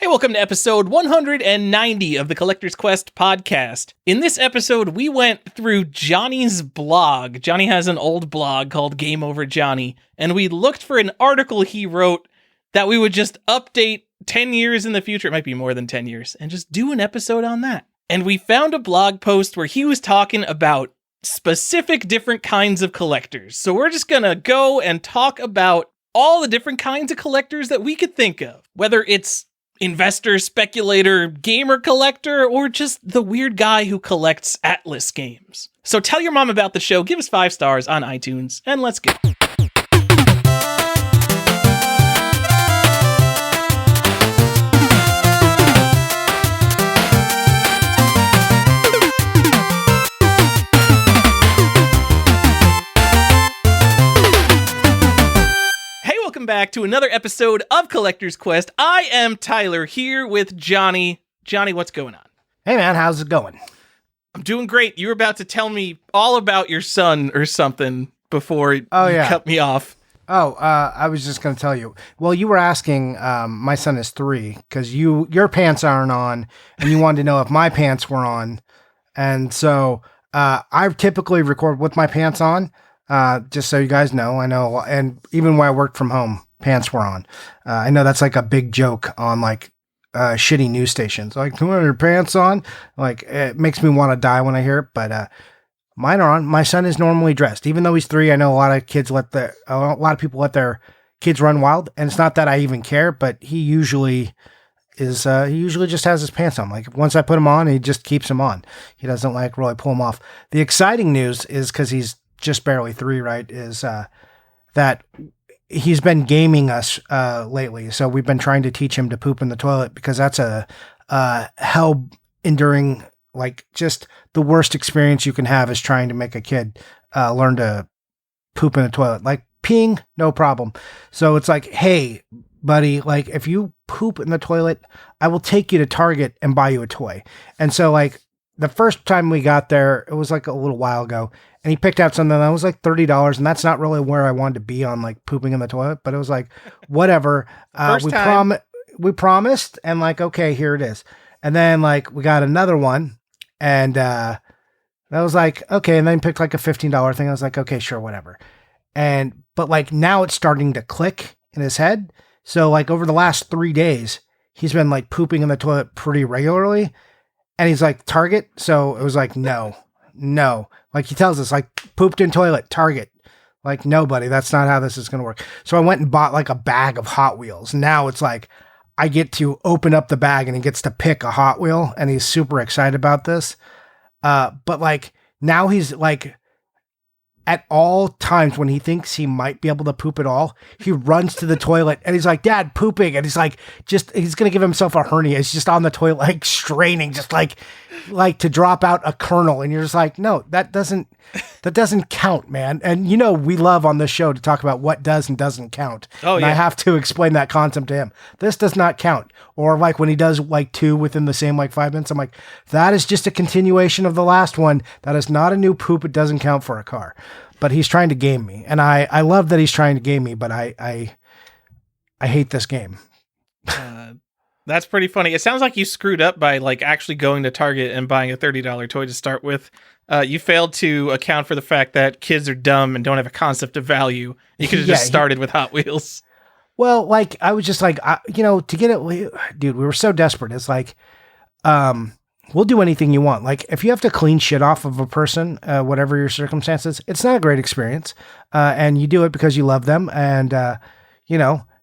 Hey, welcome to episode 190 of the Collector's Quest podcast. In this episode, we went through Johnny's blog. Johnny has an old blog called Game Over Johnny, and we looked for an article he wrote that we would just update 10 years in the future. It might be more than 10 years, and just do an episode on that. And we found a blog post where he was talking about specific different kinds of collectors. So we're just gonna go and talk about all the different kinds of collectors that we could think of, whether it's investor, speculator, gamer collector, or just the weird guy who collects Atlas games. So tell your mom about the show, give us 5 stars on iTunes, and let's go. Welcome back to another episode of Collector's Quest. I am Tyler, here with Johnny. Johnny, what's going on? Hey man, how's it going? I'm doing great. You were about to tell me all about your son or something before you cut me off. I was just going to tell you. Well, you were asking, my son is 3, because your pants aren't on, and you wanted to know if my pants were on. And so I typically record with my pants on. Just so you guys know, I know, and even when I worked from home, pants were on. I know that's like a big joke on like shitty news stations. Like, "Do you want your pants on?" Like, it makes me want to die when I hear it. But mine are on. My son is normally dressed, even though he's 3. I know a lot of people let their kids run wild, and it's not that I even care. But he usually is. He usually just has his pants on. Like, once I put him on, he just keeps them on. He doesn't like really pull them off. The exciting news is, because he's just barely 3, right, is that he's been gaming us lately. So we've been trying to teach him to poop in the toilet, because that's a hell enduring, like, just the worst experience you can have is trying to make a kid learn to poop in the toilet. Like, peeing, no problem. So it's like, hey, buddy, like, if you poop in the toilet, I will take you to Target and buy you a toy. And so, like, the first time we got there, it was like a little while ago, and he picked out something that was like $30, and that's not really where I wanted to be on, like, pooping in the toilet, but it was like, whatever. We promised, and like, okay, here it is. And then, like, we got another one, and that was like, okay, and then he picked like a $15 thing. I was like, okay, sure, whatever. But like, now it's starting to click in his head. So like, over the last 3 days, he's been like pooping in the toilet pretty regularly. And he's like, Target? So it was like, no. Like, he tells us, like, pooped in toilet, Target. Like, nobody. That's not how this is going to work. So I went and bought like a bag of Hot Wheels. Now it's like, I get to open up the bag and he gets to pick a Hot Wheel, and he's super excited about this. But like, now he's like, at all times when he thinks he might be able to poop at all, he runs to the toilet and he's like, Dad, pooping. And he's like, he's going to give himself a hernia. He's just on the toilet, like, straining, just like to drop out a kernel. And you're just like, no, that doesn't count, man. And, you know, we love on this show to talk about what does and doesn't count. Oh, and yeah. I have to explain that concept to him. This does not count. Or like when he does like 2 within the same like 5 minutes, I'm like, that is just a continuation of the last one. That is not a new poop. It doesn't count for a car. But he's trying to game me. And I love that he's trying to game me, but I hate this game. That's pretty funny. It sounds like you screwed up by like actually going to Target and buying a $30 toy to start with. You failed to account for the fact that kids are dumb and don't have a concept of value. You could have just started with Hot Wheels. Well, like, I was just like, to get it, dude, we were so desperate. It's like, we'll do anything you want. Like, if you have to clean shit off of a person, whatever your circumstances, it's not a great experience. And you do it because you love them. And,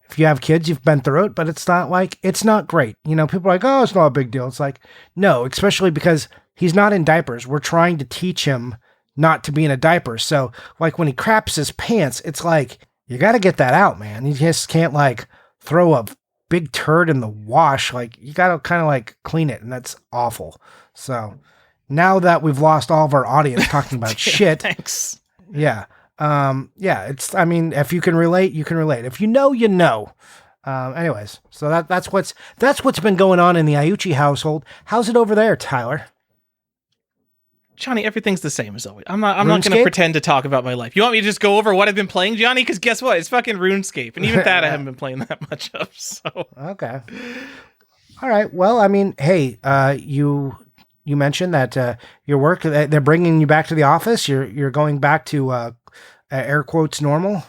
if you have kids, you've been through it, but it's not great. You know, people are like, oh, it's not a big deal. It's like, no, especially because he's not in diapers. We're trying to teach him not to be in a diaper. So like, when he craps his pants, it's like, you got to get that out, man. You just can't like throw a big turd in the wash. Like, you got to kind of like clean it, and that's awful. So now that we've lost all of our audience talking about shit. Thanks. Yeah. It's, I mean, if you can relate, you can relate. If you know, you know. Anyways, so that's what's been going on in the Iuchi household. How's it over there, Tyler? Johnny, everything's the same as always. I'm not going to pretend to talk about my life. You want me to just go over what I've been playing, Johnny? Because guess what? It's fucking RuneScape. And even that I haven't been playing that much of. So okay. All right. Well, I mean, hey, you mentioned that your work they're bringing you back to the office. You're going back to air quotes normal.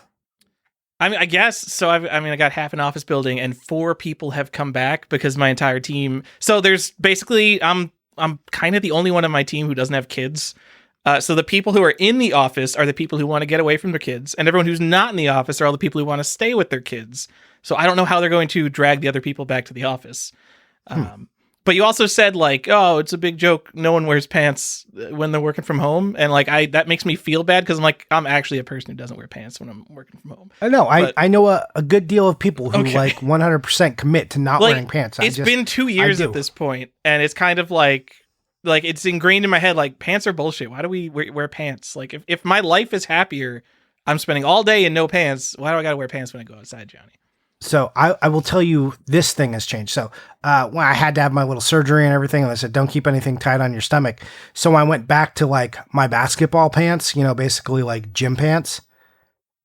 I mean, I guess so. I got half an office building, and 4 people have come back because my entire team. So there's basically I'm kind of the only one on my team who doesn't have kids. So the people who are in the office are the people who want to get away from their kids, and everyone who's not in the office are all the people who want to stay with their kids. So I don't know how they're going to drag the other people back to the office. But you also said like, oh, it's a big joke. No one wears pants when they're working from home. And like, that makes me feel bad because I'm actually a person who doesn't wear pants when I'm working from home. I know. I know a good deal of people who like 100% commit to not wearing pants. It's been 2 years at this point, and it's kind of like it's ingrained in my head, like pants are bullshit. Why do we wear pants? Like if my life is happier, I'm spending all day in no pants. Why do I got to wear pants when I go outside, Johnny? So I will tell you this thing has changed. So when I had to have my little surgery and everything, and they said, don't keep anything tight on your stomach. So I went back to like my basketball pants, basically like gym pants,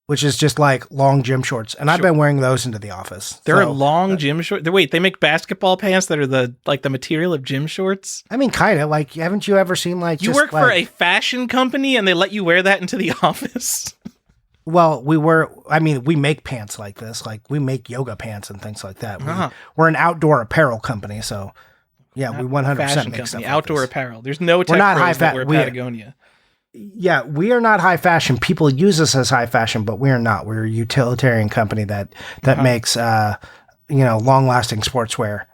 which is just like long gym shorts. And I've been wearing those into the office. There are long gym shorts. Wait, they make basketball pants that are the material of gym shorts? I mean, kind of like, haven't you ever seen like, you work for a fashion company and they let you wear that into the office? Well, we make pants like this. Like we make yoga pants and things like that. We're an outdoor apparel company. So yeah, we 100% make stuff like outdoor this. apparel. There's no tech pros that wear Patagonia. Yeah, we are not high fashion. People use us as high fashion, but we are not. We're a utilitarian company that makes, long lasting sportswear.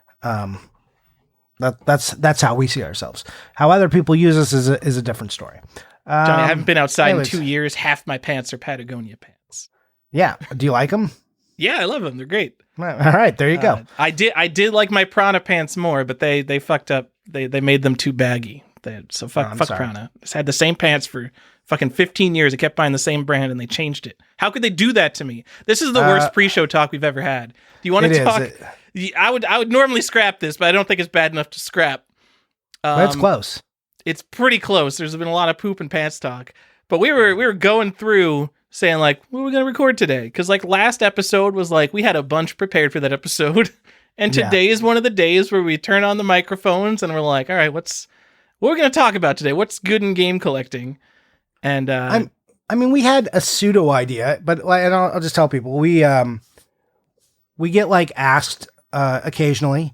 That's how we see ourselves. How other people use us is a different story. Johnny, I haven't been outside in 2 years. Half my pants are Patagonia pants. Yeah. Do you like them? Yeah, I love them. They're great. All right. There you go. I did like my Prana pants more, but they fucked up. They made them too baggy. Fuck Prana. Just had the same pants for fucking 15 years. I kept buying the same brand and they changed it. How could they do that to me? This is the worst pre-show talk we've ever had. Do you want to talk? I would normally scrap this, but I don't think it's bad enough to scrap. That's close. It's pretty close. There's been a lot of poop and pants talk, but we were going through saying like, what are we going to record today? Because like last episode was like, we had a bunch prepared for that episode. And today is one of the days where we turn on the microphones and we're like, all right, what are we going to talk about today? What's good in game collecting? And we had a pseudo idea, but and I'll just tell people we get like asked occasionally,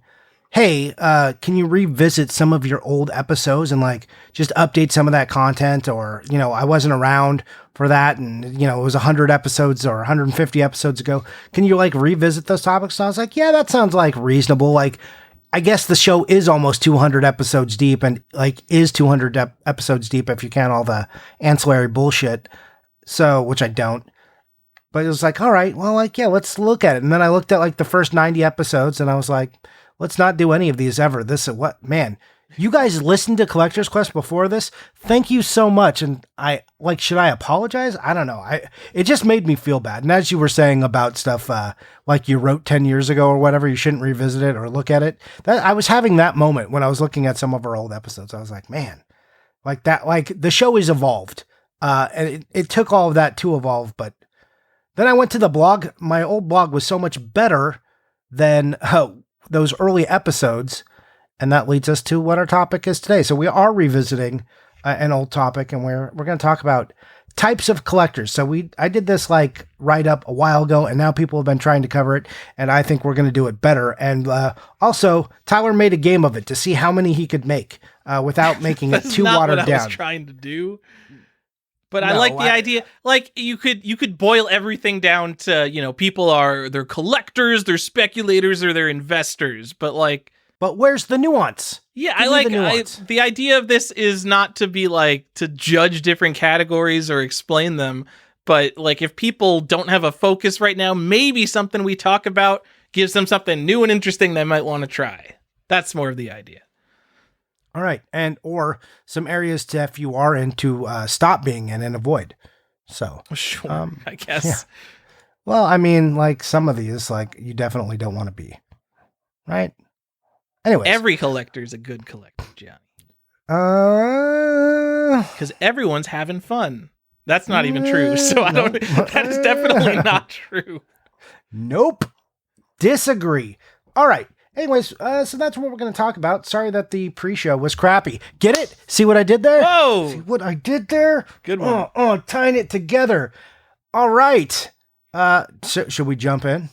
hey, can you revisit some of your old episodes and like just update some of that content? Or, I wasn't around for that. And, it was 100 episodes or 150 episodes ago. Can you like revisit those topics? And I was like, yeah, that sounds like reasonable. Like, I guess the show is almost 200 episodes deep and like is 200 episodes deep if you count all the ancillary bullshit. So, which I don't. But it was like, all right, well, like, yeah, let's look at it. And then I looked at like the first 90 episodes and I was like, let's not do any of these ever. This is what, man, you guys listened to Collector's Quest before this. Thank you so much. And should I apologize? I don't know. It just made me feel bad. And as you were saying about stuff, like you wrote 10 years ago or whatever, you shouldn't revisit it or look at it. I was having that moment when I was looking at some of our old episodes. I was like, man, like that, like the show is evolved. And it took all of that to evolve. But then I went to the blog. My old blog was so much better than, those early episodes, and that leads us to what our topic is today. So we are revisiting an old topic, and we're going to talk about types of collectors. So I did this like write up a while ago, and now people have been trying to cover it, and I think we're going to do it better. And also, Tyler made a game of it to see how many he could make without making it too watered down. That's not what I was trying to do. But no, I like the idea, like you could boil everything down to, people they're collectors, they're speculators, or they're investors. But where's the nuance? Yeah, the idea of this is not to be like to judge different categories or explain them. But like if people don't have a focus right now, maybe something we talk about gives them something new and interesting they might want to try. That's more of the idea. All right. Or some areas if you are into stop being in and avoid. So sure, I guess. Yeah. Well, I mean, like some of these, like you definitely don't want to be. Right. Anyways. Every collector is a good collector, Johnny. Because everyone's having fun. That's not even true. So that is definitely not true. Nope. Disagree. All right. Anyways, so that's what we're going to talk about. Sorry that the pre-show was crappy. Get it? See what I did there? Whoa! See what I did there? Good one. Tying it together. All right. So should we jump in?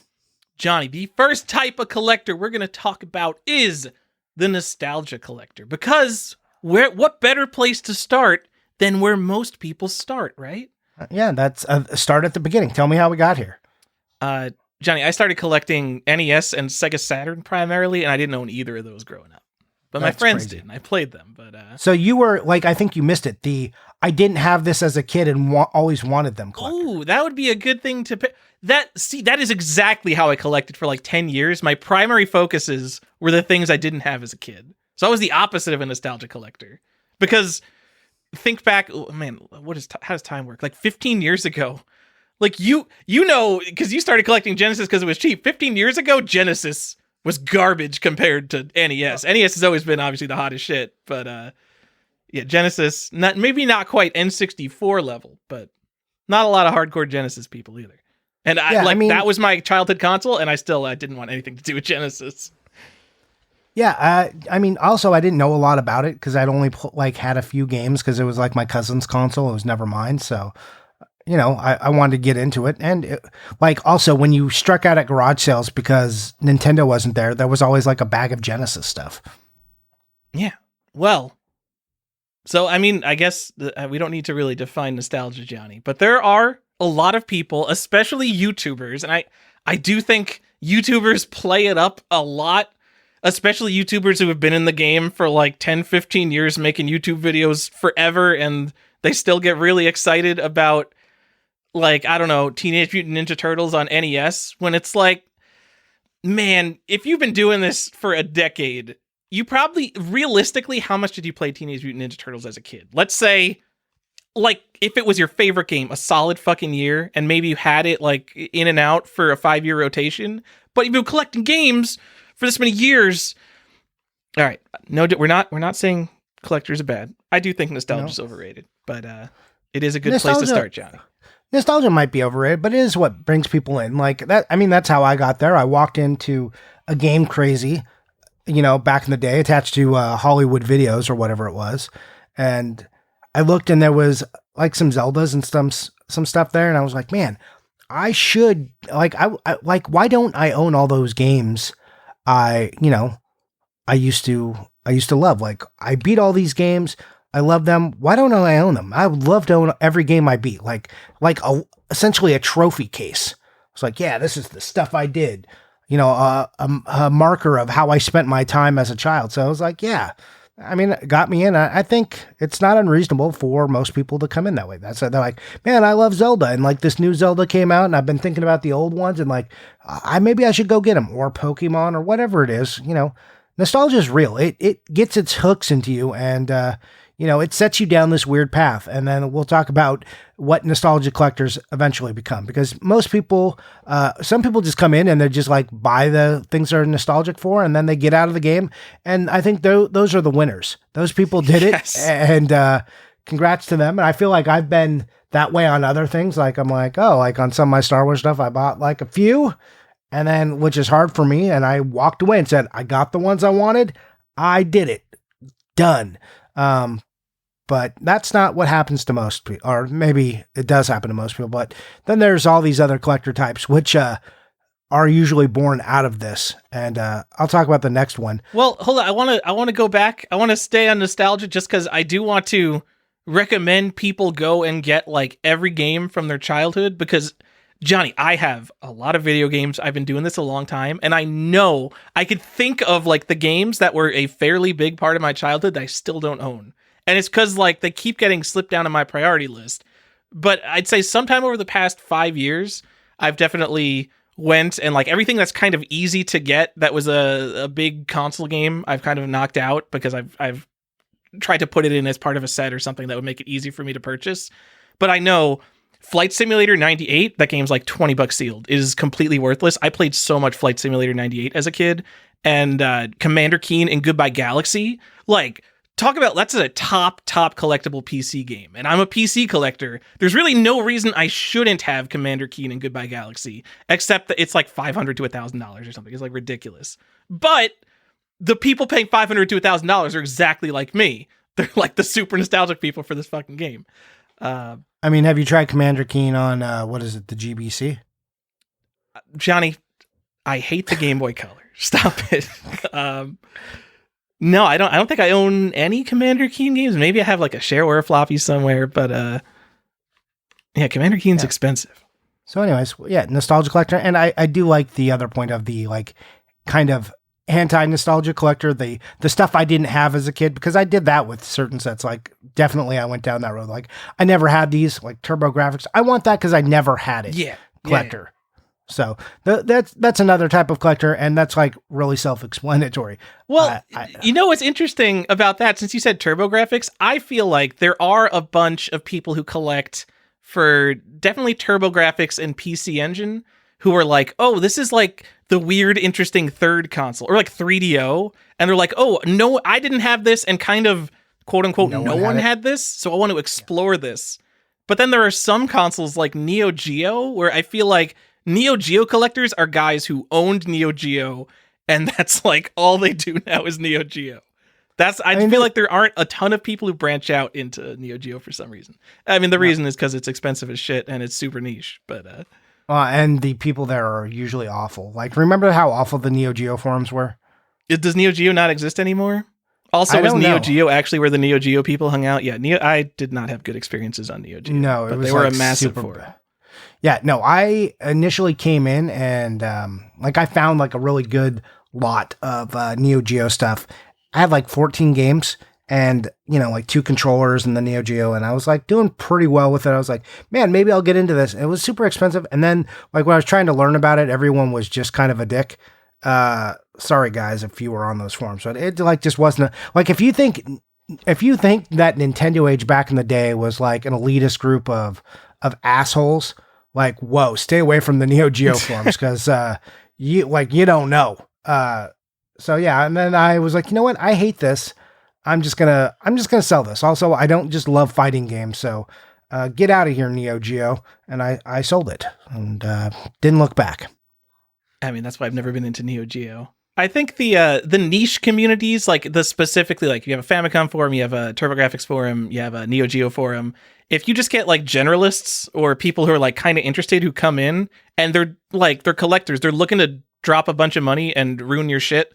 Johnny, the first type of collector we're going to talk about is the nostalgia collector. Because what better place to start than where most people start, right? Yeah, that's start at the beginning. Tell me how we got here. Johnny, I started collecting NES and Sega Saturn primarily, and I didn't own either of those growing up. But my friends did, and I played them. But so you were like, I think you missed it. I didn't have this as a kid and always wanted them collected. Oh, that would be a good thing to pick. That is exactly how I collected for like 10 years. My primary focuses were the things I didn't have as a kid. So I was the opposite of a nostalgia collector. Because think back, oh, man, how does time work? Like 15 years ago. Like you know, because you started collecting Genesis because it was cheap. 15 years ago, Genesis was garbage compared to NES. NES has always been obviously the hottest shit, but yeah, Genesis, maybe not quite N64 level, but not a lot of hardcore Genesis people either. And that was my childhood console, and I didn't want anything to do with Genesis. Yeah, also I didn't know a lot about it because I'd only had a few games because it was like my cousin's console. It was never mine, so I wanted to get into it. And also when you struck out at garage sales because Nintendo wasn't there, there was always like a bag of Genesis stuff. Yeah. Well, so, I guess we don't need to really define nostalgia, Johnny, but there are a lot of people, especially YouTubers. And I do think YouTubers play it up a lot, especially YouTubers who have been in the game for like 10, 15 years, making YouTube videos forever. And they still get really excited about, like, I don't know, Teenage Mutant Ninja Turtles on NES, when it's like, man, if you've been doing this for a decade, you probably, realistically, how much did you play Teenage Mutant Ninja Turtles as a kid? Let's say, like, if it was your favorite game, a solid fucking year, and maybe you had it, like, in and out for a 5-year rotation, but you've been collecting games for this many years. All right, no, we're not saying collectors are bad. I do think nostalgia is overrated, but it is a good place to start, Johnny. Nostalgia might be overrated, but it is what brings people in. Like that. That's how I got there. I walked into a Game Crazy, back in the day, attached to Hollywood Videos or whatever it was. And I looked and there was like some Zeldas and some stuff there. And I was like, man, I should why don't I own all those games? I used to love. Like I beat all these games. I love them. Why don't I own them? I would love to own every game I beat, essentially a trophy case. It's like, yeah, this is the stuff I did, a marker of how I spent my time as a child. So I was like, yeah, it got me in. I think it's not unreasonable for most people to come in that way. They're like, man, I love Zelda. And like this new Zelda came out and I've been thinking about the old ones and like, maybe I should go get them, or Pokemon or whatever it is. Nostalgia is real. It gets its hooks into you and, it sets you down this weird path. And then we'll talk about what nostalgia collectors eventually become. Because most people, some people just come in and they just like buy the things they're nostalgic for, and then they get out of the game. And I think those are the winners. Those people did it. Yes. And congrats to them. And I feel like I've been that way on other things. Like I'm like, like on some of my Star Wars stuff, I bought like a few. And then, which is hard for me. And I walked away and said, I got the ones I wanted. I did it. Done. But that's not what happens to most people, or maybe it does happen to most people. But then there's all these other collector types, which are usually born out of this. And I'll talk about the next one. Well, hold on. I want to go back. I want to stay on nostalgia just because I do want to recommend people go and get like every game from their childhood. Because Johnny, I have a lot of video games. I've been doing this a long time, and I know I could think of like the games that were a fairly big part of my childhood that I still don't own. And it's because like they keep getting slipped down on my priority list. But I'd say sometime over the past 5 years, I've definitely went and like everything that's kind of easy to get that was a big console game, I've kind of knocked out because I've tried to put it in as part of a set or something that would make it easy for me to purchase. But I know Flight Simulator 98, that game's like $20 sealed, is completely worthless. I played so much Flight Simulator 98 as a kid, and Commander Keen and Goodbye Galaxy, like talk about, that's a top collectible PC game. And I'm a PC collector. There's really no reason I shouldn't have Commander Keen and Goodbye Galaxy, except that it's like $500 to $1,000 or something. It's like ridiculous. But the people paying $500 to $1,000 are exactly like me. They're like the super nostalgic people for this fucking game. I mean, have you tried Commander Keen on, what is it, the GBC? Johnny, I hate the Game Boy Color. Stop it. No, I don't think I own any Commander Keen games. Maybe I have like a shareware floppy somewhere, but yeah, Commander Keen's expensive. So anyways, yeah, nostalgia collector. And I do like the other point of the like kind of anti-nostalgia collector, the stuff I didn't have as a kid, because I did that with certain sets. Like definitely I went down that road. Like I never had these like Turbo Graphics. I want that because I never had it. Yeah. Collector. Yeah. So that's another type of collector, and that's like really self-explanatory. Well, you know what's interesting about that? Since you said TurboGrafx, I feel like there are a bunch of people who collect for definitely TurboGrafx and PC Engine who are like, oh, this is like the weird, interesting third console, or like 3DO, and they're like, oh, no, I didn't have this, and kind of quote unquote, no one had this, so I want to explore this. But then there are some consoles like Neo Geo where I feel like Neo Geo collectors are guys who owned Neo Geo, and that's like all they do now is Neo Geo. I feel like there aren't a ton of people who branch out into Neo Geo for some reason. I mean, the reason is because it's expensive as shit and it's super niche. But and the people there are usually awful. Like, remember how awful the Neo Geo forums were? Does Neo Geo not exist anymore? Also, was Neo Geo actually where the Neo Geo people hung out? Yeah, I did not have good experiences on Neo Geo. No, but they were a massive forum. Yeah, no, I initially came in and like I found like a really good lot of Neo Geo stuff. I had like 14 games and, you know, like 2 controllers and the Neo Geo, and I was like doing pretty well with it. I was like, man, maybe I'll get into this. It was super expensive. And then like when I was trying to learn about it, everyone was just kind of a dick. Sorry guys, if you were on those forums, but it like just wasn't like, if you think that Nintendo Age back in the day was like an elitist group of assholes, like, whoa, stay away from the Neo Geo forums because you don't know. So yeah, and then I was like, you know what? I hate this. I'm just gonna sell this. Also, I don't just love fighting games, so get out of here, Neo Geo. And I sold it and didn't look back. I mean, that's why I've never been into Neo Geo. I think the niche communities, like specifically, like you have a Famicom forum, you have a TurboGrafx forum, you have a Neo Geo forum. If you just get like generalists or people who are like kind of interested who come in and they're collectors, they're looking to drop a bunch of money and ruin your shit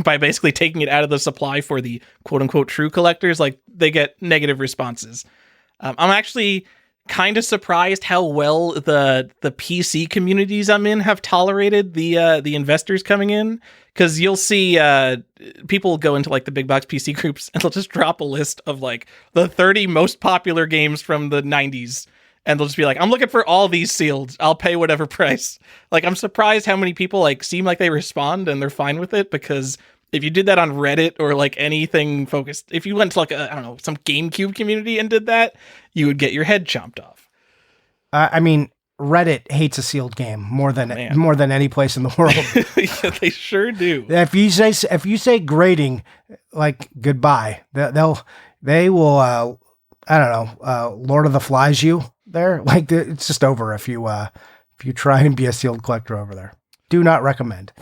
by basically taking it out of the supply for the quote unquote true collectors, like they get negative responses. I'm actually kind of surprised how well the PC communities I'm in have tolerated the investors coming in, because you'll see people go into like the big box PC groups and they'll just drop a list of like the 30 most popular games from the 90s, and they'll just be like, I'm looking for all these sealed, I'll pay whatever price. Like, I'm surprised how many people like seem like they respond and they're fine with it, because if you did that on Reddit or like anything focused, if you went to like some GameCube community and did that, you would get your head chomped off. I mean, Reddit hates a sealed game more than any place in the world. Yeah, they sure do. If you say grading, like goodbye, they will I don't know, Lord of the Flies you there. Like it's just over if you try and be a sealed collector over there. Do not recommend.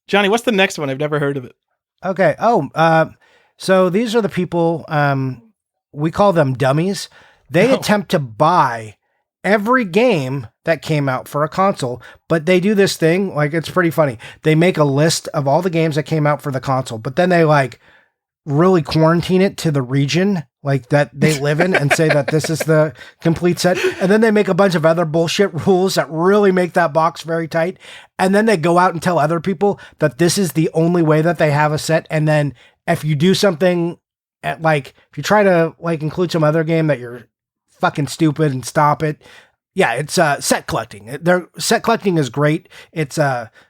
Johnny, what's the next one? I've never heard of it. Okay. So these are the people, we call them dummies. They attempt to buy every game that came out for a console, but they do this thing, like, it's pretty funny. They make a list of all the games that came out for the console, but then they like really quarantine it to the region like that they live in and say that this is the complete set. And then they make a bunch of other bullshit rules that really make that box very tight. And then they go out and tell other people that this is the only way that they have a set. And then if you do something at like, if you try to like include some other game, that you're fucking stupid and stop it. Yeah, it's set collecting. Their set collecting is great. It's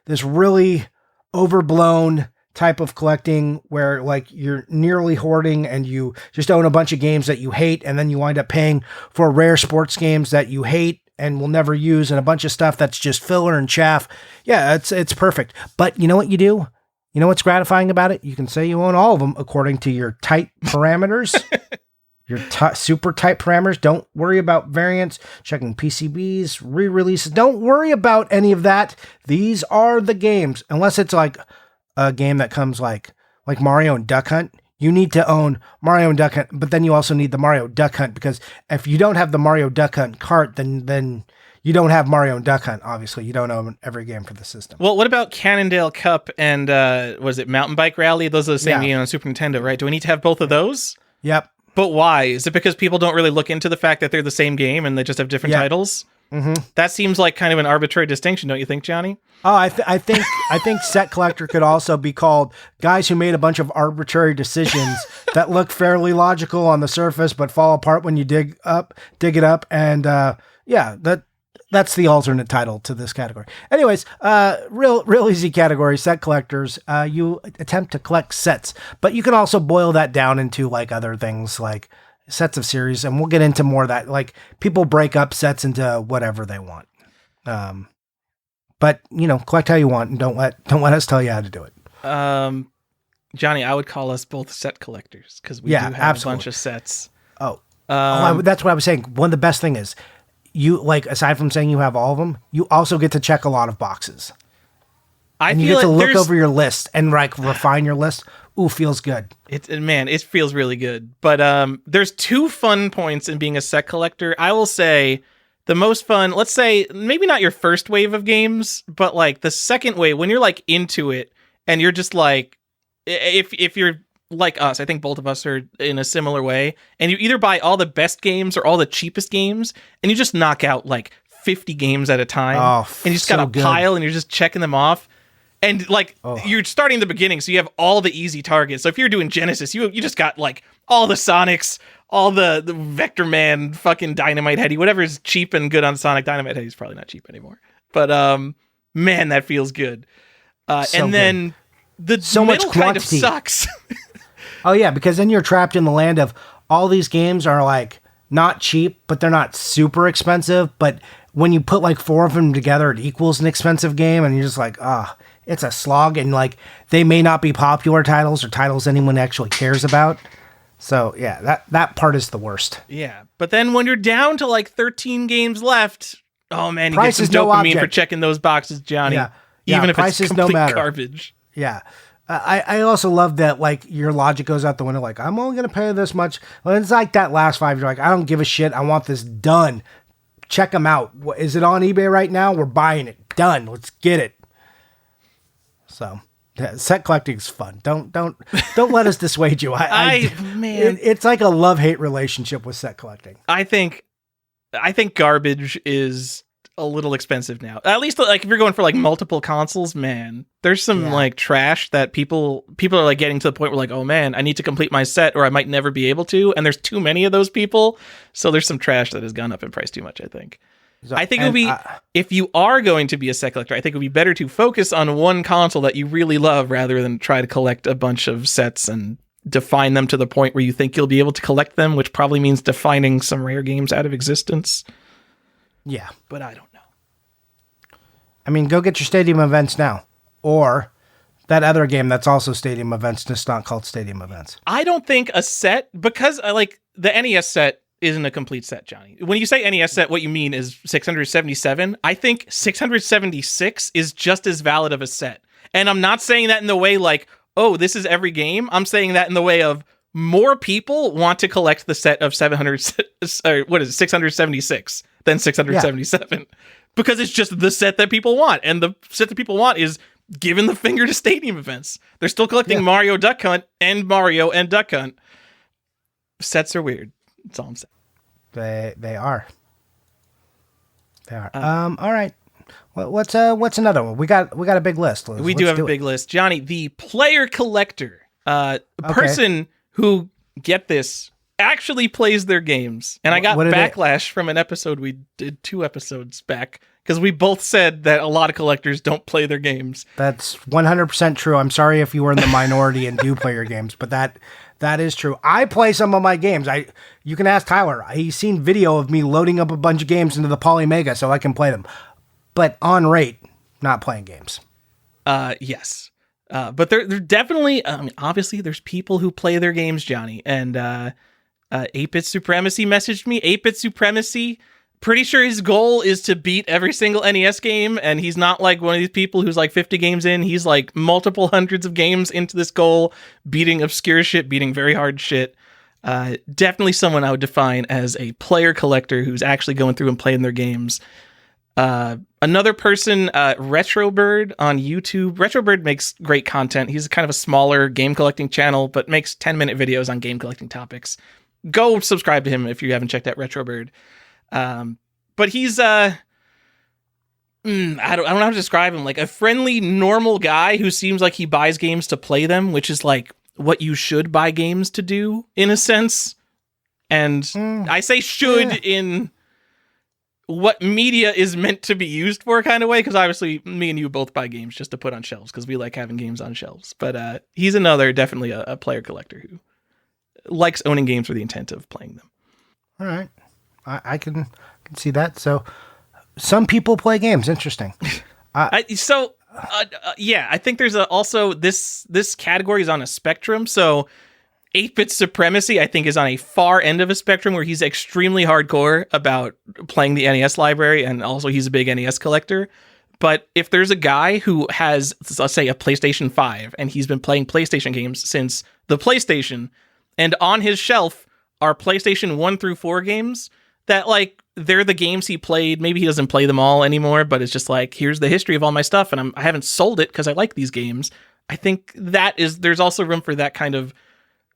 this really overblown type of collecting where like you're nearly hoarding and you just own a bunch of games that you hate, and then you wind up paying for rare sports games that you hate and will never use, and a bunch of stuff that's just filler and chaff. Yeah, it's perfect. But you know what you do? You know what's gratifying about it? You can say you own all of them according to your tight parameters. Your super tight parameters. Don't worry about variants, checking PCBs, re-releases. Don't worry about any of that. These are the games. Unless it's like a game that comes like Mario and Duck Hunt. You need to own Mario and Duck Hunt, but then you also need the Mario Duck Hunt, because if you don't have the Mario Duck Hunt cart, then you don't have Mario and Duck Hunt. Obviously, you don't own every game for the system. Well, what about Cannondale Cup and was it Mountain Bike Rally? Those are the same game on Super Nintendo, right? Do we need to have both of those? Yep. But why? Is it because people don't really look into the fact that they're the same game and they just have different titles? Mm-hmm. That seems like kind of an arbitrary distinction, don't you think, Johnny? Oh, I think Set Collector could also be called guys who made a bunch of arbitrary decisions that look fairly logical on the surface but fall apart when you dig it up, and that's the alternate title to this category. Anyways, real easy category, set collectors. You attempt to collect sets, but you can also boil that down into like other things like sets of series, and we'll get into more of that. Like people break up sets into whatever they want. But collect how you want, and don't let us tell you how to do it. Johnny, I would call us both set collectors because we do have a bunch of sets. That's what I was saying. One of the best thing is you, like, aside from saying you have all of them, you also get to check a lot of boxes. And you get to look over your list and like refine your list. Ooh, feels good. It feels really good. But there's two fun points in being a set collector. I will say the most fun, let's say, maybe not your first wave of games, but like the second wave, when you're like into it and you're just like, if you're like us, I think both of us are in a similar way, and you either buy all the best games or all the cheapest games, and you just knock out like 50 games at a time, and you just got a pile and you're just checking them off. And like you're starting the beginning, so you have all the easy targets. So if you're doing Genesis, you just got like all the Sonics, all the Vector Man, fucking Dynamite Heady, whatever is cheap and good on Sonic. Dynamite Heady's probably not cheap anymore, but man, that feels good. Then the so middle much kind of quantity sucks. Oh yeah, because then you're trapped in the land of all these games are like not cheap, but they're not super expensive. But when you put like 4 of them together, it equals an expensive game, and you're just like, it's a slog, and like they may not be popular titles or titles anyone actually cares about. So yeah, that part is the worst. Yeah, but then when you're down to like 13 games left, oh man, you price get some dopamine for checking those boxes, Johnny. Yeah. Even if it's complete garbage. Yeah. I also love that like your logic goes out the window. Like, I'm only going to pay this much. Well, it's like that last 5. You're like, I don't give a shit. I want this done. Check them out. Is it on eBay right now? We're buying it. Done. Let's get it. So set collecting is fun. Don't let us dissuade you. Man, it's like a love-hate relationship with set collecting. I think garbage is a little expensive now. At least like if you're going for like multiple consoles, man, there's some like trash that people are like getting to the point where like, oh man, I need to complete my set or I might never be able to. And there's too many of those people. So there's some trash that has gone up in price too much, I think. So, I think it would be, if you are going to be a set collector, I think it would be better to focus on one console that you really love rather than try to collect a bunch of sets and define them to the point where you think you'll be able to collect them, which probably means defining some rare games out of existence. Yeah. But I don't know. I mean, go get your Stadium Events now. Or that other game that's also Stadium Events, just not called Stadium Events. I don't think a set, because I like the NES set isn't a complete set, Johnny. When you say NES set, what you mean is 677. I think 676 is just as valid of a set. And I'm not saying that in the way like, oh, this is every game. I'm saying that in the way of more people want to collect the set of 676 than 677. Yeah. Because it's just the set that people want. And the set that people want is giving the finger to Stadium Events. They're still collecting Mario Duck Hunt and Mario and Duck Hunt. Sets are weird. That's all I'm saying. They are. They are. All right. What's another one? We got a big list. We do have a big list. Johnny, the player collector, person who, get this, actually plays their games. And I got backlash from an episode we did 2 episodes back because we both said that a lot of collectors don't play their games. That's 100% true. I'm sorry if you were in the minority and do play your games, but that is true. I play some of my games. You can ask Tyler. He's seen video of me loading up a bunch of games into the Polymega so I can play them. But on rate, not playing games. Yes. But they're definitely, I mean, obviously there's people who play their games, Johnny, and 8-Bit Supremacy messaged me. 8-Bit Supremacy, pretty sure his goal is to beat every single NES game, and he's not like one of these people who's like 50 games in. He's like multiple hundreds of games into this goal, beating obscure shit, beating very hard shit. Definitely someone I would define as a player collector who's actually going through and playing their games. Another person, Retrobird on YouTube. Retrobird makes great content. He's kind of a smaller game collecting channel, but makes 10-minute videos on game collecting topics. Go subscribe to him if you haven't checked out Retrobird. But he's, I don't know how to describe him. Like a friendly, normal guy who seems like he buys games to play them, which is like what you should buy games to do in a sense. And I say should in what media is meant to be used for kind of way, because obviously me and you both buy games just to put on shelves because we like having games on shelves. But he's another definitely a player collector who likes owning games for the intent of playing them. All right. I can see that. So some people play games. Interesting. Yeah, I think there's also this category is on a spectrum. So 8-Bit Supremacy, I think, is on a far end of a spectrum where he's extremely hardcore about playing the NES library, and also he's a big NES collector. But if there's a guy who has, let's say, a PlayStation 5, and he's been playing PlayStation games since the PlayStation, and on his shelf are PlayStation 1 through 4 games that, like, they're the games he played. Maybe he doesn't play them all anymore, but it's just like, here's the history of all my stuff, and I haven't sold it because I like these games. I think there's also room for that kind of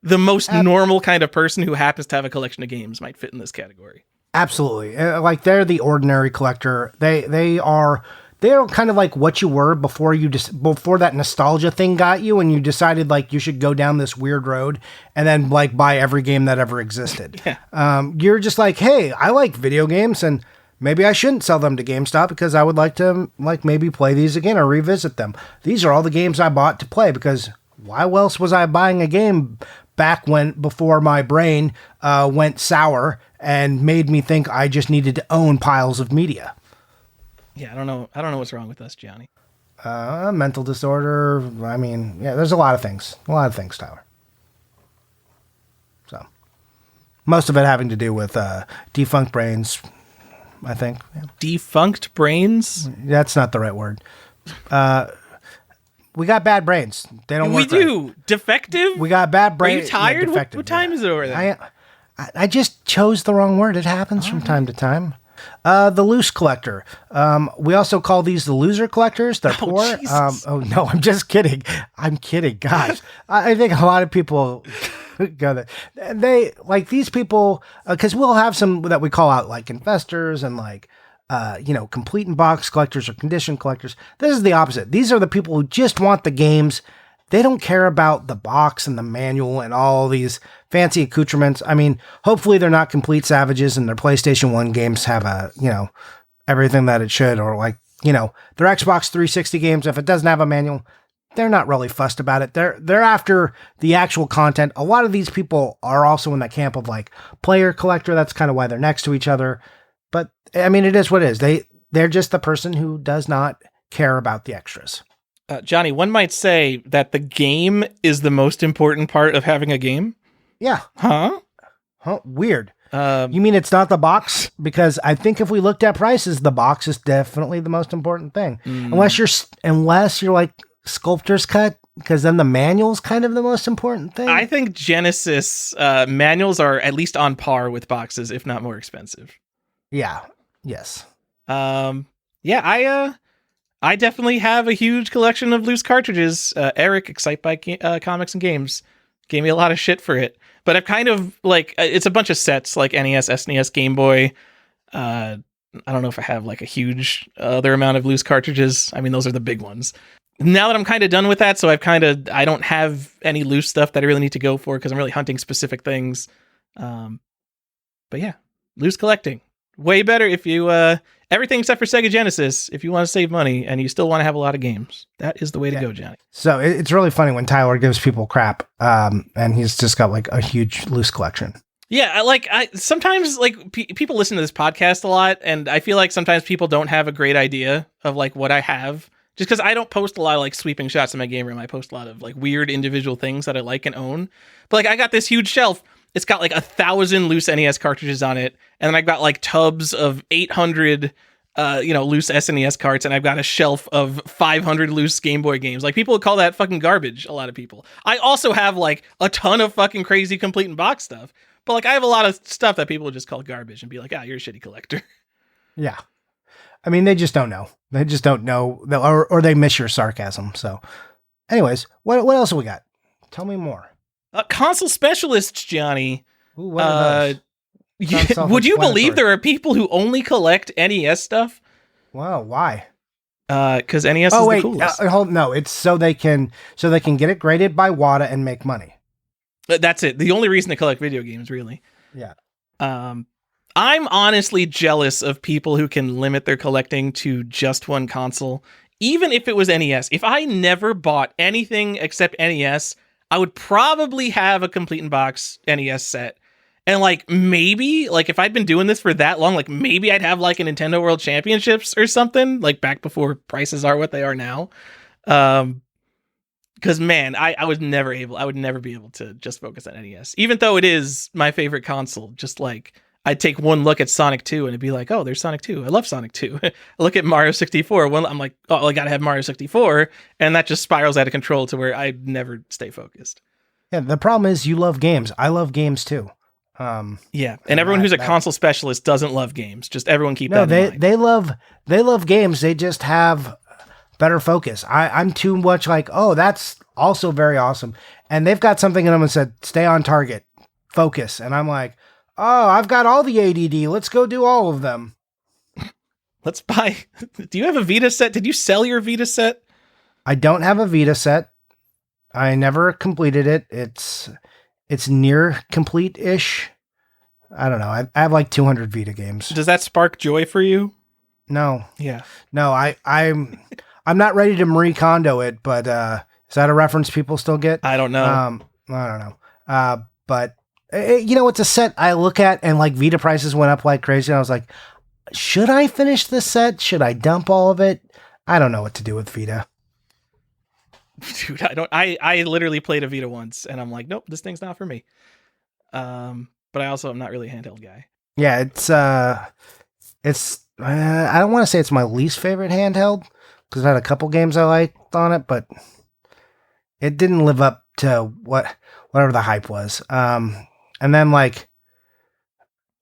the most normal kind of person who happens to have a collection of games might fit in this category. Absolutely. Like they're the ordinary collector. They're kind of like what you were before that nostalgia thing got you and you decided like you should go down this weird road and then like buy every game that ever existed. Yeah. You're just like, hey, I like video games and maybe I shouldn't sell them to GameStop because I would like to like maybe play these again or revisit them. These are all the games I bought to play because why else was I buying a game back before my brain went sour and made me think I just needed to own piles of media. Yeah, I don't know what's wrong with us, Johnny. Mental disorder. I mean, yeah, there's a lot of things, Tyler. So most of it having to do with defunct brains, I think. Yeah. Defunct brains? That's not the right word. We got bad brains. They don't work. We do. Right. Defective? We got bad brains. Are you tired? Yeah, what time is it over there? I just chose the wrong word. It happens from time to time. The loose collector. We also call these the loser collectors. They're poor. Oh, no, I'm just kidding. I'm kidding. Gosh. I think a lot of people go there. They like these people, because we'll have some that we call out like investors and like, complete in box collectors or condition collectors. This is the opposite. These are the people who just want the games. They don't care about the box and the manual and all these fancy accoutrements. I mean, hopefully they're not complete savages and their PlayStation 1 games have everything that it should, or like, their Xbox 360 games, if it doesn't have a manual, they're not really fussed about it. They're after the actual content. A lot of these people are also in that camp of like player collector. That's kind of why they're next to each other. But I mean, it is what it is. They're just the person who does not care about the extras. Johnny, one might say that the game is the most important part of having a game. Yeah. Huh? Weird. You mean it's not the box? Because I think if we looked at prices, the box is definitely the most important thing. Unless you're like sculptor's cut, because then the manual's kind of the most important thing. I think Genesis manuals are at least on par with boxes, if not more expensive. Yeah. Yes. I definitely have a huge collection of loose cartridges. Eric, Excite by Comics and Games, gave me a lot of shit for it. But I've kind of like, it's a bunch of sets like NES, SNES, Game Boy. I don't know if I have like a huge other amount of loose cartridges. I mean, those are the big ones. Now that I'm kind of done with that, so I don't have any loose stuff that I really need to go for because I'm really hunting specific things. But yeah, loose collecting. Way better if you, everything except for Sega Genesis, if you want to save money and you still want to have a lot of games. That is the way to go, Johnny. So it's really funny when Tyler gives people crap, and he's just got like a huge loose collection. Yeah, I sometimes like people listen to this podcast a lot, and I feel like sometimes people don't have a great idea of like what I have Just because I don't post a lot of like sweeping shots in my game room. I post a lot of like weird individual things that I like and own. But like I got this huge shelf. It's got like 1,000 loose NES cartridges on it. And then I've got like tubs of 800 loose SNES carts, and I've got a shelf of 500 loose Game Boy games. Like, people would call that fucking garbage, a lot of people. I also have, like, a ton of fucking crazy complete in box stuff. But, like, I have a lot of stuff that people would just call garbage and be like, you're a shitty collector. Yeah. I mean, they just don't know. They just don't know, or they miss your sarcasm. So, anyways, what else have we got? Tell me more. Console specialists, Johnny. Ooh, what are those? Would you believe there are people who only collect NES stuff? Wow, why? Because NES is the coolest. No, it's so they can get it graded by WATA and make money. That's it. The only reason to collect video games, really. Yeah. I'm honestly jealous of people who can limit their collecting to just one console, even if it was NES. If I never bought anything except NES, I would probably have a complete in box NES set. And like, maybe, like, if I'd been doing this for that long, like, maybe I'd have like a Nintendo World Championships or something, like back before prices are what they are now. Because man, I would never be able to just focus on NES, even though it is my favorite console. Just like, I'd take one look at Sonic 2 and it'd be like, oh, there's Sonic 2. I love Sonic 2. I look at Mario 64. Well, I'm like, oh, I gotta have Mario 64. And that just spirals out of control to where I never stay focused. Yeah, the problem is you love games. I love games too. And everyone who's a console specialist doesn't love games. Just everyone keep that in mind. They love games. They just have better focus. I'm too much like, oh, that's also very awesome. And they've got something in them and said, stay on target, focus. And I'm like, oh, I've got all the ADD. Let's go do all of them. Let's buy. Do you have a Vita set? Did you sell your Vita set? I don't have a Vita set. I never completed it. It's near complete-ish. I don't know. I have like 200 Vita games. Does that spark joy for you? No. Yeah. No, I'm not ready to Marie Kondo it, but is that a reference people still get? I don't know. I don't know. But it's a set I look at, and like Vita prices went up like crazy. And I was like, should I finish this set? Should I dump all of it? I don't know what to do with Vita. Dude, I literally played a Vita once and I'm like, nope, this thing's not for me. But I also am not really a handheld guy. Yeah, it's I don't want to say it's my least favorite handheld because I had a couple games I liked on it, but it didn't live up to whatever the hype was. And then like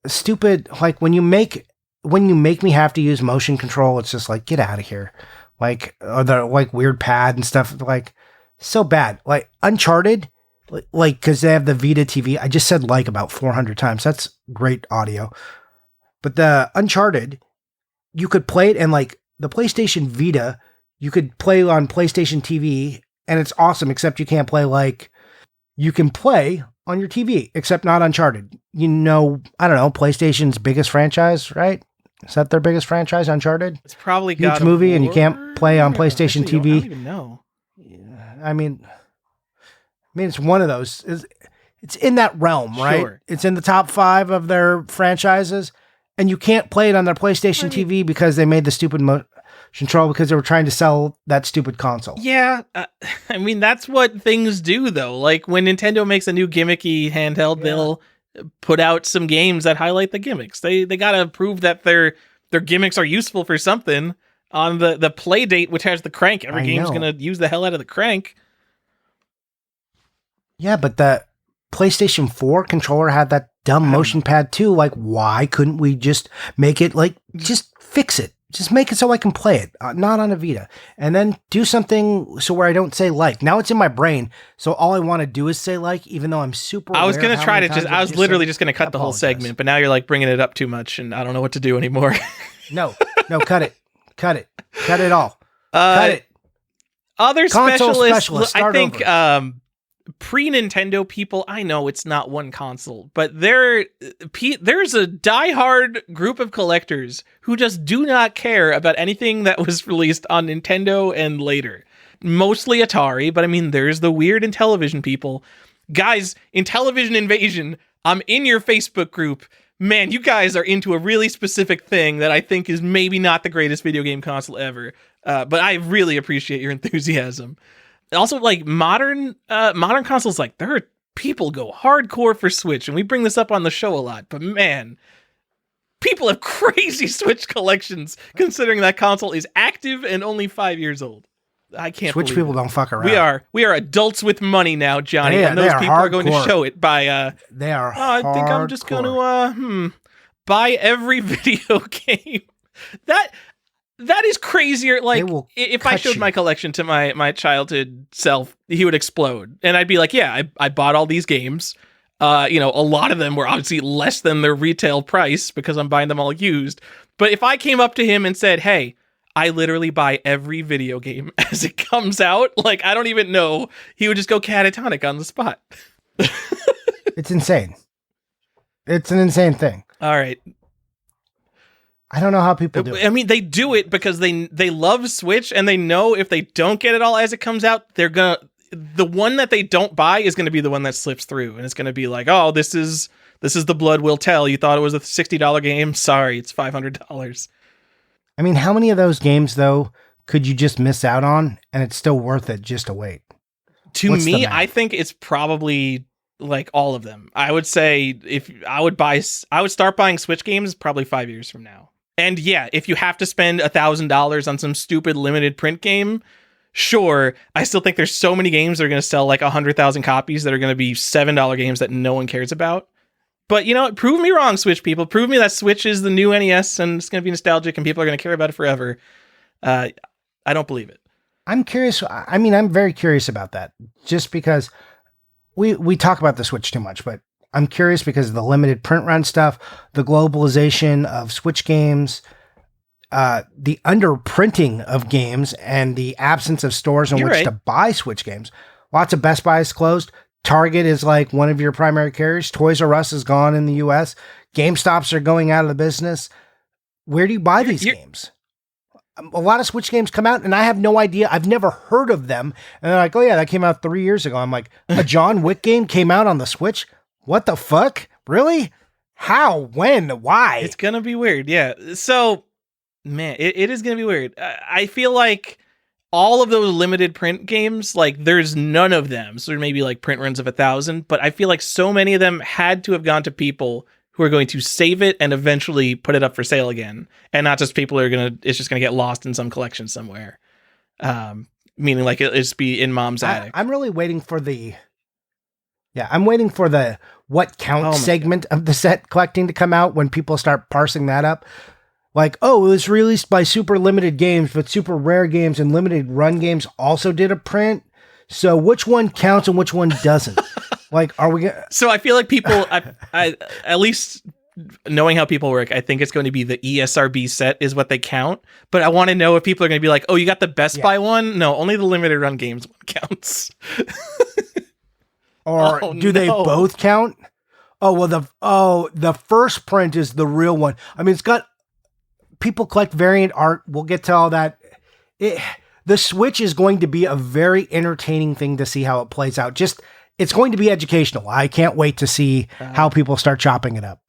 stupid, like when you make me have to use motion control, it's just like, get out of here. Like, or the like weird pad and stuff, like so bad. Like Uncharted, like because they have the Vita TV. I just said like about 400 times. That's great audio. But the Uncharted, you could play it, and like the PlayStation Vita, you could play on PlayStation TV, and it's awesome. Except you can't play like you can play on your TV, except not Uncharted. I don't know, PlayStation's biggest franchise, right? Is that their biggest franchise, Uncharted? It's probably huge movie, and you can't play on PlayStation TV. I don't even know. Yeah, I mean, it's one of those. It's in that realm, right? Sure. It's in the top 5 of their franchises, and you can't play it on their PlayStation TV because they made the stupid motion control because they were trying to sell that stupid console. Yeah, I mean that's what things do, though. Like when Nintendo makes a new gimmicky handheld, they'll put out some games that highlight the gimmicks. They gotta prove that their gimmicks are useful for something. On the play date, which has the crank, every game's gonna use the hell out of the crank. Yeah, but the PlayStation 4 controller had that dumb motion pad too. Like, why couldn't we just make it like, just fix it? Just make it so I can play it, not on a Vita. And then do something so where I don't say like. Now it's in my brain, so all I want to do is say like, even though I'm super I was going to try to I was literally just going to cut the whole segment, but now you're like bringing it up too much, and I don't know what to do anymore. No, cut it. Cut it all. Cut it. Other specialists, I think over. Pre-Nintendo people, I know it's not one console, but there's a diehard group of collectors who just do not care about anything that was released on Nintendo and later. Mostly Atari, but I mean, there's the weird Intellivision people. Guys, Intellivision Invasion, I'm in your Facebook group. Man, you guys are into a really specific thing that I think is maybe not the greatest video game console ever. But I really appreciate your enthusiasm. Also, like modern consoles, like there are people go hardcore for Switch, and we bring this up on the show a lot. But man, people have crazy Switch collections, considering that console is active and only 5 years old. I can't. Switch people don't fuck around. We are adults with money now, Johnny, and those people are going to show it by. They are. I think I'm just going to buy every video game. That is crazier. Like, if I showed my collection to my childhood self, he would explode. And I'd be like, yeah, I bought all these games. A lot of them were obviously less than their retail price because I'm buying them all used. But if I came up to him and said, hey, I literally buy every video game as it comes out, like, I don't even know, he would just go catatonic on the spot. It's insane. It's an insane thing. All right. I don't know how people do it. I mean, they do it because they love Switch, and they know if they don't get it all as it comes out, the one that they don't buy is going to be the one that slips through, and it's going to be like, oh, this is the blood will tell. You thought it was a $60 game. Sorry, it's $500. I mean, how many of those games though could you just miss out on, and it's still worth it just to wait? To me, I think it's probably like all of them. I would say I would start buying Switch games probably 5 years from now. And yeah, if you have to spend $1,000 on some stupid limited print game, sure. I still think there's so many games that are going to sell like 100,000 copies that are going to be $7 games that no one cares about. But you know what? Prove me wrong, Switch people. Prove me that Switch is the new NES and it's going to be nostalgic and people are going to care about it forever. I don't believe it. I'm curious. I mean, I'm very curious about that just because we talk about the Switch too much, but I'm curious because of the limited print run stuff, the globalization of Switch games, the underprinting of games, and the absence of stores in which to buy Switch games. Lots of Best Buys closed. Target is like one of your primary carriers. Toys R Us is gone in the US. GameStops are going out of the business. Where do you buy these games? A lot of Switch games come out and I have no idea. I've never heard of them. And they're like, oh yeah, that came out 3 years ago. I'm like, a John Wick game came out on the Switch? What the fuck? Really? How? When? Why? It's going to be weird. Yeah. So, man, it is going to be weird. I feel like all of those limited print games, like there's none of them. So there may be like print runs of 1,000, but I feel like so many of them had to have gone to people who are going to save it and eventually put it up for sale again. And not just people who are it's just going to get lost in some collection somewhere. Meaning like it'll just be in mom's attic. I'm really waiting for I'm waiting for the what counts segment of the set collecting to come out when people start parsing that up. Like, oh, it was released by super limited games, but super rare games and limited run games also did a print. So which one counts and which one doesn't? Like, are we gonna... So I feel like people, I at least knowing how people work, I think it's going to be the ESRB set is what they count. But I want to know if people are going to be like, oh, you got the Best Buy one? No, only the limited run games one counts. Or do they both count? Oh, well, the first print is the real one. I mean, it's got people collect variant art. We'll get to all that. The Switch is going to be a very entertaining thing to see how it plays out. It's going to be educational. I can't wait to see how people start chopping it up.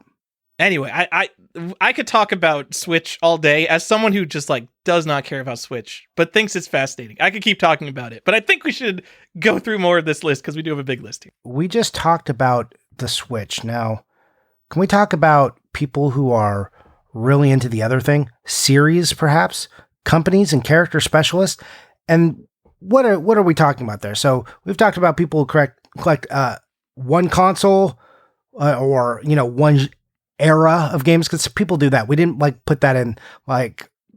Anyway, I could talk about Switch all day as someone who just like does not care about Switch, but thinks it's fascinating. I could keep talking about it, but I think we should go through more of this list because we do have a big list here. We just talked about the Switch. Now, can we talk about people who are really into the other thing? Series, perhaps? Companies and character specialists? And what are we talking about there? So we've talked about people who collect one console or, one era of games, because people do that. We didn't put that in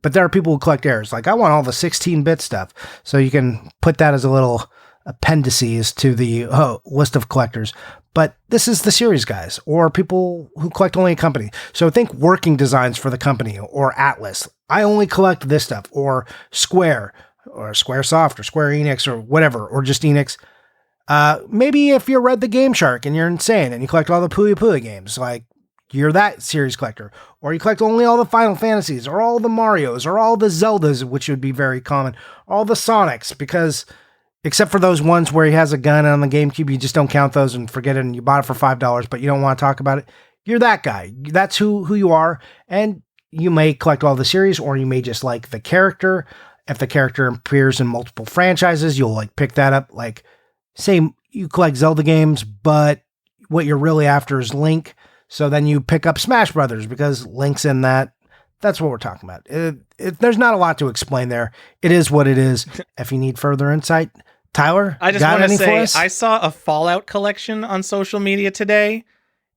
but there are people who collect eras. Like, I want all the 16-bit stuff. So you can put that as a little appendices to the list of collectors. But this is the series guys or people who collect only a company. So think working designs for the company or Atlas. I only collect this stuff, or Square or Squaresoft or Square Enix or whatever, or just Enix. Maybe if you read the Game Shark and you're insane and you collect all the Puyo Puyo games, like you're that series collector, or you collect only all the Final Fantasies or all the Marios or all the Zeldas, which would be very common, all the Sonics, because except for those ones where he has a gun on the GameCube, you just don't count those and forget it and you bought it for $5, but you don't want to talk about it. You're that guy. That's who you are. And you may collect all the series, or you may just like the character. if the character appears in multiple franchises, you'll like pick that up. Like, say you collect Zelda games, but what you're really after is Link. So then you pick up Smash Brothers because Link's in that. That's what we're talking about. There's not a lot to explain there. It is what it is. If you need further insight, Tyler, I just want to say, I saw a Fallout collection on social media today.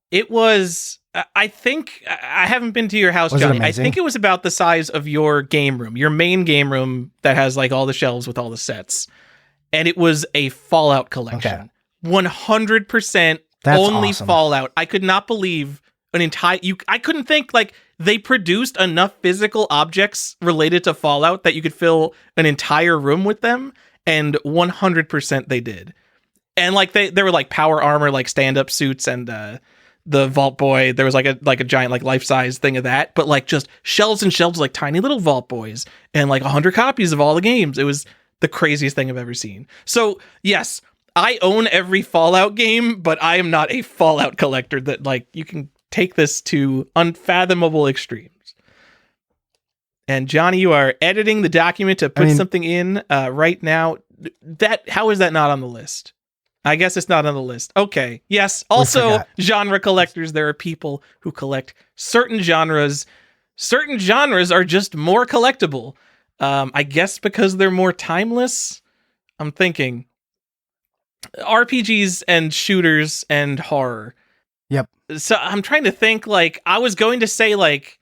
It was, I think, I haven't been to your house, Johnny. I think it was about the size of your game room, your main game room that has like all the shelves with all the sets. And it was a Fallout collection. Okay. 100% only awesome. Fallout. I could not believe I couldn't think like they produced enough physical objects related to Fallout that you could fill an entire room with them. And 100% they did. And like there were like power armor, like stand-up suits, and the Vault Boy. There was like a giant like life-size thing of that, but like just shelves and shelves, like tiny little Vault Boys, and like 100 copies of all the games. It was the craziest thing I've ever seen. So yes, I own every Fallout game, but I am not a Fallout collector that like you can take this to unfathomable extremes. And Johnny, you are editing the document to put something in right now. How is that not on the list? I guess it's not on the list. Okay. Yes. Also, genre collectors. There are people who collect certain genres. Certain genres are just more collectible. I guess because they're more timeless. I'm thinking RPGs and shooters and horror. Yep. So I'm trying to think, like, I was going to say, like,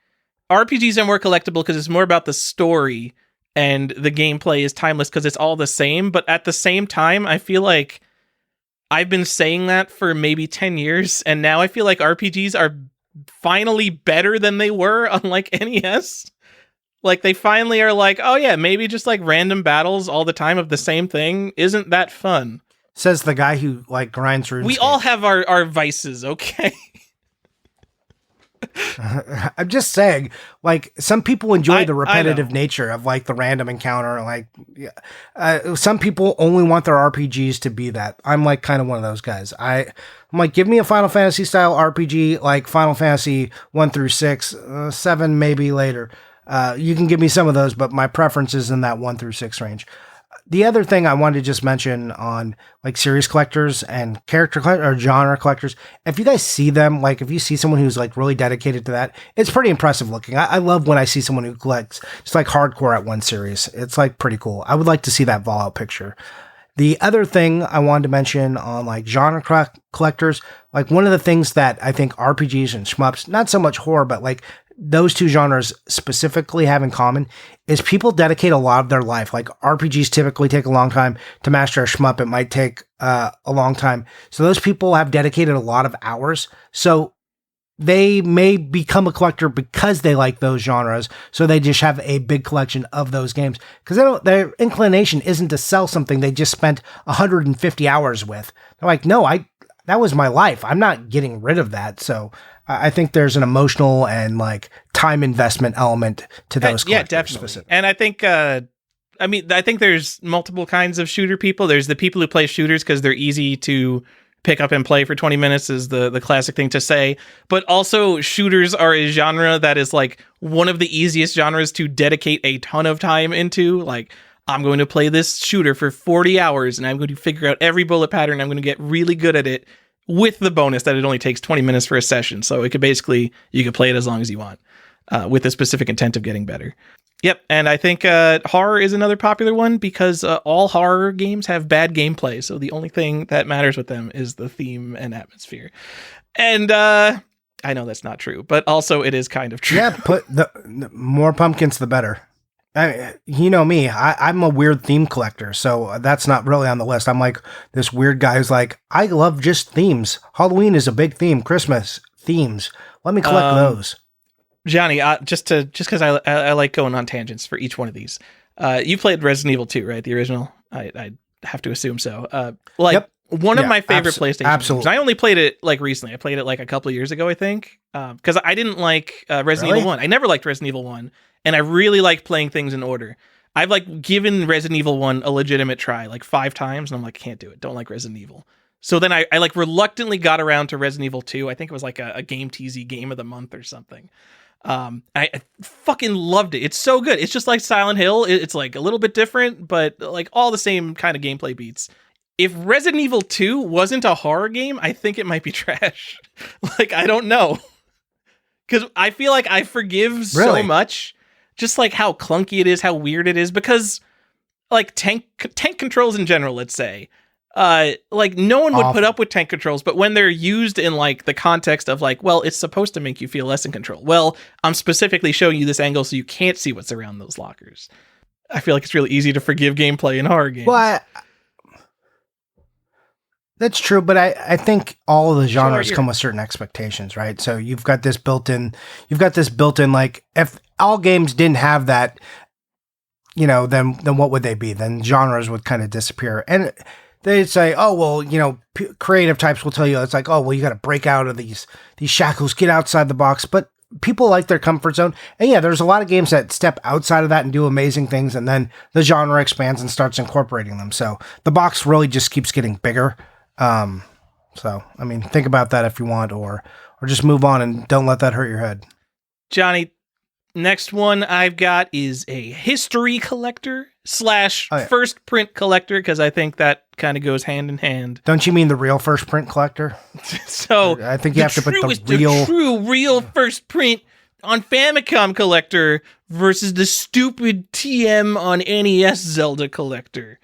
RPGs are more collectible because it's more about the story, and the gameplay is timeless because it's all the same. But at the same time, I feel like I've been saying that for maybe 10 years, and now I feel like RPGs are finally better than they were on, like, NES. Like, they finally are like, oh yeah, maybe just, like, random battles all the time of the same thing isn't that fun. Says the guy who like grinds RuneScape. We all have our vices, okay? I'm just saying, like, some people enjoy the repetitive nature of like the random encounter. Like, some people only want their RPGs to be that. I'm like kind of one of those guys. I'm like, give me a Final Fantasy style RPG, like Final Fantasy 1 through 6, 7 maybe later. You can give me some of those, but my preference is in that 1 through 6 range. The other thing I wanted to just mention on like series collectors and character or genre collectors, if you guys see them, like if you see someone who's like really dedicated to that, it's pretty impressive looking. I love when I see someone who collects just like hardcore at one series. It's like pretty cool. I would like to see that Fallout picture. The other thing I wanted to mention on like genre collectors, like one of the things that I think RPGs and shmups, not so much horror, but like those two genres specifically have in common is people dedicate a lot of their life. Like RPGs typically take a long time to master a shmup. It might take a long time. So those people have dedicated a lot of hours. So they may become a collector because they like those genres. So they just have a big collection of those games because their inclination isn't to sell something they just spent 150 hours with. They're like, no, that was my life. I'm not getting rid of that. So I think there's an emotional and like time investment element to those. Yeah, definitely. And I think, I think there's multiple kinds of shooter people. There's the people who play shooters because they're easy to pick up and play for 20 minutes is the classic thing to say. But also shooters are a genre that is like one of the easiest genres to dedicate a ton of time into. Like, I'm going to play this shooter for 40 hours and I'm going to figure out every bullet pattern. I'm going to get really good at it, with the bonus that it only takes 20 minutes for a session. So it could basically, you could play it as long as you want, with the specific intent of getting better. Yep. And I think horror is another popular one because all horror games have bad gameplay. So the only thing that matters with them is the theme and atmosphere. And I know that's not true, but also it is kind of true. Yeah, put the more pumpkins, the better. You know me, I'm a weird theme collector, so that's not really on the list. I'm like this weird guy who's like, I love just themes. Halloween is a big theme. Christmas themes. Let me collect those. Johnny, just because I like going on tangents for each one of these. You played Resident Evil 2, right? The original? I have to assume so. Yep. One of my favorite PlayStation games. I only played it like recently. I played it like a couple of years ago, I think, because I didn't like Resident Evil 1. I never liked Resident Evil 1. And I really like playing things in order. I've like given Resident Evil 1 a legitimate try like 5 times, and I'm like, can't do it. Don't like Resident Evil. So then I like reluctantly got around to Resident Evil 2. I think it was like a Game TZ Game of the Month or something. I fucking loved it. It's so good. It's just like Silent Hill. It's like a little bit different, but like all the same kind of gameplay beats. If Resident Evil 2 wasn't a horror game, I think it might be trash. Like, I don't know. Because I feel like I forgive so much. Just like how clunky it is, how weird it is. Because like tank controls in general, let's say. Like no one would put up with tank controls, but when they're used in like the context of like, well, it's supposed to make you feel less in control. Well, I'm specifically showing you this angle so you can't see what's around those lockers. I feel like it's really easy to forgive gameplay in horror games. Well, that's true, but I think all of the genres come with certain expectations, right? So you've got this built in, like, if all games didn't have that, you know, then what would they be? Then genres would kind of disappear. And they'd say, oh, well, you know, creative types will tell you, it's like, oh, well, you got to break out of these shackles, get outside the box. But people like their comfort zone. And yeah, there's a lot of games that step outside of that and do amazing things. And then the genre expands and starts incorporating them. So the box really just keeps getting bigger. So, I mean, think about that if you want, or just move on and don't let that hurt your head. Johnny, next one I've got is a history collector / first print collector, because I think that kind of goes hand in hand. Don't you mean the real first print collector? So I think you have to put the real first print on Famicom collector versus the stupid TM on NES Zelda collector.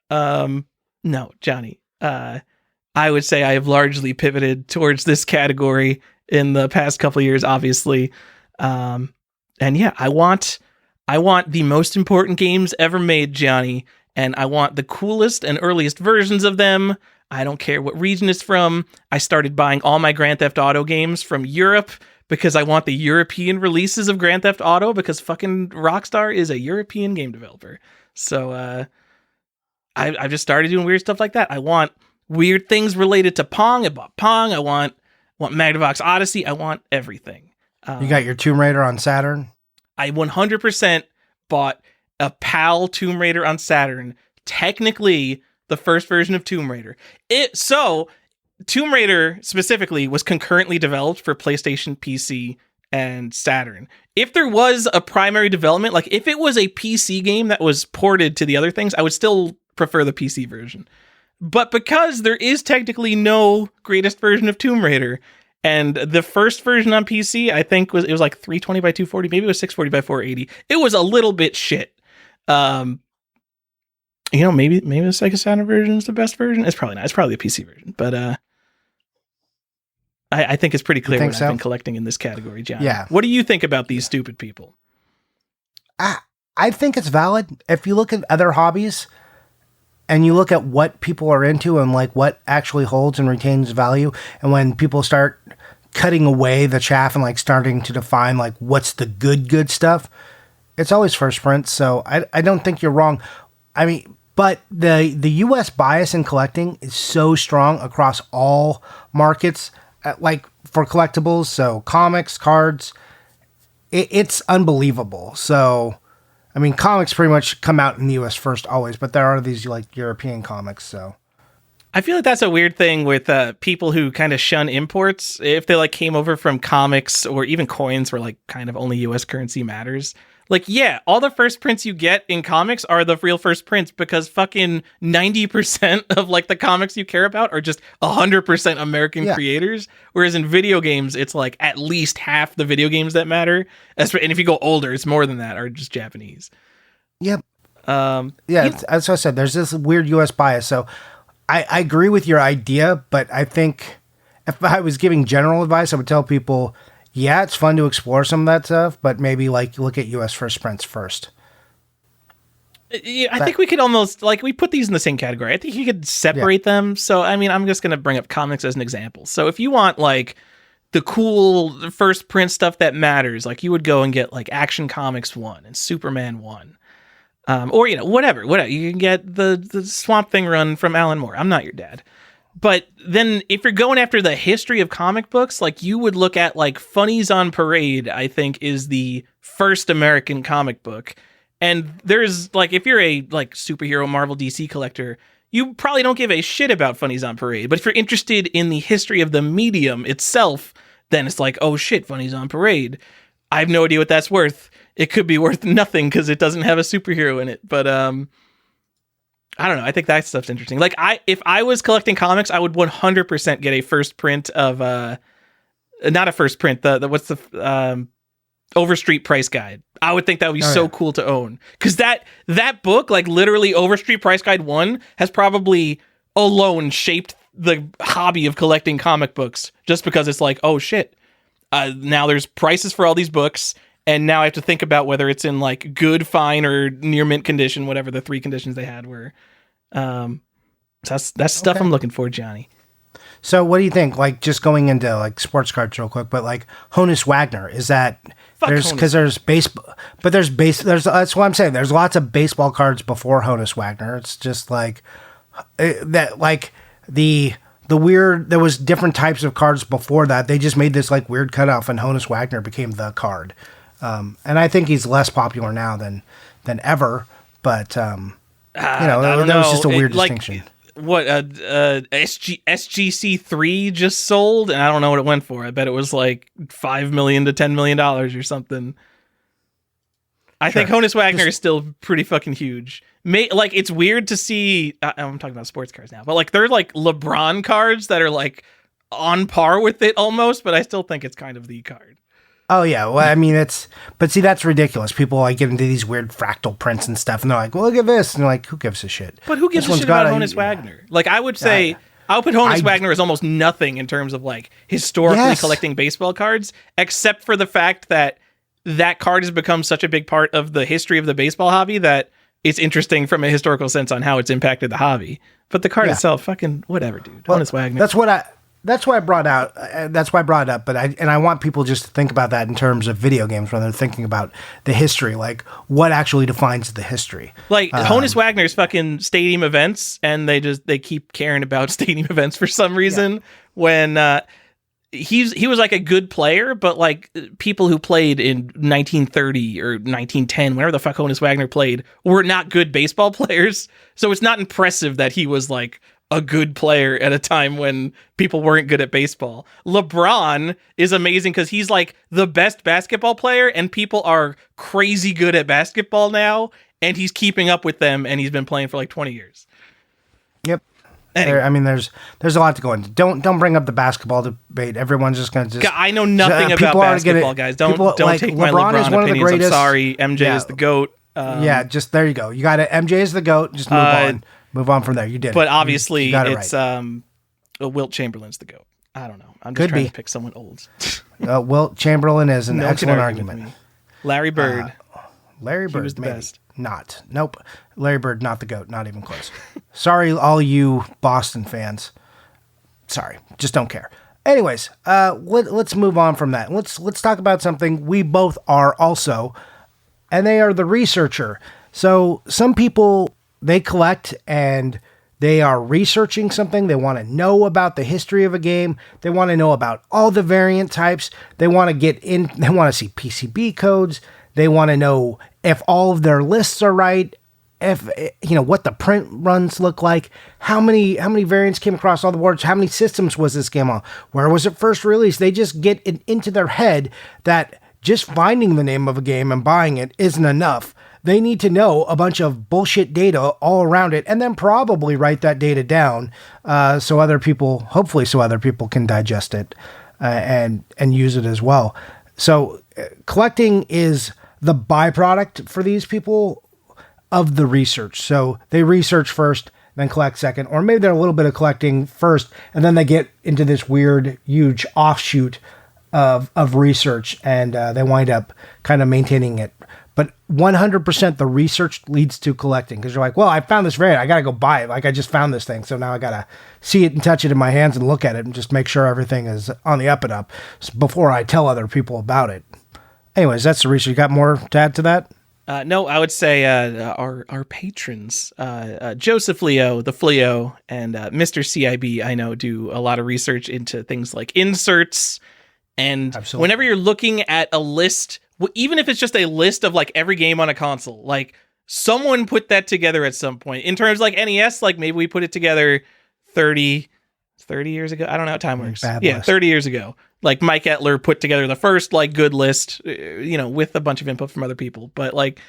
No, Johnny. I would say I have largely pivoted towards this category in the past couple of years, obviously. And yeah, I want the most important games ever made, Johnny, and I want the coolest and earliest versions of them. I don't care what region it's from. I started buying all my Grand Theft Auto games from Europe because I want the European releases of Grand Theft Auto, because fucking Rockstar is a European game developer. So I've just started doing weird stuff like that. I want weird things related to Pong. I bought Pong. I want Magnavox Odyssey. I want everything. You got your Tomb Raider on Saturn? I 100% bought a PAL Tomb Raider on Saturn. Technically, the first version of Tomb Raider. So, Tomb Raider specifically was concurrently developed for PlayStation, PC, and Saturn. If there was a primary development, like if it was a PC game that was ported to the other things, I would still prefer the PC version. But because there is technically no greatest version of Tomb Raider, and the first version on PC, I think it was like 320 by 240, maybe it was 640 by 480. It was a little bit shit. You know, maybe the Sega Saturn version is the best version. It's probably not. It's probably the PC version. But I think it's pretty clear what I've been collecting in this category, John. Yeah. What do you think about these stupid people? I think it's valid. If you look at other hobbies and you look at what people are into and like what actually holds and retains value, and when people start cutting away the chaff and like starting to define like what's the good stuff, it's always first print. So I don't think you're wrong. I mean, but the US bias in collecting is so strong across all markets, like for collectibles. So comics, cards, it's unbelievable. So, I mean, comics pretty much come out in the US first always, but there are these like European comics. So I feel like that's a weird thing with people who kind of shun imports. If they like came over from comics or even coins where like kind of only US currency matters. Like, yeah, all the first prints you get in comics are the real first prints, because fucking 90% of like the comics you care about are just 100% American creators. Whereas in video games, it's like at least half the video games that matter. And if you go older, it's more than that, are just Japanese. Yep. As I said, there's this weird US bias. So I agree with your idea, but I think if I was giving general advice, I would tell people, yeah, it's fun to explore some of that stuff, but maybe like look at US first prints first. Yeah, I think we could almost, like, we put these in the same category. I think you could separate them. So, I mean, I'm just going to bring up comics as an example. So if you want like the cool first print stuff that matters, like you would go and get like Action Comics 1 and Superman 1. Or, you know, whatever. You can get the Swamp Thing run from Alan Moore. I'm not your dad. But then if you're going after the history of comic books, like you would look at like Funnies on Parade, I think is the first American comic book. And there's like, if you're a like superhero Marvel DC collector, you probably don't give a shit about Funnies on Parade. But if you're interested in the history of the medium itself, then it's like, oh shit, Funnies on Parade. I have no idea what that's worth. It could be worth nothing because it doesn't have a superhero in it. But I don't know. I think that stuff's interesting. Like if I was collecting comics, I would 100% get a first print of not a first print. The what's the Overstreet Price Guide. I would think that would be so cool to own, because that book, like literally Overstreet Price Guide 1, has probably alone shaped the hobby of collecting comic books, just because it's like, oh shit, now there's prices for all these books, and now I have to think about whether it's in like good, fine, or near mint condition, whatever the 3 conditions they had were. That's stuff I'm looking for, Johnny. So what do you think? Like, just going into like sports cards real quick, but like Honus Wagner, is that there's baseball, but there's that's what I'm saying. There's lots of baseball cards before Honus Wagner. It's just like that, like the weird, there was different types of cards before that. They just made this like weird cutoff, and Honus Wagner became the card. And I think he's less popular now than ever, but there was just a weird distinction. What SGC3 just sold, and I don't know what it went for. I bet it was like $5 million to $10 million or something. I think Honus Wagner is still pretty fucking huge. Like, it's weird to see. I'm talking about sports cards now, but like they're like LeBron cards that are like on par with it almost. But I still think it's kind of the card. Oh yeah, well I mean but see, that's ridiculous. People like get into these weird fractal prints and stuff, and they're like, well, look at this, and you're like, who gives a shit? But who gives a shit about Honus Wagner? Like, I would say I would put Honus Wagner as almost nothing in terms of like historically collecting baseball cards, except for the fact that that card has become such a big part of the history of the baseball hobby that it's interesting from a historical sense on how it's impacted the hobby. But the card itself, fucking whatever, dude. Honus Wagner. That's why I brought it up. But I want people just to think about that in terms of video games when they're thinking about the history, like what actually defines the history. Like Honus Wagner's fucking stadium events, and they keep caring about stadium events for some reason. When he was like a good player, but like people who played in 1930 or 1910, whenever the fuck Honus Wagner played, were not good baseball players. So it's not impressive that he was like a good player at a time when people weren't good at baseball. LeBron is amazing because he's like the best basketball player, and people are crazy good at basketball now, and he's keeping up with them, and he's been playing for like 20 years. Yep. Anyway. I mean, there's a lot to go into. Don't bring up the basketball debate. Everyone's just going to I know nothing about basketball, guys. Don't like, take my LeBron is one of the greatest. I'm sorry, MJ is the GOAT. Just there you go. You got it. MJ is the GOAT. Just move on. Move on from there. You did. But obviously, it's Wilt Chamberlain's the GOAT. I don't know. I'm just trying to pick someone old. Wilt Chamberlain is an excellent argument. Larry Bird. Larry Bird was the best. Not. Nope. Larry Bird, not the GOAT. Not even close. Sorry, all you Boston fans. Sorry. Just don't care. Anyways, let's move on from that. Let's talk about something we both are also, and they are the researcher. So some people, they collect and they are researching something. They want to know about the history of a game. They want to know about all the variant types. They want to get in. They want to see PCB codes. They want to know if all of their lists are right. If what the print runs look like. How many variants came across all the boards. How many systems was this game on? Where was it first released? They just get it into their head that just finding the name of a game and buying it isn't enough. They need to know a bunch of bullshit data all around it, and then probably write that data down so other people can digest it and use it as well. So collecting is the byproduct for these people of the research. So they research first, then collect second, or maybe they're a little bit of collecting first, and then they get into this weird, huge offshoot of research, and they wind up kind of maintaining it. But 100% the research leads to collecting, because you're like, well, I found this variant. I got to go buy it. Like, I just found this thing. So now I got to see it and touch it in my hands and look at it and just make sure everything is on the up and up before I tell other people about it. Anyways, that's the research. You got more to add to that? No, I would say our patrons, Joseph Leo, the Fleo, and Mr. CIB, I know, do a lot of research into things like inserts. And Absolutely. Whenever you're looking at a list, even if it's just a list of like every game on a console, like someone put that together at some point. In terms of like NES, like maybe we put it together 30, 30 years ago. I don't know how time works. Bad Yeah, list. 30 years ago. Like Mike Etler put together the first like good list, with a bunch of input from other people. But like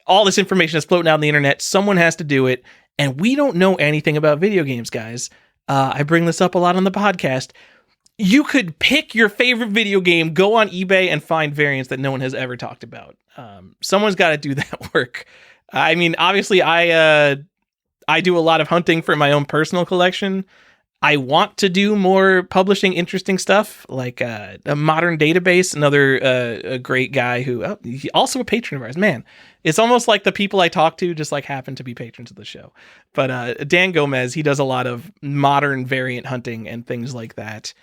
all this information is floating out on the internet. Someone has to do it. And we don't know anything about video games, guys. I bring this up a lot on the podcast. You could pick your favorite video game, go on eBay and find variants that no one has ever talked about. Someone's got to do that work. I mean, obviously I do a lot of hunting for my own personal collection. I want to do more publishing interesting stuff, like a Modern Database, another a great guy who he's also a patron of ours. Man, it's almost like the people I talk to just like happen to be patrons of the show. But Dan Gomez, he does a lot of modern variant hunting and things like that.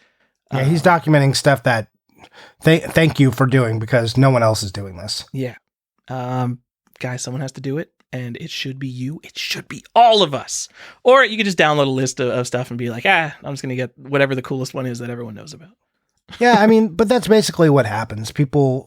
Yeah, he's documenting stuff that thank you for doing, because no one else is doing this. Yeah. Guys, someone has to do it. And it should be you. It should be all of us. Or you could just download a list of stuff and be like, I'm just going to get whatever the coolest one is that everyone knows about. Yeah, I mean, but that's basically what happens. People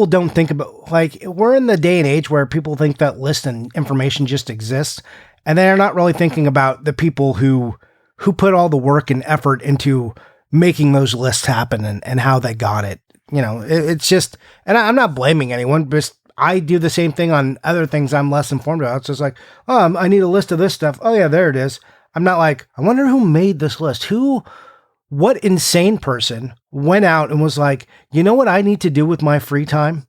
don't think about, like, we're in the day and age where people think that list and information just exists. And they're not really thinking about the people who put all the work and effort into making those lists happen and how they got it. It's just, and I'm not blaming anyone, but I do the same thing on other things I'm less informed about. So it's like, I need a list of this stuff. Oh yeah, there it is. I'm not like, I wonder who made this list. What insane person went out and was like, you know what I need to do with my free time?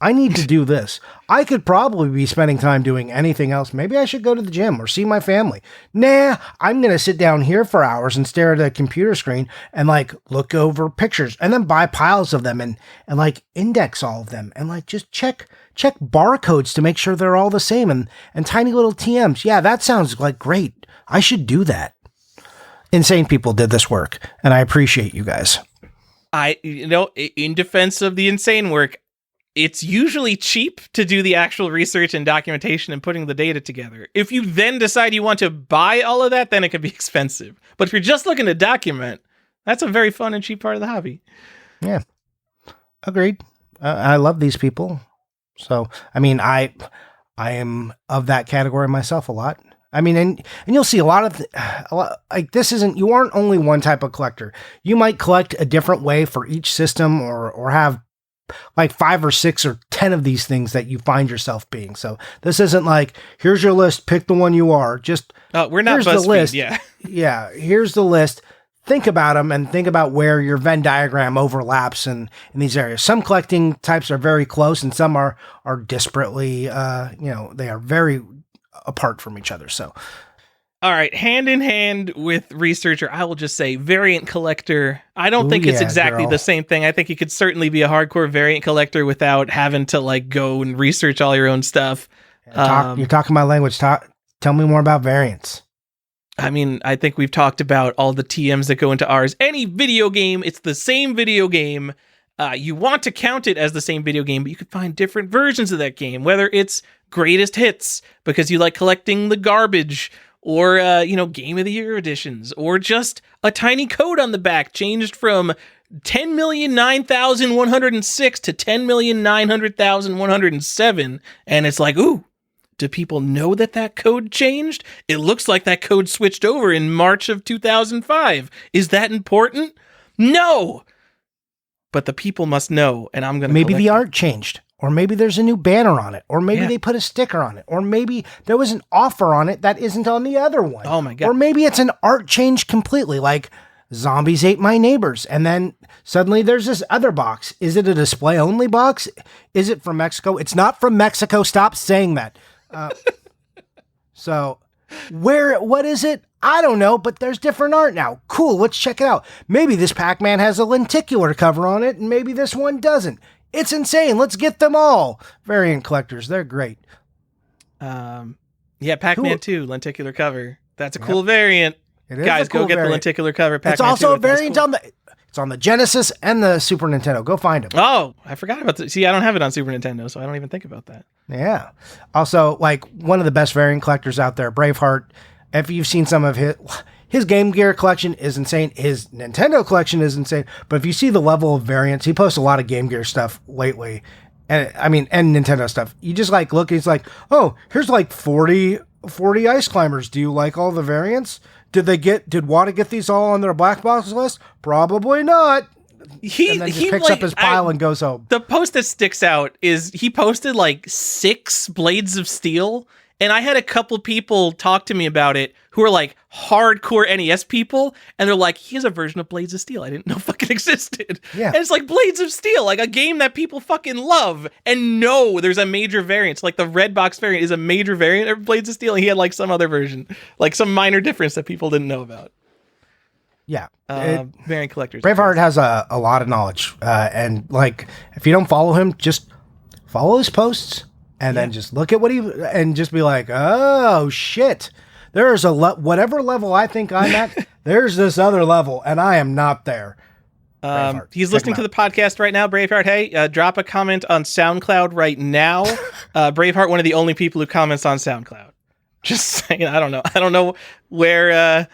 I need to do this. I could probably be spending time doing anything else. Maybe I should go to the gym or see my family. Nah, I'm going to sit down here for hours and stare at a computer screen and like look over pictures and then buy piles of them and like index all of them and like just check barcodes to make sure they're all the same and tiny little TMs. Yeah, that sounds like great. I should do that. Insane people did this work, and I appreciate you guys. In defense of the insane work, it's usually cheap to do the actual research and documentation and putting the data together. If you then decide you want to buy all of that, then it can be expensive. But if you're just looking to document, that's a very fun and cheap part of the hobby. Yeah, agreed. I love these people. So, I mean, I am of that category myself a lot. I mean, and you'll see a lot like this you aren't only one type of collector. You might collect a different way for each system or have like 5 or 6 or 10 of these things that you find yourself being. So this isn't like, here's your list, pick the one you are. Just we're not here's the BuzzFeed, list. Yeah. Yeah. Here's the list. Think about them and think about where your Venn diagram overlaps in these areas. Some collecting types are very close and some are disparately, they are very apart from each other. So, all right, hand in hand with researcher, I will just say variant collector. I don't think it's exactly the same thing. I think you could certainly be a hardcore variant collector without having to like go and research all your own stuff. You're talking my language. Tell me more about variants. I mean, I think we've talked about all the TMs that go into ours. Any video game, it's the same video game. You want to count it as the same video game, but you could find different versions of that game, whether it's greatest hits because you like collecting the garbage, or game of the year editions, or just a tiny code on the back changed from 10,009,106 to 10,900,107, and it's like, ooh, do people know that code changed? It looks like that code switched over in March of 2005. Is that important? No! But the people must know, and I'm going to maybe the art changed, or maybe there's a new banner on it, or maybe they put a sticker on it, or maybe there was an offer on it that isn't on the other one. Oh my God. Or maybe it's an art change completely, like Zombies Ate My Neighbors, and then suddenly there's this other box. Is it a display only box? Is it from Mexico? It's not from Mexico. Stop saying that. So what is it? I don't know, but there's different art now. Cool, let's check it out. Maybe this Pac-Man has a lenticular cover on it, and maybe this one doesn't. It's insane. Let's get them all. Variant collectors, they're great. Pac-Man 2, lenticular cover. That's a cool variant. It is Guys, a cool go get variant. the lenticular cover. Pac-Man it's also 2, a variant cool. it's on the Genesis and the Super Nintendo. Go find them. Oh, I forgot about that. See, I don't have it on Super Nintendo, so I don't even think about that. Yeah. Also, like, one of the best variant collectors out there, Braveheart. If you've seen some of his Game Gear collection is insane. His Nintendo collection is insane. But if you see the level of variants, he posts a lot of Game Gear stuff lately. And Nintendo stuff. You just like look, he's like, oh, here's like 40 Ice Climbers. Do you like all the variants? Did Wada get these all on their black box list? Probably not. And then just picks up his pile and goes home. The post that sticks out is he posted like 6 Blades of Steel, and I had a couple people talk to me about it who are like hardcore NES people, and they're like, here's a version of Blades of Steel I didn't know fucking existed. Yeah. And it's like Blades of Steel, like a game that people fucking love, and no, there's a major variant. Like the red box variant is a major variant of Blades of Steel, and he had like some other version, like some minor difference that people didn't know about. Yeah. Variant collectors. Braveheart has a lot of knowledge. And like, if you don't follow him, just follow his posts and then just look at and just be like, oh shit, there's whatever level I think I'm at, there's this other level and I am not there. He's listening to the podcast right now. Braveheart, hey, drop a comment on SoundCloud right now. Braveheart, one of the only people who comments on SoundCloud. Just saying, I don't know where,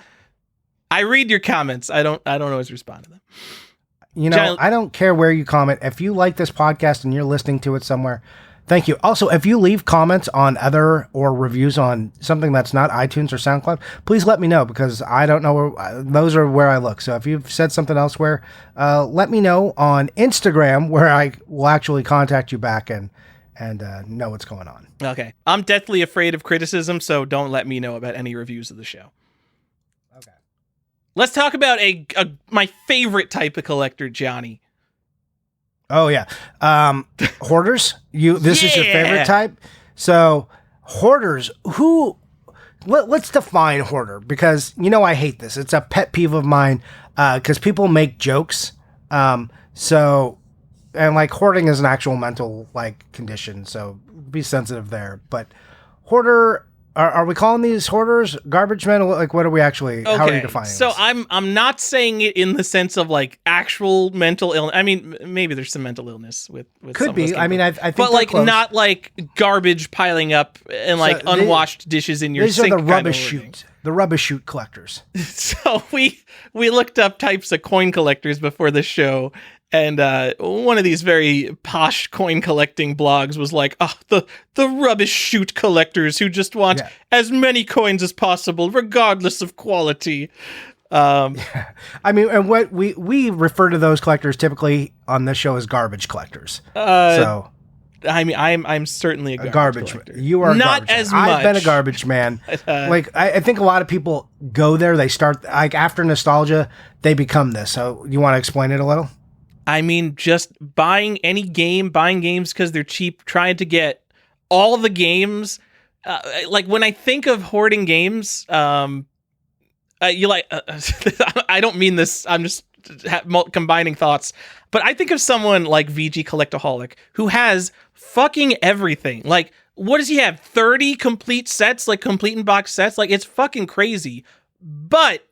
I read your comments. I don't always respond to them. I don't care where you comment. If you like this podcast and you're listening to it somewhere, thank you. Also, if you leave comments on or reviews on something that's not iTunes or SoundCloud, please let me know because I don't know those are where I look. So if you've said something elsewhere, let me know on Instagram where I will actually contact you back and know what's going on. Okay. I'm deathly afraid of criticism, so don't let me know about any reviews of the show. Let's talk about my favorite type of collector, Johnny. Oh yeah, hoarders. This is your favorite type. So hoarders. Let's define hoarder because I hate this. It's a pet peeve of mine because people make jokes. And like hoarding is an actual mental like condition. So be sensitive there. But hoarder. Are we calling these hoarders garbage men? Like, what are we actually? Okay. How are you defining so this? I'm not saying it in the sense of like actual mental illness. I mean, maybe there's some mental illness with could be. I mean, I think, but like close. Not like garbage piling up and like unwashed dishes in your these sink. These are the rubbish chute. The rubbish chute collectors. So we looked up types of coin collectors before the show. And one of these very posh coin collecting blogs was like, the rubbish chute collectors who just want as many coins as possible, regardless of quality. I mean, and what we refer to those collectors typically on this show as garbage collectors. I mean, I'm certainly a garbage collector. You are not a as much. I've been a garbage man. Like I think a lot of people go there. They start like after nostalgia, they become this. So you want to explain it a little? I mean, just buying games because they're cheap, trying to get all the games. Like when I think of hoarding games, I don't mean this. I'm just combining thoughts. But I think of someone like VG Collectaholic who has fucking everything. Like, what does he have? 30 complete sets, like complete in box sets? Like, it's fucking crazy. But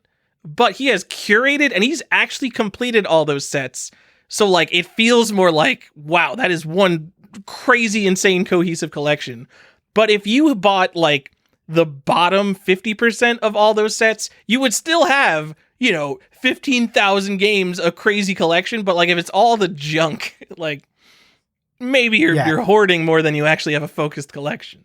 he has curated and he's actually completed all those sets. So, like, it feels more like, wow, that is one crazy, insane, cohesive collection. But if you bought, like, the bottom 50% of all those sets, you would still have, 15,000 games, a crazy collection. But, like, if it's all the junk, like, maybe you're hoarding more than you actually have a focused collection.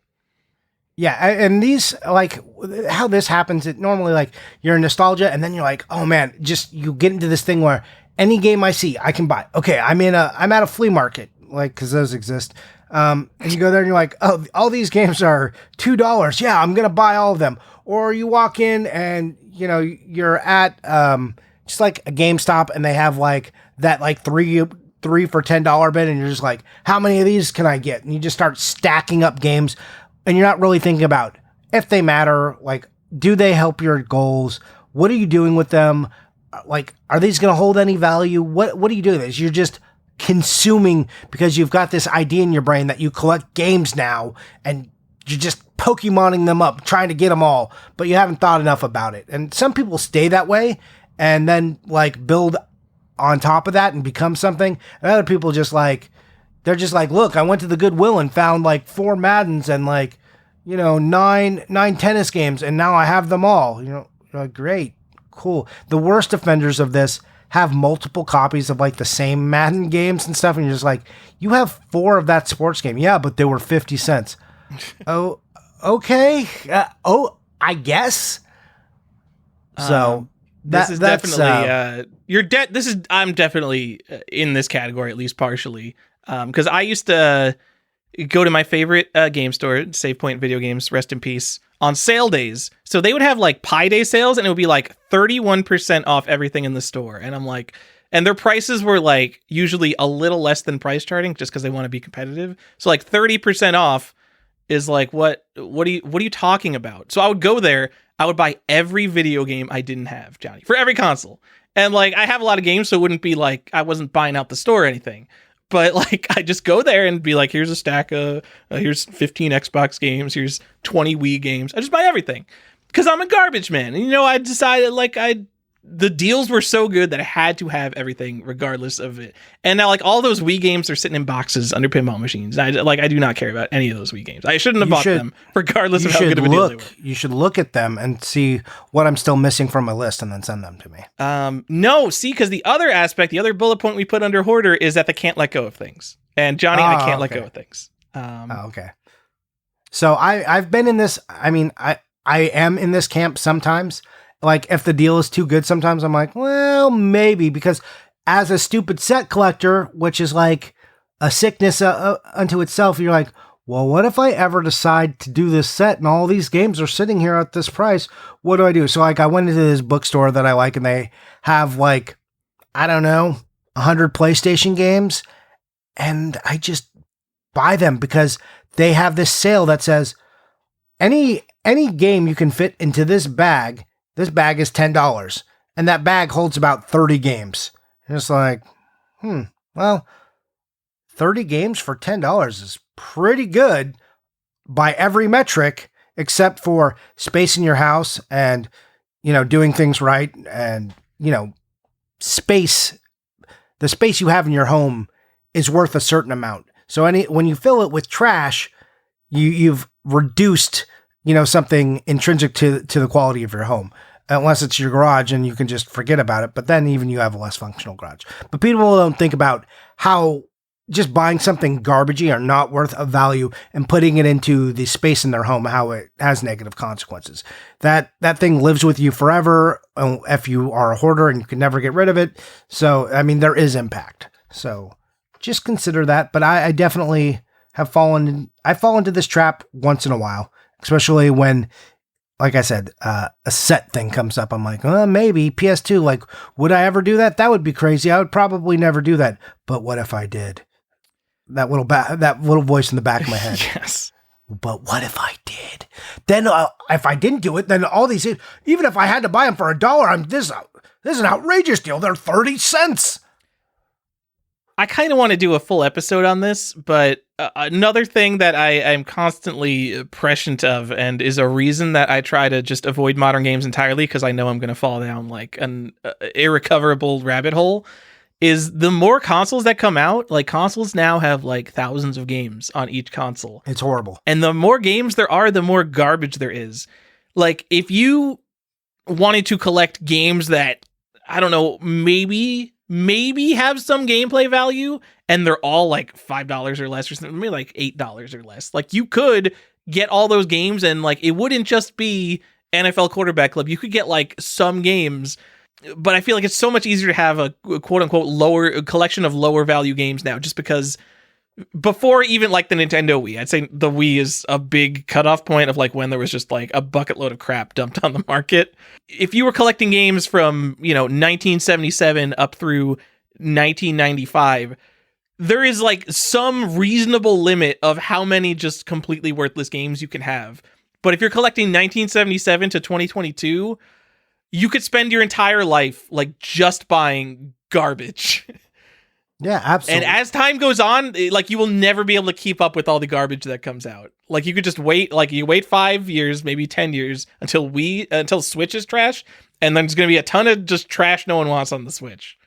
Yeah, and these, like, how this happens, it normally, like, you're in nostalgia, and then you're like, oh, man, you get into this thing where any game I see, I can buy. Okay, I'm at a flea market, like, because those exist. And you go there and you're like, oh, all these games are $2. Yeah, I'm going to buy all of them. Or you walk in and, you're at just like a GameStop and they have like that like three for $10 bin and you're just like, how many of these can I get? And you just start stacking up games and you're not really thinking about if they matter, like, do they help your goals? What are you doing with them? Like, are these going to hold any value? What are you doing? You're just consuming because you've got this idea in your brain that you collect games now and you're just Pokemoning them up, trying to get them all, but you haven't thought enough about it. And some people stay that way and then like build on top of that and become something. And other people they're just like, look, I went to the Goodwill and found like 4 Maddens and like, 9 tennis games and now I have them all. You're like, great. Cool. The worst offenders of this have multiple copies of like the same Madden games and stuff. And you're just like, you have 4 of that sports game. Yeah, but they were 50 cents. Oh, okay. I guess. So this is definitely I'm definitely in this category, at least partially, because I used to go to my favorite game store, Save Point Video Games, rest in peace, on sale days. So they would have like Pi Day sales, and it would be like 31% off everything in the store. And I'm like, and their prices were like usually a little less than price charting, just because they want to be competitive. So like 30% off is like, what are you talking about? So I would go there, I would buy every video game I didn't have, Johnny, for every console. And like, I have a lot of games, so it wouldn't be like I wasn't buying out the store or anything. But like, I just go there and be like, here's a stack of, here's 15 Xbox games, here's 20 Wii games. I just buy everything because I'm a garbage man. And, I decided like the deals were so good that I had to have everything regardless of it. And now like all those Wii games are sitting in boxes under pinball machines. I do not care about any of those Wii games. I shouldn't have bought them regardless of how good of a deal they were. You should look at them and see what I'm still missing from my list and then send them to me. No, see, because the other aspect, the other bullet point we put under hoarder is that they can't let go of things. And Johnny and I can't let go of things. Okay. So I've been in this, I am in this camp sometimes. Like, if the deal is too good, sometimes I'm like, well, maybe, because as a stupid set collector, which is like a sickness unto itself, you're like, well, what if I ever decide to do this set and all these games are sitting here at this price? What do I do? So, like, I went into this bookstore that I like, and they have, like, I don't know, 100 PlayStation games, and I just buy them because they have this sale that says any game you can fit into this bag. This bag is $10, and that bag holds about 30 games. And it's like, well, 30 games for $10 is pretty good by every metric, except for space in your house and, doing things right. And, space, the space you have in your home is worth a certain amount. So when you fill it with trash, you've reduced something intrinsic to the quality of your home, unless it's your garage and you can just forget about it. But then even you have a less functional garage. But people don't think about how just buying something garbagey or not worth of value and putting it into the space in their home, how it has negative consequences. That thing lives with you forever if you are a hoarder and you can never get rid of it. So, there is impact. So just consider that. But I definitely have I fall into this trap once in a while. Especially when, like I said, a set thing comes up. I'm like, maybe PS2. Like, would I ever do that? That would be crazy. I would probably never do that. But what if I did? That little voice in the back of my head. Yes. But what if I did? Then if I didn't do it, then all these, even if I had to buy them for $1, this is an outrageous deal. They're 30 cents. I kind of want to do a full episode on this, but another thing that I am constantly prescient of, and is a reason that I try to just avoid modern games entirely, because I know I'm going to fall down like an irrecoverable rabbit hole, is the more consoles that come out, like consoles now have like thousands of games on each console. It's horrible. And the more games there are, the more garbage there is. Like, if you wanted to collect games that, I don't know, maybe have some gameplay value, and they're all like $5 or less, or something, maybe like $8 or less. Like, you could get all those games, and like, it wouldn't just be NFL Quarterback Club. You could get like some games, but I feel like it's so much easier to have a quote unquote lower collection of lower value games now, just because before even like the Nintendo Wii, I'd say the Wii is a big cutoff point of like when there was just like a bucket load of crap dumped on the market. If you were collecting games from, 1977 up through 1995, there is like some reasonable limit of how many just completely worthless games you can have. But if you're collecting 1977 to 2022, you could spend your entire life like just buying garbage. Yeah, absolutely. And as time goes on, like, you will never be able to keep up with all the garbage that comes out. Like, you could just wait, like, you wait 5 years, maybe 10 years until Switch is trash, and then there's going to be a ton of just trash no one wants on the Switch.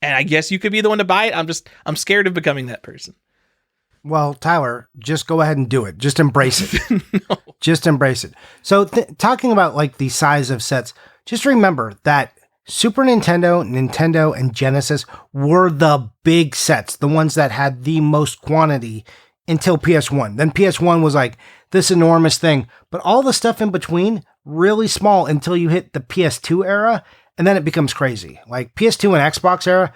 And I guess you could be the one to buy it. I'm scared of becoming that person. Well, Tyler, just go ahead and do it. Just embrace it. No. Just embrace it. So talking about like the size of sets, just remember that Super Nintendo, and Genesis were the big sets, the ones that had the most quantity until PS1. Then PS1 was like this enormous thing, but all the stuff in between, really small until you hit the PS2 era, and then it becomes crazy. Like PS2 and Xbox era,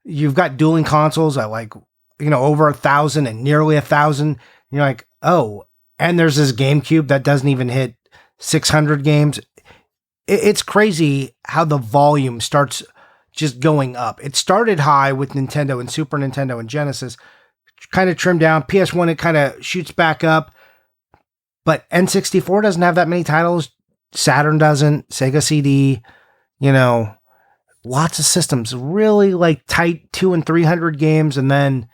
you've got dueling consoles at like, over 1,000 and nearly 1,000. You're like, oh, and there's this GameCube that doesn't even hit 600 games. It's crazy how the volume starts just going up. It started high with Nintendo and Super Nintendo and Genesis, kind of trimmed down. PS1, it kind of shoots back up. But N64 doesn't have that many titles. Saturn doesn't. Sega CD, lots of systems. Really like tight 200 and 300 games. And then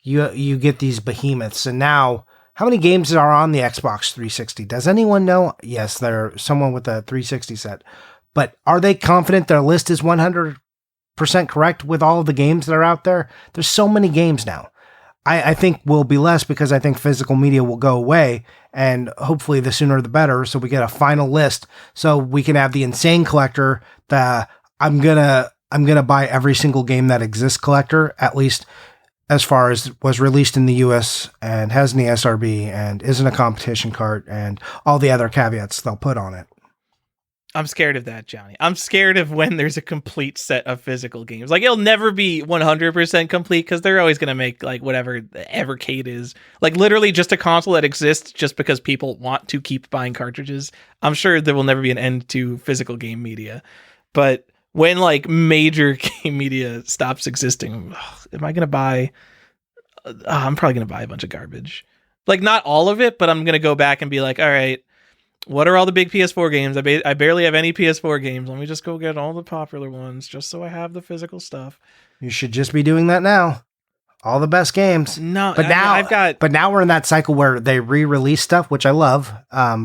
you get these behemoths. And now, how many games are on the Xbox 360? Does anyone know? Yes, there's someone with a 360 set. But are they confident their list is 100% correct with all of the games that are out there? There's so many games now. I think will be less because I think physical media will go away, and hopefully the sooner the better, so we get a final list so we can have the insane collector, the I'm gonna buy every single game that exists collector, at least as far as was released in the US and has an ESRB and isn't a competition cart and all the other caveats they'll put on it. I'm scared of that, Johnny. I'm scared of when there's a complete set of physical games. Like, it'll never be 100% complete because they're always going to make, like, whatever the Evercade is. Like, literally just a console that exists just because people want to keep buying cartridges. I'm sure there will never be an end to physical game media. But when, like, major game media stops existing, am I going to buy... I'm probably going to buy a bunch of garbage. Like, not all of it, but I'm going to go back and be like, all right, what are all the big PS4 games? I barely have any PS4 games. Let me just go get all the popular ones just so I have the physical stuff. You should just be doing that now. All the best games. No, but now we're in that cycle where they re-release stuff, which I love,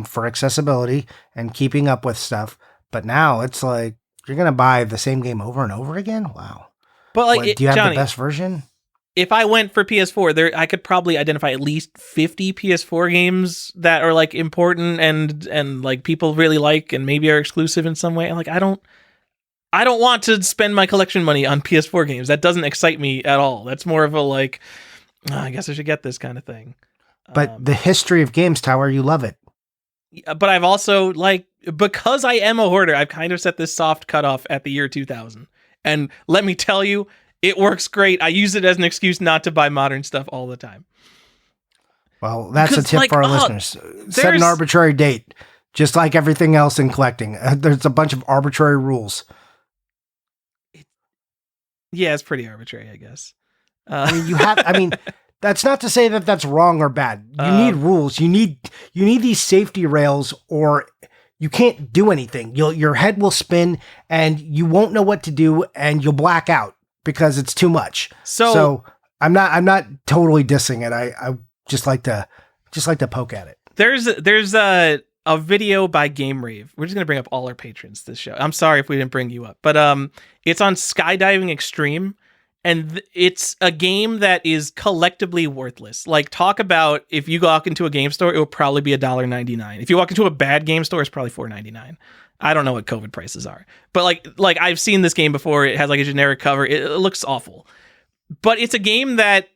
for accessibility and keeping up with stuff. But now it's like you're gonna buy the same game over and over again. Wow. But like, do you have Johnny, the best version? If I went for PS4, I could probably identify at least 50 PS4 games that are like important and like people really like and maybe are exclusive in some way. Like, I don't want to spend my collection money on PS4 games. That doesn't excite me at all. That's more of a like, I guess I should get this kind of thing. But the history of games, Tower, you love it. But I've also, like, because I am a hoarder, I've kind of set this soft cutoff at the year 2000. And let me tell you, it works great. I use it as an excuse not to buy modern stuff all the time. Well, that's a tip for our listeners. Set an arbitrary date, just like everything else in collecting. There's a bunch of arbitrary rules. Yeah, it's pretty arbitrary, I guess. That's not to say that that's wrong or bad. You need rules. You need these safety rails, or you can't do anything. Your head will spin, and you won't know what to do, and you'll black out because it's too much. So I'm not totally dissing it. I just like to poke at it. There's a video by Game Rave. We're just gonna bring up all our patrons this show. I'm sorry if we didn't bring you up, but it's on Skydiving Extreme, and it's a game that is collectively worthless. Like, talk about if you walk into a game store, it will probably be $1.99. If you walk into a bad game store, it's probably $4.99. I don't know what COVID prices are, but like I've seen this game before. It has like a generic cover. It looks awful, but it's a game that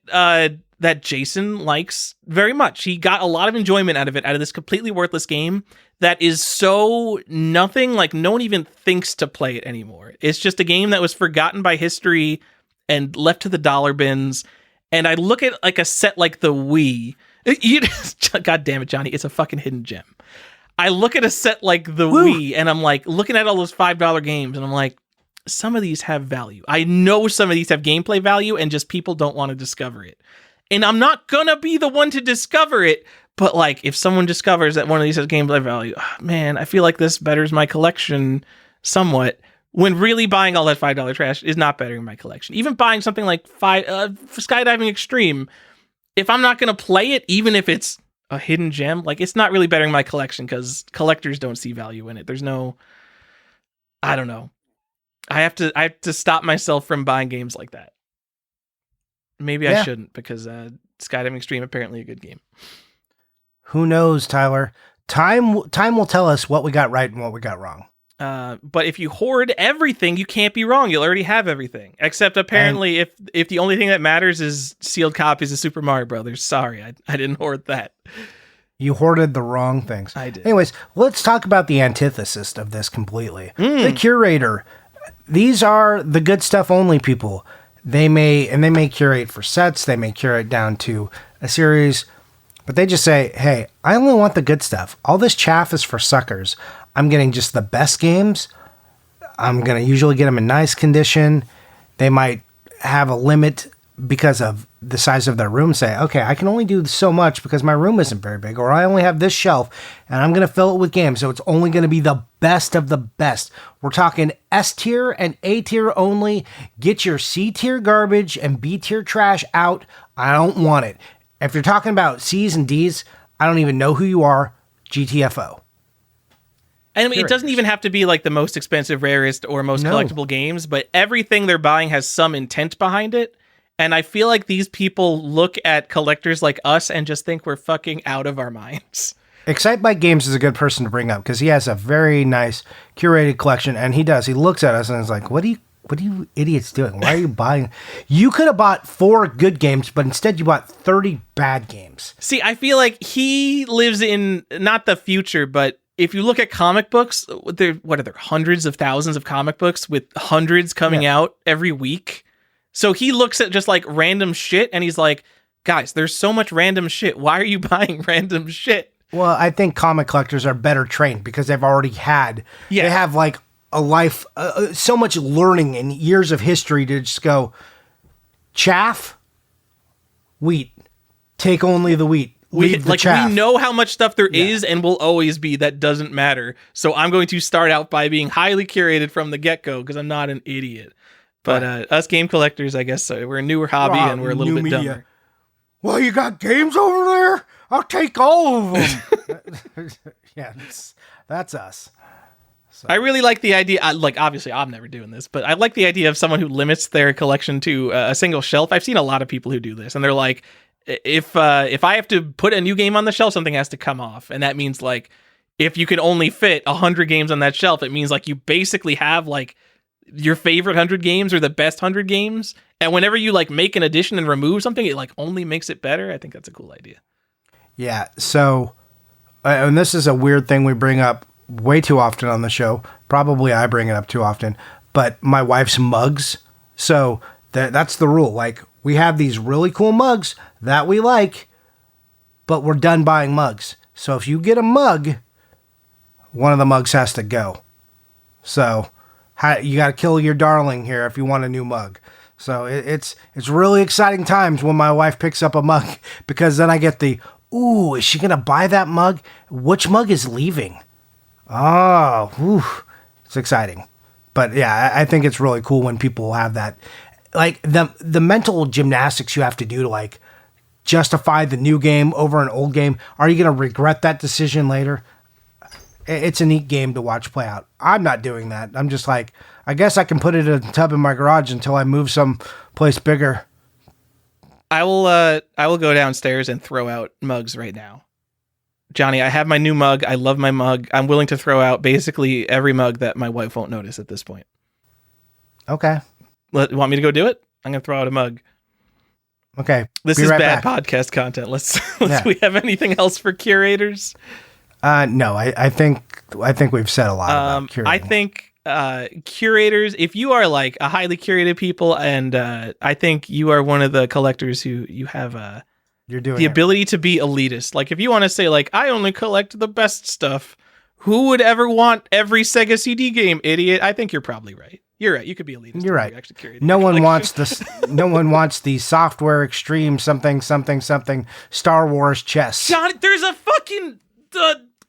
that Jason likes very much. He got a lot of enjoyment out of this completely worthless game that is so nothing. Like, no one even thinks to play it anymore. It's just a game that was forgotten by history and left to the dollar bins. And I look at like a set like the Wii. God damn it, Johnny! It's a fucking hidden gem. I look at a set like the Wii, and I'm like looking at all those $5 games, and I'm like, some of these have value. I know some of these have gameplay value, and just people don't want to discover it. And I'm not gonna be the one to discover it, but like, if someone discovers that one of these has gameplay value, man, I feel like this betters my collection somewhat. When really buying all that $5 trash is not bettering my collection. Even buying something like Skydiving Extreme, if I'm not gonna play it, even if it's a hidden gem, like, it's not really bettering my collection because collectors don't see value in it. There's no, I don't know. I have to stop myself from buying games like that. Maybe I shouldn't, because Skydiving Extreme apparently a good game. Who knows, Tyler? Time will tell us what we got right and what we got wrong. But if you hoard everything, you can't be wrong. You'll already have everything. Except apparently, if the only thing that matters is sealed copies of Super Mario Brothers. Sorry, I didn't hoard that. You hoarded the wrong things. I did. Anyways, let's talk about the antithesis of this completely. The curator. These are the good stuff only people. They may curate for sets. They may curate down to a series. But they just say, hey, I only want the good stuff. All this chaff is for suckers. I'm getting just the best games. I'm going to usually get them in nice condition. They might have a limit because of the size of their room. Say, okay, I can only do so much because my room isn't very big, or I only have this shelf and I'm going to fill it with games. So it's only going to be the best of the best. We're talking S tier and A tier only. Get your C tier garbage and B tier trash out. I don't want it. If you're talking about C's and D's, I don't even know who you are. GTFO. And I mean, it doesn't even have to be like the most expensive, rarest, or most collectible games, but everything they're buying has some intent behind it. And I feel like these people look at collectors like us and just think we're fucking out of our minds. Excite by Games is a good person to bring up because he has a very nice curated collection, and he does. He looks at us and is like, what are you idiots doing? Why are you buying? You could have bought 4 good games, but instead you bought 30 bad games. See, I feel like he lives in not the future, but if you look at comic books, there hundreds of thousands of comic books with hundreds coming out every week. So he looks at just like random shit and he's like, guys, there's so much random shit. Why are you buying random shit? Well, I think comic collectors are better trained because they've already had, they have like a life, so much learning and years of history to just go, chaff, wheat, take only the wheat. We know how much stuff there is and will always be that doesn't matter. So I'm going to start out by being highly curated from the get-go because I'm not an idiot. But us game collectors, I guess, we're a newer hobby and we're a little bit dumber. Well, you got games over there? I'll take all of them. Yeah, that's us. So. I really like the idea. Obviously, I'm never doing this, but I like the idea of someone who limits their collection to a single shelf. I've seen a lot of people who do this, and they're like, if I have to put a new game on the shelf, something has to come off. And that means like, if you can only fit 100 games on that shelf, it means like you basically have like your favorite 100 games or the best 100 games. And whenever you like make an addition and remove something, it like only makes it better. I think that's a cool idea. Yeah. So, and this is a weird thing we bring up way too often on the show. Probably I bring it up too often, but my wife's mugs. So that's the rule. Like, we have these really cool mugs that we like, but we're done buying mugs. So if you get a mug, one of the mugs has to go. So you got to kill your darling here if you want a new mug. So it's really exciting times when my wife picks up a mug because then I get the, ooh, is she going to buy that mug? Which mug is leaving? Oh, whew, it's exciting. But yeah, I think it's really cool when people have that. Like the mental gymnastics you have to do to like justify the new game over an old game. Are you going to regret that decision later? It's a neat game to watch play out. I'm not doing that. I'm just like, I guess I can put it in a tub in my garage until I move someplace bigger. I will go downstairs and throw out mugs right now. Johnny, I have my new mug. I love my mug. I'm willing to throw out basically every mug that my wife won't notice at this point. Okay. Want me to go do it? I'm going to throw out a mug. Okay. This is bad podcast content. Let's we have anything else for curators? No, I think we've said a lot about curating. I think curators, if you are like a highly curated people, and I think you are one of the collectors who you have you're doing the ability to be elitist. Like if you want to say like, I only collect the best stuff, who would ever want every Sega CD game, idiot? I think you're probably right. You're right. You could be elitist. You're right. Actually no one wants this. No one wants the software extreme something Star Wars chess. John, there's a fucking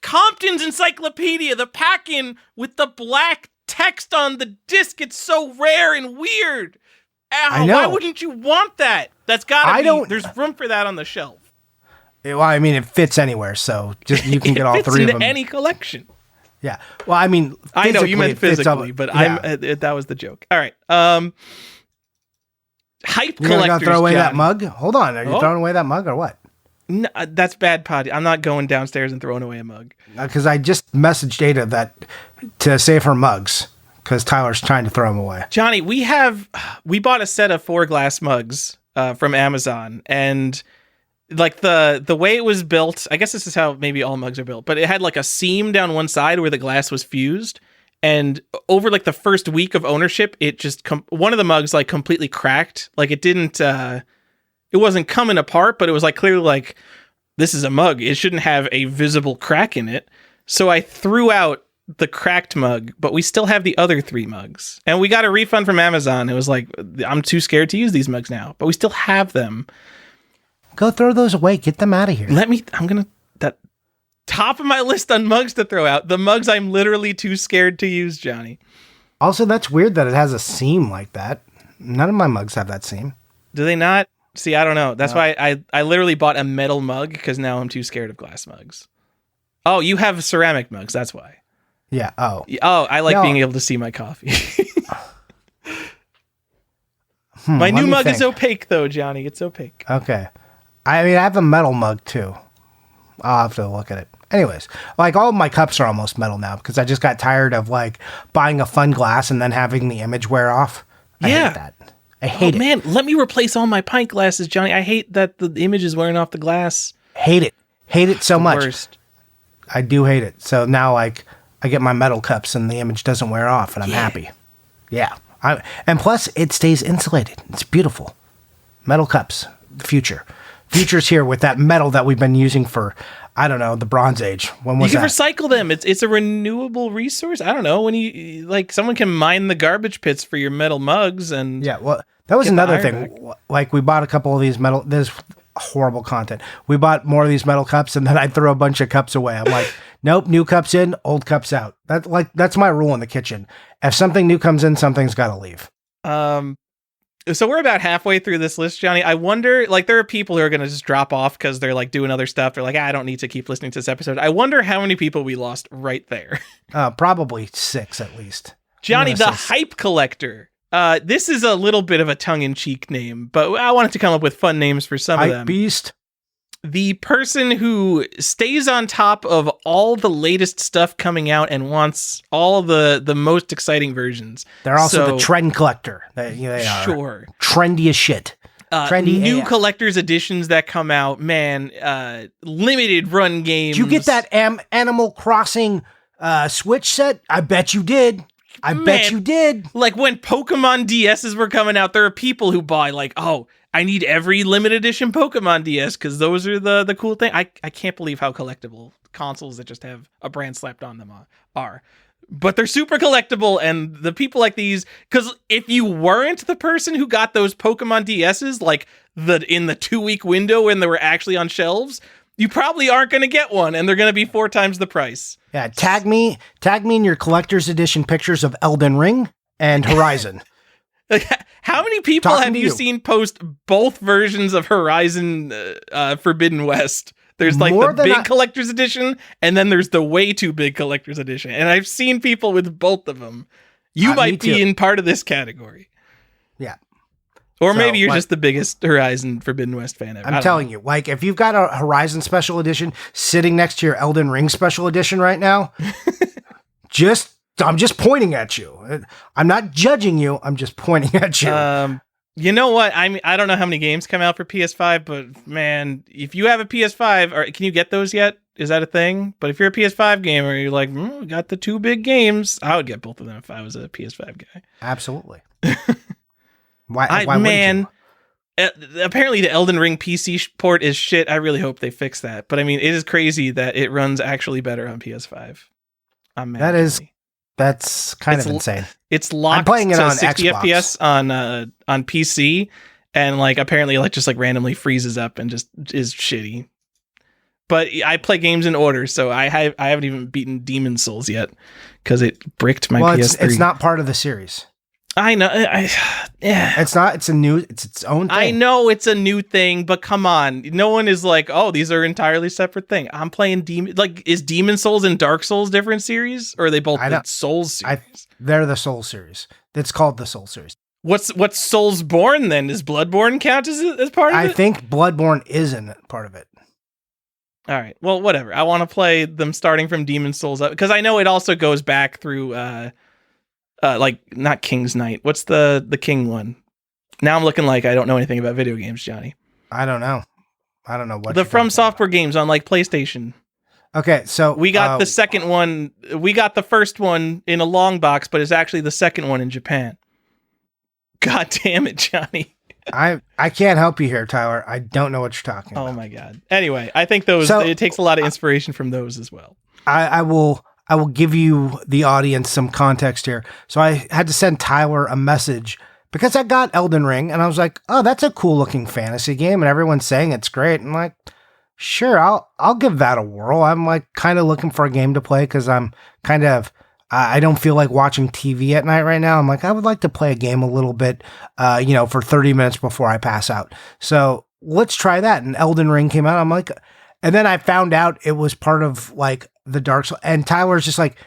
Compton's Encyclopedia, the pack-in with the black text on the disc. It's so rare and weird. Ow, I know. Why wouldn't you want that? That's gotta be. There's room for that on the shelf. Well, I mean, it fits anywhere, so just you can get all three of them. Any collection. Yeah. Well, I mean, I know you meant physically, but that was the joke. All right. Hype collectors. You're gonna throw away John. that mug? Hold on. Are you throwing away that mug or what? No, that's bad pod. I'm not going downstairs and throwing away a mug. Because I just messaged Ada that to save her mugs because Tyler's trying to throw them away. Johnny, we bought a set of 4 glass mugs from Amazon, and like the way it was built, I guess this is how maybe all mugs are built, but it had like a seam down one side where the glass was fused. And over like the first week of ownership, it just one of the mugs like completely cracked. Like it didn't, it wasn't coming apart, but it was like clearly like, this is a mug. It shouldn't have a visible crack in it. So I threw out the cracked mug, but we still have the other 3 mugs. And we got a refund from Amazon. It was like, I'm too scared to use these mugs now, but we still have them. Go throw those away. Get them out of here. That top of my list on mugs to throw out. The mugs I'm literally too scared to use, Johnny. Also, that's weird that it has a seam like that. None of my mugs have that seam. Do they not? See, I don't know. That's why I literally bought a metal mug because now I'm too scared of glass mugs. Oh, you have ceramic mugs. That's why. Yeah. Oh. Oh, I like being able to see my coffee. My new mug is opaque, though, Johnny. It's opaque. Okay. I mean, I have a metal mug, too. I'll have to look at it. Anyways, like all of my cups are almost metal now because I just got tired of like buying a fun glass and then having the image wear off. I hate that. I hate it. Man, let me replace all my pint glasses, Johnny. I hate that the image is wearing off the glass. Hate it. Hate it so much. Worst. I do hate it. So now like I get my metal cups and the image doesn't wear off and I'm happy. Yeah. And plus it stays insulated. It's beautiful. Metal cups, the future. Future's here with that metal that we've been using for, I don't know, the Bronze Age. When was that? You can recycle them. It's a renewable resource. I don't know. When you like, someone can mine the garbage pits for your metal mugs, and yeah. Well, that was another thing. Back. Like we bought a couple of these metal. This horrible content. We bought more of these metal cups, and then I threw a bunch of cups away. I'm like, nope, new cups in, old cups out. That's my rule in the kitchen. If something new comes in, something's got to leave. So we're about halfway through this list, Johnny. I wonder, like, there are people who are going to just drop off because they're like doing other stuff. They're like, I don't need to keep listening to this episode. I wonder how many people we lost right there. Probably 6 at least. Johnny, the hype collector. This is a little bit of a tongue-in-cheek name, but I wanted to come up with fun names for some of them. Hype beast. The person who stays on top of all the latest stuff coming out and wants all the most exciting versions. They're also the trend collector. They are sure trendy as shit. Trendy new AF. Collector's editions that come out, man. Limited run games. Did you get that Animal Crossing Switch set? I bet you did. I bet you did. Like when Pokemon DSs were coming out, there are people who buy like, oh, I need every limited edition Pokemon DS because those are the cool thing. I can't believe how collectible consoles that just have a brand slapped on them are. But they're super collectible, and the people like these, because if you weren't the person who got those Pokemon DSs, like in the 2-week window when they were actually on shelves, you probably aren't going to get one, and they're going to be 4 times the price. Yeah, tag me in your collector's edition pictures of Elden Ring and Horizon. Like, how many people have you seen post both versions of Horizon Forbidden West? There's like the big collector's edition, and then there's the way too big collector's edition. And I've seen people with both of them. You might be in part of this category. Yeah. Or maybe you're just the biggest Horizon Forbidden West fan ever. I'm telling you, like, if you've got a Horizon Special Edition sitting next to your Elden Ring Special Edition right now, I'm just pointing at you. I'm not judging you. I'm just pointing at you. You know what? I mean, I don't know how many games come out for PS5, but man, if you have a PS5, or can you get those yet? Is that a thing? But if you're a PS5 gamer, you're like, we got the 2 big games. I would get both of them if I was a PS5 guy. Absolutely. Why wouldn't you? Apparently the Elden Ring PC port is shit. I really hope they fix that. But I mean, it is crazy that it runs actually better on PS5. I'm mad. That's kind of insane. It's locked playing it to on 60 Xbox. FPS on PC, and like apparently like just like randomly freezes up and just is shitty. But I play games in order, so I haven't even beaten Demon's Souls yet because it bricked my PS3. It's not part of the series. I know. Yeah. It's not. It's its own thing. I know it's a new thing, but come on. No one is like, oh, these are entirely separate thing. I'm playing is Demon's Souls and Dark Souls different series? Or are they both the Souls series? They're the Soul series. It's called the Soul series. What's Soulsborne then? Does Bloodborne count as part of it? I think Bloodborne isn't part of it. All right. Well, whatever. I want to play them starting from Demon Souls up because I know it also goes back through like not King's Knight. What's the King one? Now I'm looking like I don't know anything about video games, Johnny. I don't know. I don't know what the From Software games on like PlayStation. Okay, so we got the second one. We got the first one in a long box, but it's actually the second one in Japan. God damn it, Johnny. I can't help you here, Tyler. I don't know what you're talking about. Oh my God. Anyway, I think it takes a lot of inspiration from those as well. I will give you, the audience, some context here. So I had to send Tyler a message because I got Elden Ring and I was like, oh, that's a cool looking fantasy game. And everyone's saying it's great. And I'm like, sure, I'll give that a whirl. I'm like kind of looking for a game to play because I'm kind of, I don't feel like watching TV at night right now. I'm like, I would like to play a game a little bit, for 30 minutes before I pass out. So let's try that. And Elden Ring came out. I'm like, and then I found out it was part of like the Dark Souls. And Tyler's just like,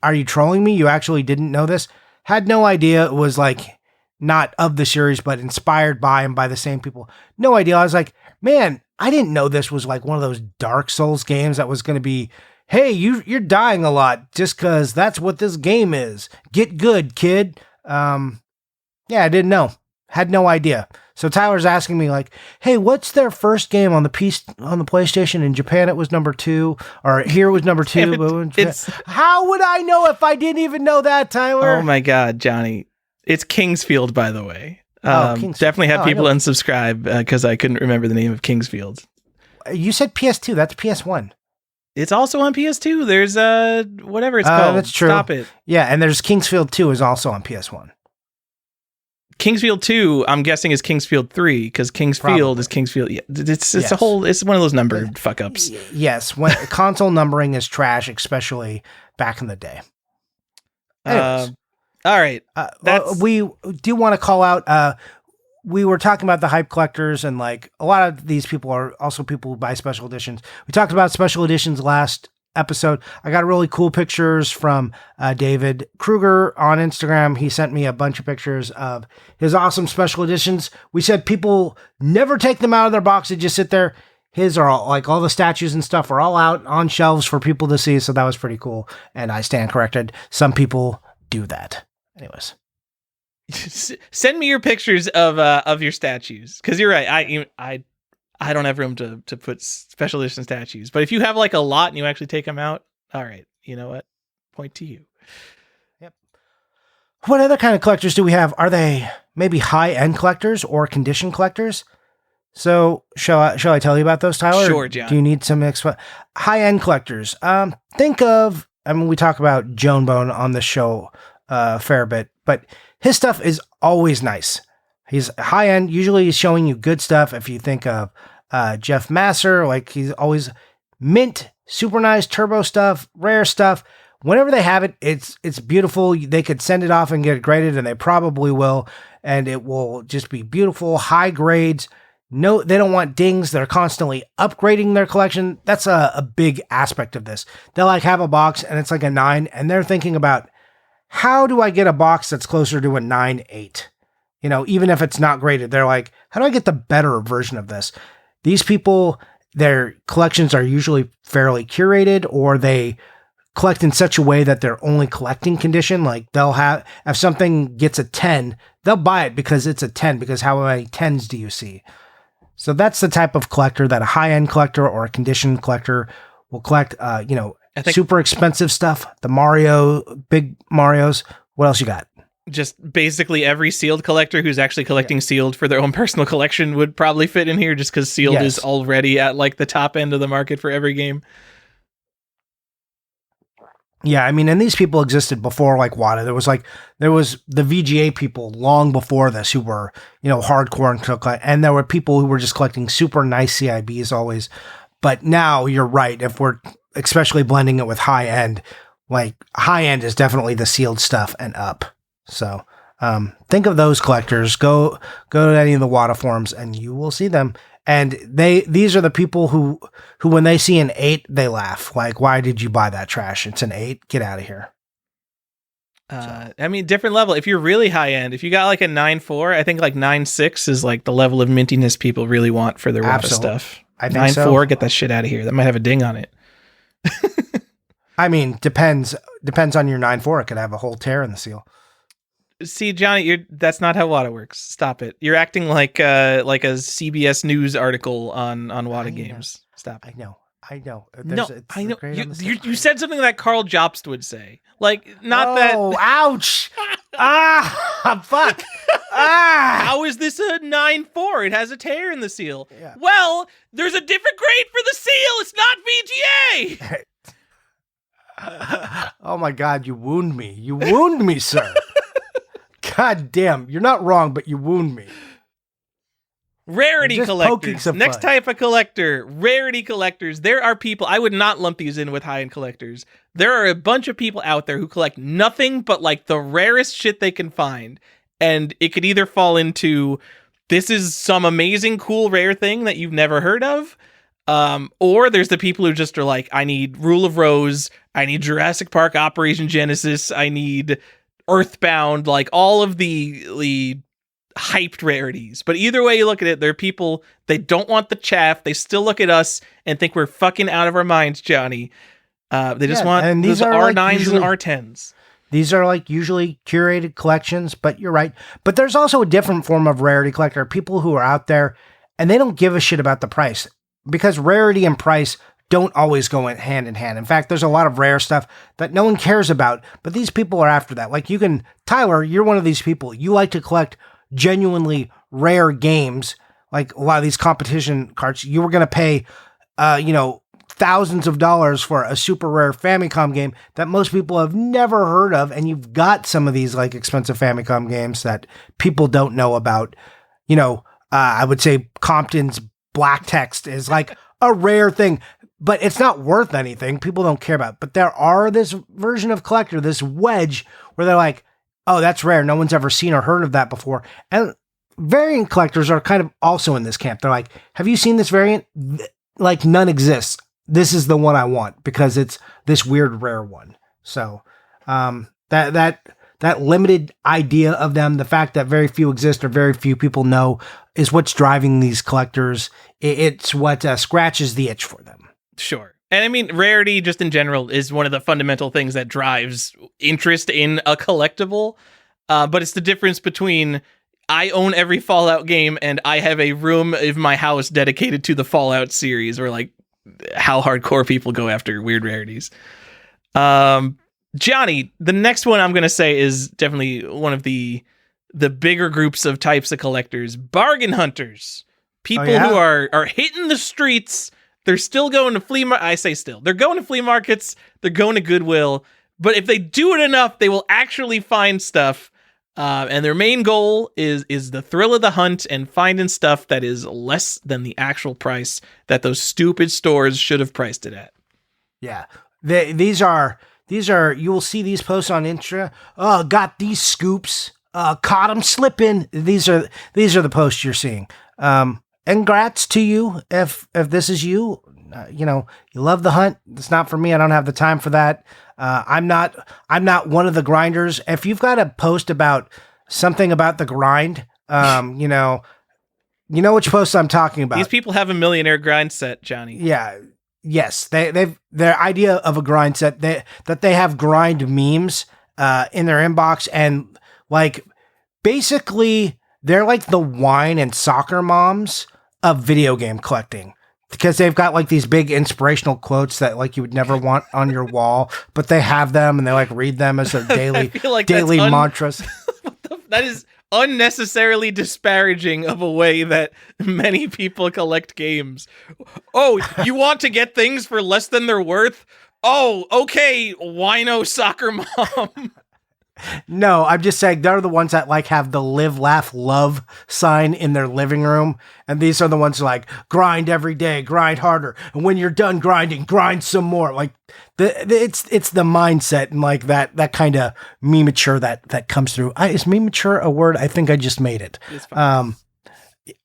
are you trolling me? You actually didn't know this? Had no idea it was like not of the series, but inspired by and by the same people. No idea. I was like, man, I didn't know this was like one of those Dark Souls games that was going to be, hey, you're dying a lot just because that's what this game is. Get good, kid. Yeah, I didn't know. Had no idea. So Tyler's asking me like, hey, what's their first game on the PlayStation? In Japan, it was number 2, or here it was number 2. How would I know if I didn't even know that, Tyler? Oh my God, Johnny. It's Kingsfield, by the way. Definitely had people unsubscribe because I couldn't remember the name of Kingsfield. You said PS2. That's PS1. It's also on PS2. There's whatever it's called. That's true. Stop it. Yeah, and there's Kingsfield 2 is also on PS1. Kingsfield 2, I'm guessing, is Kingsfield 3 because Kingsfield is Kingsfield. Yeah, it's yes. it's one of those numbered fuck ups. Yes, when console numbering is trash, especially back in the day. Anyways, all right. We do want to call out. We were talking about the hype collectors, and like a lot of these people are also people who buy special editions. We talked about special editions last episode. I got really cool pictures from David Kruger on Instagram. He sent me a bunch of pictures of his awesome special editions. We said people never take them out of their box and just sit there. His are all, like all the statues and stuff are all out on shelves for people to see. So that was pretty cool. And I stand corrected. Some people do that. Anyways. Send me your pictures of your statues, because you're right. I don't have room to put special edition statues. But if you have like a lot and you actually take them out, all right, you know what? Point to you. Yep. What other kind of collectors do we have? Are they maybe high-end collectors or condition collectors? So shall I tell you about those, Tyler? Sure, John. Do you need some high-end collectors? Think of, we talk about Joan Bone on this show a fair bit, but his stuff is always nice. He's high end. Usually he's showing you good stuff. If you think of Jeff Masser, like he's always mint, super nice turbo stuff, rare stuff. Whenever they have it, it's beautiful. They could send it off and get it graded, and they probably will. And it will just be beautiful, high grades. No, they don't want dings. They're constantly upgrading their collection. That's a big aspect of this. They'll like have a box and it's like a 9, and they're thinking about, how do I get a box that's closer to a 9.8? Even if it's not graded, they're like, how do I get the better version of this? These people, their collections are usually fairly curated, or they collect in such a way that they're only collecting condition. Like they'll have, if something gets a 10, they'll buy it because it's a 10, because how many 10s do you see? So that's the type of collector that a high-end collector or a condition collector will collect, super expensive stuff, the big Marios. What else you got? Just basically every sealed collector who's actually collecting sealed for their own personal collection would probably fit in here, just because sealed is already at like the top end of the market for every game. Yeah, and these people existed before like WADA. There was the VGA people long before this who were, hardcore, and there were people who were just collecting super nice CIBs always. But now you're right. If we're especially blending it with high end, like high end is definitely the sealed stuff and up. So think of those collectors. Go to any of the WADA forums and you will see them. And these are the people who when they see an 8, they laugh. Like, why did you buy that trash? It's an 8. Get out of here. Different level. If you're really high end, if you got like a 9.4, I think like 9.6 is like the level of mintiness people really want for their WADA stuff. I think so. 9.4, get that shit out of here. That might have a ding on it. I mean, depends on your 9.4. It could have a whole tear in the seal. See, Johnny, that's not how WADA works. Stop it. You're acting like a CBS News article on WADA games. Stop it. I know. I know. You said something that Carl Jobst would say. Like, not that. Oh, ouch! Fuck! How is this a 9.4? It has a tear in the seal. Yeah. Well, there's a different grade for the seal. It's not VGA. Oh my God! You wound me. You wound me, sir. God damn! You're not wrong, but you wound me. Rarity collectors. Next type of collector, rarity collectors. There are people, I would not lump these in with high-end collectors. There are a bunch of people out there who collect nothing but like the rarest shit they can find. And it could either fall into, this is some amazing, cool, rare thing that you've never heard of. Or there's the people who just are like, I need Rule of Rose. I need Jurassic Park Operation Genesis. I need Earthbound, like all of the hyped rarities. But either way you look at it, there are people, they don't want the chaff. They still look at us and think we're fucking out of our minds, Johnny. They just want and these are R9s like and R10s. These are like usually curated collections, but you're right. But there's also a different form of rarity collector, people who are out there and they don't give a shit about the price, because rarity and price don't always go hand in hand. In fact, there's a lot of rare stuff that no one cares about, but these people are after that. Like Tyler, you're one of these people. You like to collect genuinely rare games, like a lot of these competition cards. You were going to pay, thousands of dollars for a super rare Famicom game that most people have never heard of. And you've got some of these like expensive Famicom games that people don't know about. I would say Compton's Black Text is like a rare thing, but it's not worth anything. People don't care about it. But there are this version of collector, this wedge where they're like, oh, that's rare. No one's ever seen or heard of that before. And variant collectors are kind of also in this camp. They're like, have you seen this variant? Like, none exists. This is the one I want because it's this weird rare one. So that limited idea of them, the fact that very few exist or very few people know, is what's driving these collectors. It's what scratches the itch for them. Sure. And I mean, rarity just in general is one of the fundamental things that drives interest in a collectible. But it's the difference between I own every Fallout game and I have a room in my house dedicated to the Fallout series, or like how hardcore people go after weird rarities. Johnny, the next one I'm going to say is definitely one of the bigger groups of types of collectors, bargain hunters, people who are hitting the streets. They're still going to they're going to flea markets, they're going to Goodwill, but if they do it enough, they will actually find stuff. And their main goal is the thrill of the hunt and finding stuff that is less than the actual price that those stupid stores should have priced it at. Yeah. These are, you will see these posts on Insta. Oh, got these scoops. Caught them slipping. These are the posts you're seeing. Congrats to you if this is you. You love the hunt. It's not for me. I don't have the time for that. I'm not one of the grinders. If you've got a post about something about the grind, you know which post I'm talking about. These people have a millionaire grind set, Johnny. Yeah. Yes. They've their idea of a grind set, that they have grind memes in their inbox, and like basically they're like the wine and soccer moms of video game collecting, because they've got like these big inspirational quotes that like you would never want on your wall, but they have them and they like read them as their daily mantras. That is unnecessarily disparaging of a way that many people collect games. Oh, you want to get things for less than they're worth? Oh, okay, wino soccer mom. No, I'm just saying they're the ones that like have the live, laugh, love sign in their living room. And these are the ones who like grind every day, grind harder. And when you're done grinding, grind some more. Like it's the mindset and like that kind of meme-mature that comes through. Is meme-mature a word? I think I just made it. It's fine.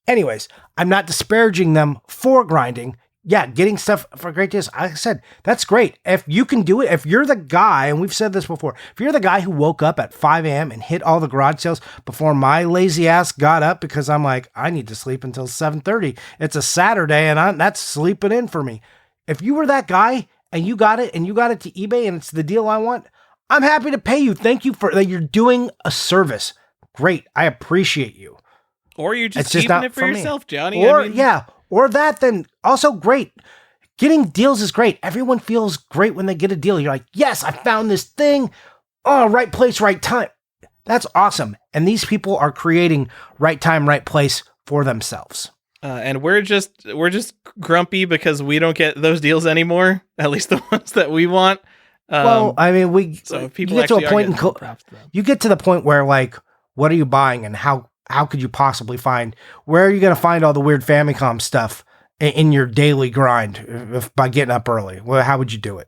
Anyways, I'm not disparaging them for grinding. yeah, getting stuff for great deals. Like I said, that's great. If you can do it, if you're the guy, and we've said this before, if you're the guy who woke up at 5 a.m. and hit all the garage sales before my lazy ass got up because I'm like, I need to sleep until 7:30. It's a Saturday and that's sleeping in for me. If you were that guy and you got it to eBay and it's the deal I want, I'm happy to pay you. Thank you for that. You're doing a service. Great. I appreciate you. Or you're just keeping it for yourself, Johnny. Or or that, then also great. Getting deals is great. Everyone feels great when they get a deal. You're like, yes, I found this thing. Oh, right place, right time. That's awesome. And these people are creating right time, right place for themselves. And we're just grumpy because we don't get those deals anymore. At least the ones that we want. Well, I mean, so people you get to a point you get to the point where like, what are you buying and how could you possibly find, where are you going to find all the weird Famicom stuff in your daily grind by getting up early? Well, how would you do it?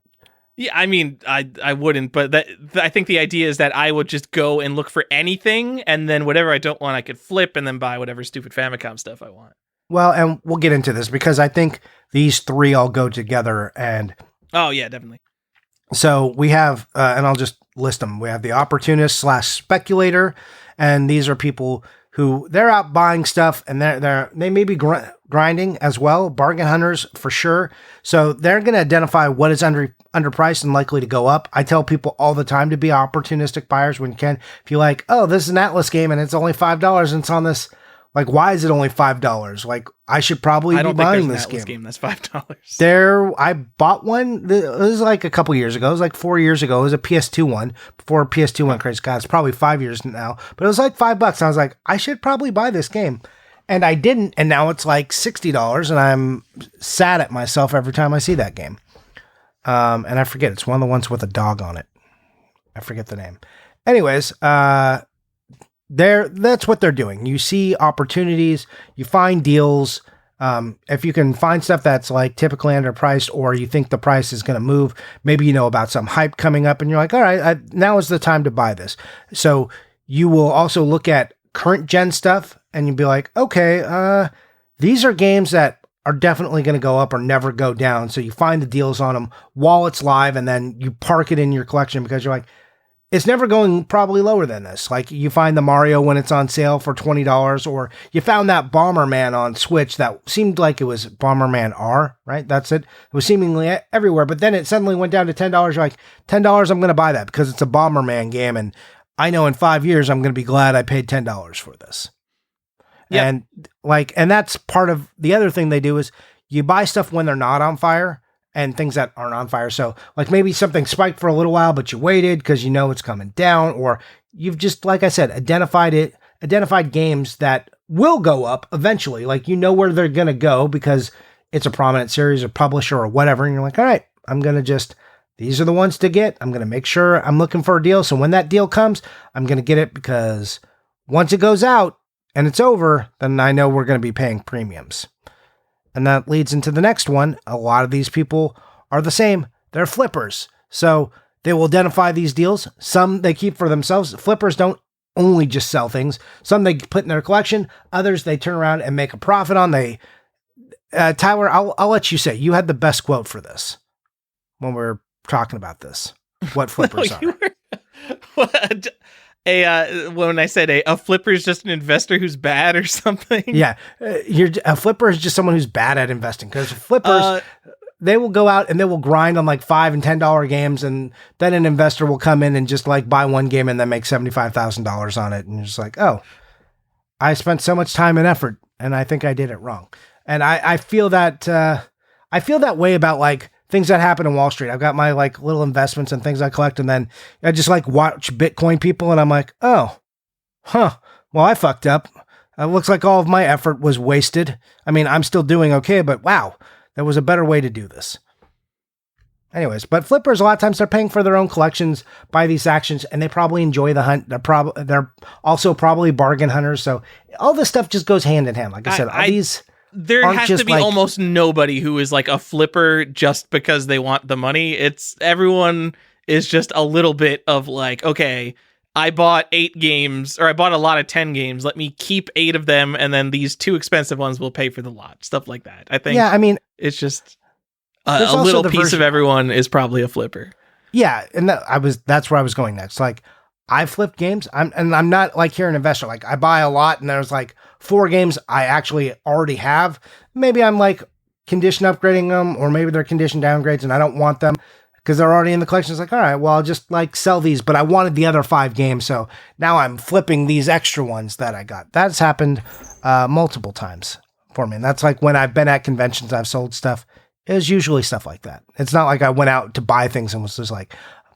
Yeah, I mean, I wouldn't, but I think the idea is that I would just go and look for anything, and then whatever I don't want, I could flip and then buy whatever stupid Famicom stuff I want. Well, and we'll get into this because I think these three all go together. And oh yeah, definitely. So we have, and I'll just list them. We have the opportunist / speculator, and these are people who they're out buying stuff and they may be grinding as well, bargain hunters for sure. So they're going to identify what is underpriced and likely to go up. I tell people all the time to be opportunistic buyers when you can. If you're like, oh, this is an Atlas game and it's only $5 and it's on this, like, why is it only $5? Like, I should probably be buying this game. That's $5. I bought one. It was like a couple years ago. It was like 4 years ago. It was a PS2 one before PS2 went crazy. God, it's probably 5 years now, but it was like $5. And I was like, I should probably buy this game. And I didn't. And now it's like $60 and I'm sad at myself every time I see that game. And I forget. It's one of the ones with a dog on it. I forget the name. Anyways, that's what they're doing. You see opportunities, you find deals. If you can find stuff that's like typically underpriced, or you think the price is going to move, maybe you know about some hype coming up and you're like, all right, now is the time to buy this. So you will also look at current gen stuff and you'll be like, okay, these are games that are definitely going to go up or never go down. So you find the deals on them while it's live and then you park it in your collection because you're like, it's never going probably lower than this. Like you find the Mario when it's on sale for $20, or you found that Bomberman on Switch that seemed like it was Bomberman R, right? That's it. It was seemingly everywhere, but then it suddenly went down to $10. You're like, $10, I'm going to buy that because it's a Bomberman game. And I know in 5 years, I'm going to be glad I paid $10 for this. Yep. And that's part of the other thing they do is you buy stuff when they're not on fire. And things that aren't on fire. So like maybe something spiked for a little while, but you waited because you know it's coming down, or you've just, like I said, identified games that will go up eventually. Like, you know where they're going to go because it's a prominent series or publisher or whatever. And you're like, all right, these are the ones to get. I'm going to make sure I'm looking for a deal. So when that deal comes, I'm going to get it because once it goes out and it's over, then I know we're going to be paying premiums. And that leads into the next one. A lot of these people are the same. They're flippers. So they will identify these deals. Some they keep for themselves. Flippers don't only just sell things. Some they put in their collection. Others they turn around and make a profit on. Tyler, I'll let you say. You had the best quote for this when we were talking about this. What flippers are. When I said a flipper is just an investor who's bad or something. Yeah. A flipper is just someone who's bad at investing, because flippers, they will go out and they will grind on like $5 and $10 games. And then an investor will come in and just like buy one game and then make $75,000 on it. And you're just like, oh, I spent so much time and effort and I think I did it wrong. And I feel that way about like things that happen in Wall Street. I've got my like little investments and things I collect, and then I just like watch Bitcoin people, and I'm like, oh, well, I fucked up. It looks like all of my effort was wasted. I mean, I'm still doing okay, but wow, there was a better way to do this. Anyways, but flippers, a lot of times they're paying for their own collections by these actions, and they probably enjoy the hunt. They're also probably bargain hunters. So all this stuff just goes hand in hand. Like I said, there has to be almost nobody who is like a flipper just because they want the money. Everyone is just a little bit of like, okay, I bought 8 games, or I bought a lot of 10 games. Let me keep 8 of them, and then these 2 expensive ones will pay for the lot. Stuff like that. I think. Yeah, I mean, it's just a little piece of everyone is probably a flipper. Yeah, and that's where I was going next. Like, I flipped games. I'm not like you're an investor. Like, I buy a lot, and there's like 4 games I actually already have. Maybe I'm like condition upgrading them, or maybe they're condition downgrades, and I don't want them because they're already in the collection. It's like, all right, well, I'll just like sell these, but I wanted the other 5 games, so now I'm flipping these extra ones that I got. That's happened multiple times for me, and that's like when I've been at conventions, I've sold stuff. It was usually stuff like that. It's not like I went out to buy things and was just like,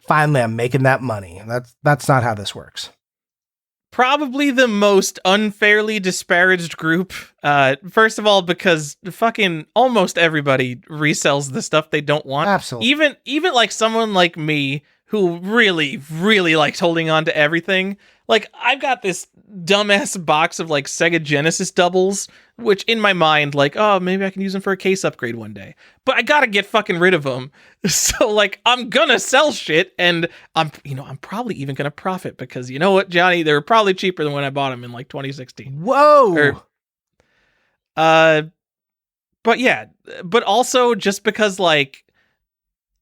finally, I'm making that money. That's not how this works. Probably the most unfairly disparaged group. First of all, because fucking almost everybody resells the stuff they don't want. Absolutely. Even like someone like me who really, really likes holding on to everything. Like, I've got this dumbass box of like Sega Genesis doubles, which in my mind, like, oh, maybe I can use them for a case upgrade one day. But I gotta get fucking rid of them. So like, I'm gonna sell shit, and I'm probably even gonna profit because you know what, Johnny, they were probably cheaper than when I bought them in like 2016. Whoa. But yeah, but also just because like,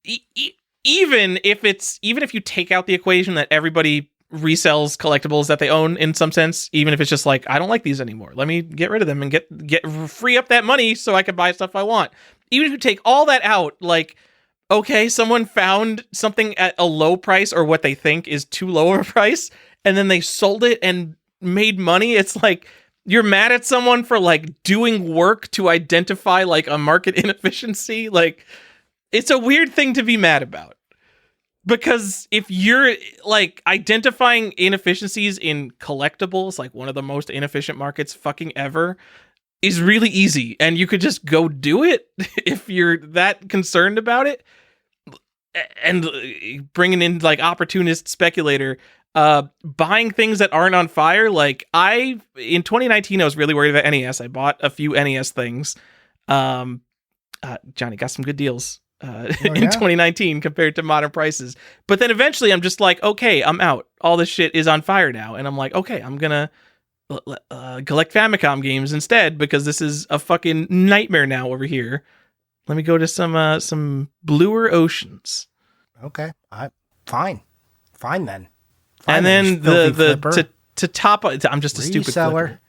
even if you take out the equation that everybody resells collectibles that they own in some sense, even if it's just like, I don't like these anymore, let me get rid of them and get free up that money so I can buy stuff I want. Even if you take all that out, like, okay, someone found something at a low price or what they think is too low a price, and then they sold it and made money. It's like, you're mad at someone for like doing work to identify like a market inefficiency. Like, it's a weird thing to be mad about. Because if you're like identifying inefficiencies in collectibles, like one of the most inefficient markets fucking ever, is really easy. And you could just go do it if you're that concerned about it. And bringing in like opportunist speculator, buying things that aren't on fire. Like in 2019, I was really worried about NES. I bought a few NES things. Johnny got some good deals. In 2019 compared to modern prices. But then eventually I'm just like, okay, I'm out. All this shit is on fire now. And I'm like, okay, I'm gonna collect Famicom games instead because this is a fucking nightmare now over here. Let me go to some bluer oceans. Okay. Fine then. And then to top I'm just a stupid flipper.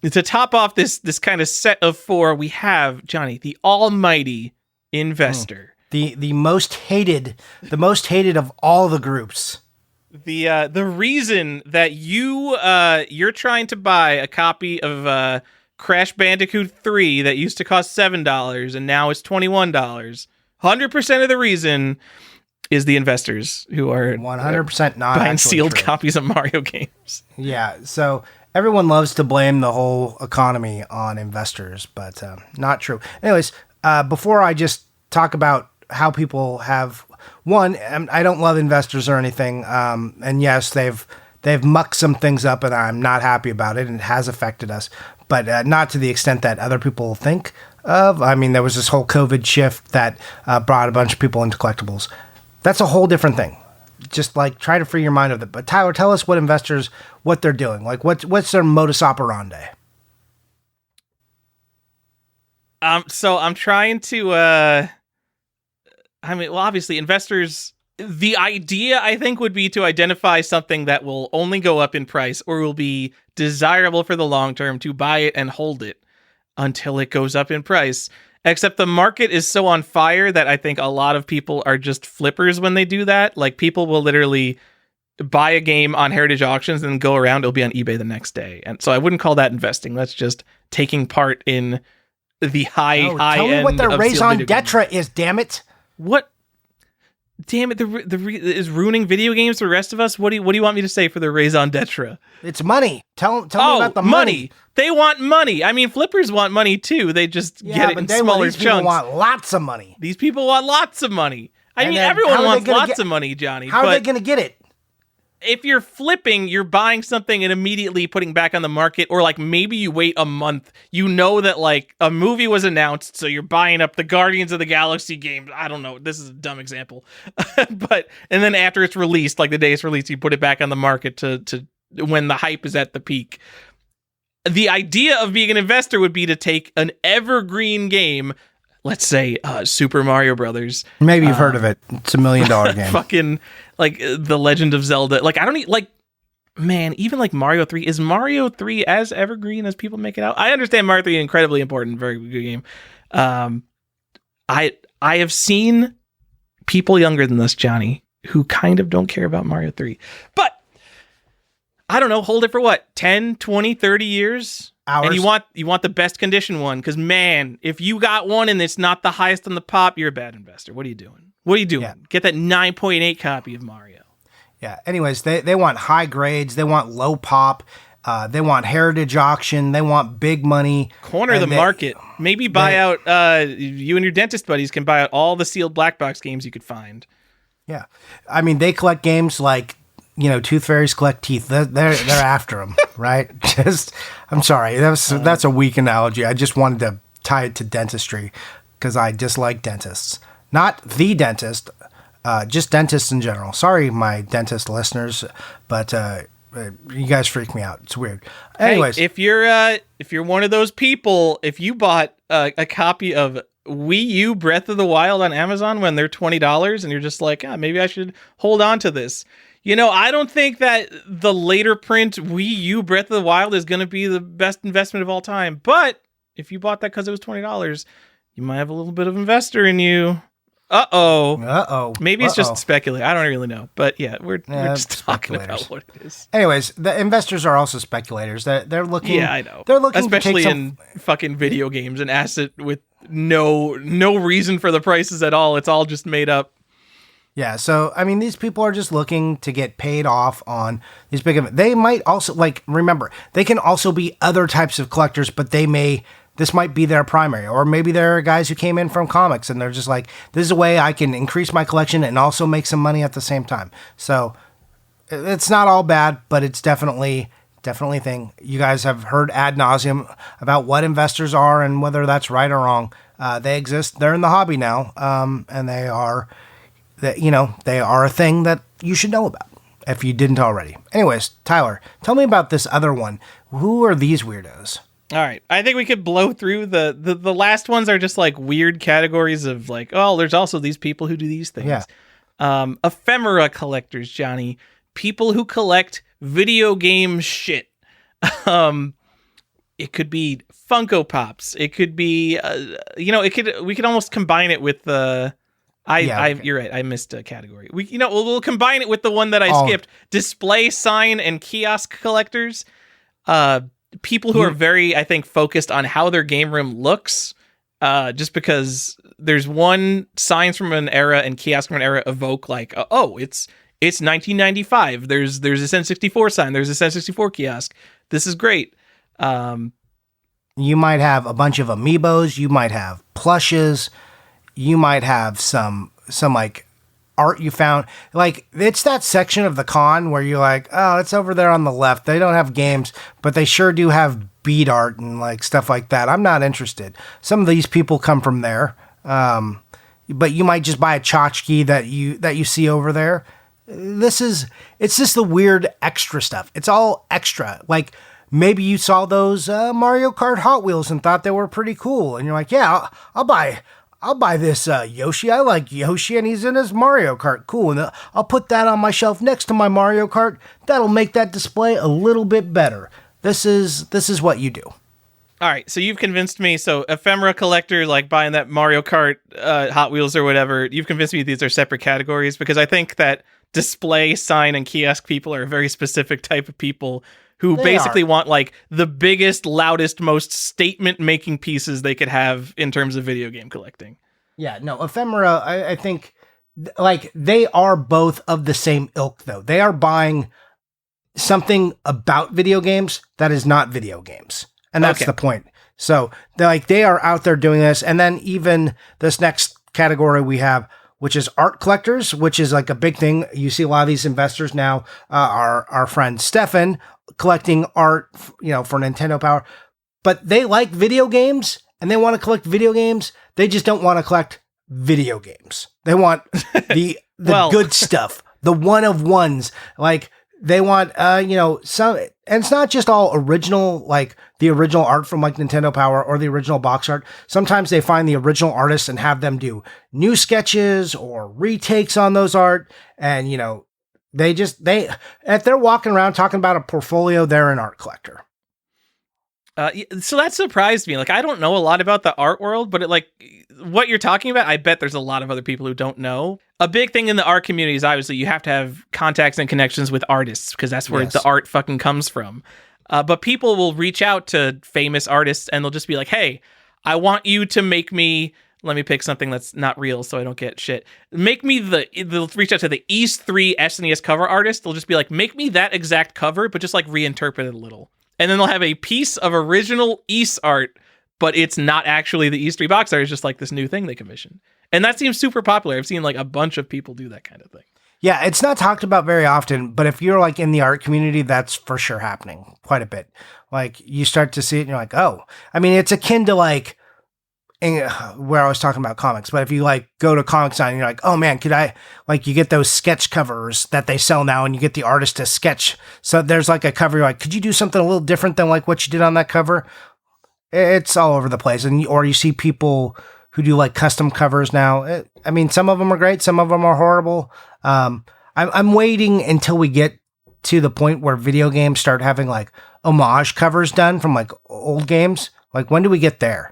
To top off this kind of set of 4, we have, Johnny, the almighty investor. The most hated of all the groups. The reason that you're trying to buy a copy of Crash Bandicoot 3 that used to cost $7 and now it's $21, 100% of the reason is the investors who are 100% not buying sealed true. copies of Mario games. Yeah, so everyone loves to blame the whole economy on investors, but not true. Anyways, before I just talk about how people have I don't love investors or anything. And yes, they've mucked some things up and I'm not happy about it and it has affected us, but not to the extent that other people think of. I mean, there was this whole COVID shift that brought a bunch of people into collectibles. That's a whole different thing. Just like try to free your mind of it. But Tyler, tell us what they're doing. Like what's their modus operandi? So I'm trying to, obviously investors, the idea I think would be to identify something that will only go up in price or will be desirable for the long term, to buy it and hold it until it goes up in price. Except the market is so on fire that I think a lot of people are just flippers when they do that. Like, people will literally buy a game on Heritage Auctions and go around, it'll be on eBay the next day. And so I wouldn't call that investing. That's just taking part in the high end. Tell me what their raison d'etre is, damn it. What? Damn it! Is ruining video games for the rest of us? What do you want me to say for the raison d'etre? It's money. Tell me about the money. They want money. I mean, flippers want money too. They just get it in smaller chunks. These people want lots of money. These people want lots of money. I mean, everyone wants lots of money, Johnny. How are they going to get it? if you're flipping, you're buying something and immediately putting back on the market, or like maybe you wait a month. You know that like a movie was announced, so you're buying up the Guardians of the Galaxy games. I don't know. This is a dumb example. And then after it's released, like the day it's released, you put it back on the market to when the hype is at the peak. The idea of being an investor would be to take an evergreen game, let's say Super Mario Brothers. Maybe you've heard of it. It's $1 million game. Fucking like The Legend of Zelda. Like I don't like, man, even like Mario 3. Is Mario 3 as evergreen as people make it out? I understand Mario 3 is incredibly important, very good game. I have seen people younger than us, Johnny, who kind of don't care about Mario 3. But I don't know, hold it for what? 10, 20, 30 years? Hours. And you want the best condition one, because man, if you got one and it's not the highest on the pop, you're a bad investor. What are you doing? Yeah. Get that 9.8 copy of Mario. Yeah. Anyways, they want high grades. They want low pop. They want heritage auction. They want big money. Corner the market. Maybe buy out, you and your dentist buddies can buy out all the sealed black box games you could find. Yeah. I mean, they collect games like, Tooth Fairies collect teeth. They're after them, right? I'm sorry. That's a weak analogy. I just wanted to tie it to dentistry because I dislike dentists. Not the dentist, just dentists in general. Sorry, my dentist listeners, but you guys freak me out. It's weird. Anyways, hey, if you're one of those people, if you bought a copy of Wii U Breath of the Wild on Amazon when they're $20 and you're just like, maybe I should hold on to this. I don't think that the later print Wii U Breath of the Wild is going to be the best investment of all time. But if you bought that because it was $20, you might have a little bit of investor in you. Maybe it's just speculating. I don't really know. But yeah, we're just talking about what it is. Anyways, the investors are also speculators. They're looking. Yeah, I know. They're looking, especially in fucking video games, an asset with no reason for the prices at all. It's all just made up. Yeah, so, I mean, these people are just looking to get paid off on these big events. They might also, remember, they can also be other types of collectors, but this might be their primary. Or maybe there are guys who came in from comics and they're just like, this is a way I can increase my collection and also make some money at the same time. So, it's not all bad, but it's definitely a thing. You guys have heard ad nauseum about what investors are and whether that's right or wrong. They exist. They're in the hobby now, and they are a thing that you should know about if you didn't already. Anyways, Tyler, tell me about this other one. Who are these weirdos? All right. I think we could blow through the last ones are just like weird categories of like, oh, there's also these people who do these things. Yeah. Ephemera collectors, Johnny. People who collect video game shit. It could be Funko Pops. It could be, we could almost combine it with the, you're right. I missed a category. We'll combine it with the one that I skipped. Display, sign, and kiosk collectors. People who are very, I think, focused on how their game room looks. Just because there's one signs from an era and kiosks from an era evoke like, it's 1995. There's a N64 sign. There's a N64 kiosk. This is great. You might have a bunch of amiibos. You might have plushes. You might have some like art you found. Like, it's that section of the con where you're like, oh, it's over there on the left. They don't have games, but they sure do have bead art and like stuff like that. I'm not interested. Some of these people come from there. But you might just buy a tchotchke that you see over there. It's just the weird extra stuff. It's all extra. Like, maybe you saw those Mario Kart Hot Wheels and thought they were pretty cool. And you're like, yeah, I'll buy this Yoshi. I like Yoshi and he's in his Mario Kart. Cool. And I'll put that on my shelf next to my Mario Kart. That'll make that display a little bit better. This is what you do. All right. So you've convinced me. So ephemera collector, like buying that Mario Kart Hot Wheels or whatever, you've convinced me these are separate categories because I think that display, sign, and kiosk people are a very specific type of people who basically want like the biggest, loudest, most statement-making pieces they could have in terms of video game collecting. Yeah, no, ephemera, I think, like, they are both of the same ilk, though. They are buying something about video games that is not video games. And that's the point. So, they are out there doing this. And then even this next category we have which is art collectors, which is like a big thing. You see a lot of these investors now. Our friend Stefan collecting art, for Nintendo Power, but they like video games and they want to collect video games. They just don't want to collect video games. They want the good stuff, the one of ones. Like they want, some, and it's not just all original, like the original art from like Nintendo Power or the original box art. Sometimes they find the original artists and have them do new sketches or retakes on those art. And, if they're walking around talking about a portfolio, they're an art collector. So that surprised me. Like, I don't know a lot about the art world, but what you're talking about, I bet there's a lot of other people who don't know. A big thing in the art community is obviously you have to have contacts and connections with artists because that's where the art fucking comes from. But people will reach out to famous artists and they'll just be like, hey, I want you to make me, let me pick something that's not real so I don't get shit. Make me they'll reach out to the East 3 SNES cover artist. They'll just be like, make me that exact cover, but just like reinterpret it a little. And then they'll have a piece of original East art, but it's not actually the East 3 box art. It's just like this new thing they commissioned. And that seems super popular. I've seen like a bunch of people do that kind of thing. Yeah, it's not talked about very often, but if you're like in the art community, that's for sure happening quite a bit. Like you start to see it and you're like, oh, I mean, it's akin to like where I was talking about comics, but if you like go to Comic Sign and you're like, oh man, could I, like you get those sketch covers that they sell now and you get the artist to sketch. So there's like a cover, you're like, could you do something a little different than like what you did on that cover? It's all over the place. Or you see people who do like custom covers now. I mean, some of them are great. Some of them are horrible. I'm waiting until we get to the point where video games start having like homage covers done from like old games. Like when do we get there?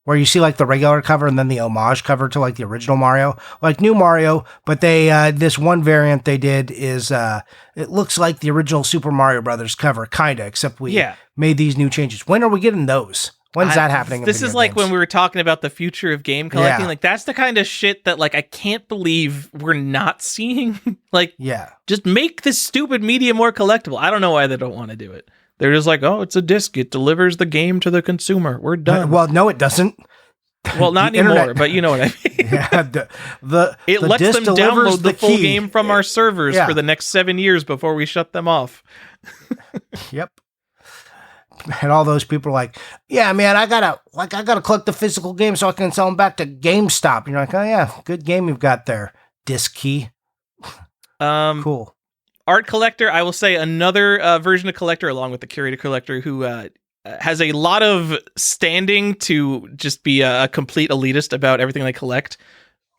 Where you see like the regular cover and then the homage cover to like the original Mario, like new Mario, but they, this one variant they did is, it looks like the original Super Mario Brothers cover, kinda, except we made these new changes. When are we getting those? When's that happening? This is like when we were talking about the future of game collecting. Yeah. Like that's the kind of shit that like I can't believe we're not seeing. Just make this stupid media more collectible. I don't know why they don't want to do it. They're just like, oh, it's a disc. It delivers the game to the consumer. We're done. Well, no, it doesn't. Well, not anymore, but you know what I mean. It lets them download the full game from our servers for the next 7 years before we shut them off. Yep. And all those people are like, yeah, man, I gotta collect the physical game so I can sell them back to GameStop. And you're like, oh yeah, good game you've got there, disc key. Cool. Art collector, I will say another version of collector, along with the curator collector, who has a lot of standing to just be a complete elitist about everything they collect.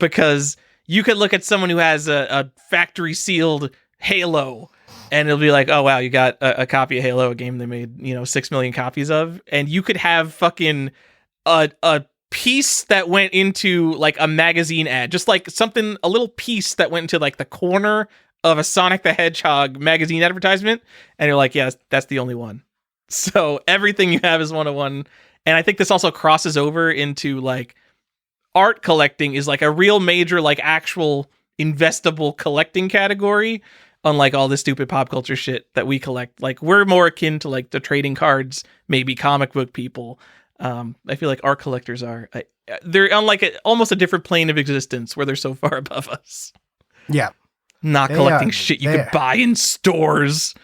Because you could look at someone who has a factory sealed Halo, and it'll be like, oh wow, you got a copy of Halo, a game they made 6 million copies of, and you could have fucking a piece that went into like a magazine ad, just like something, a little piece that went into like the corner of a Sonic the Hedgehog magazine advertisement, and you're like, yeah, that's the only one. So everything you have is one-of-one. And I think this also crosses over into like art collecting is like a real major, like actual investable collecting category, unlike all this stupid pop culture shit that we collect. Like we're more akin to like the trading cards, maybe comic book people. I feel like art collectors they're on like almost a different plane of existence where they're so far above us. Yeah. Not collecting shit you could buy in stores.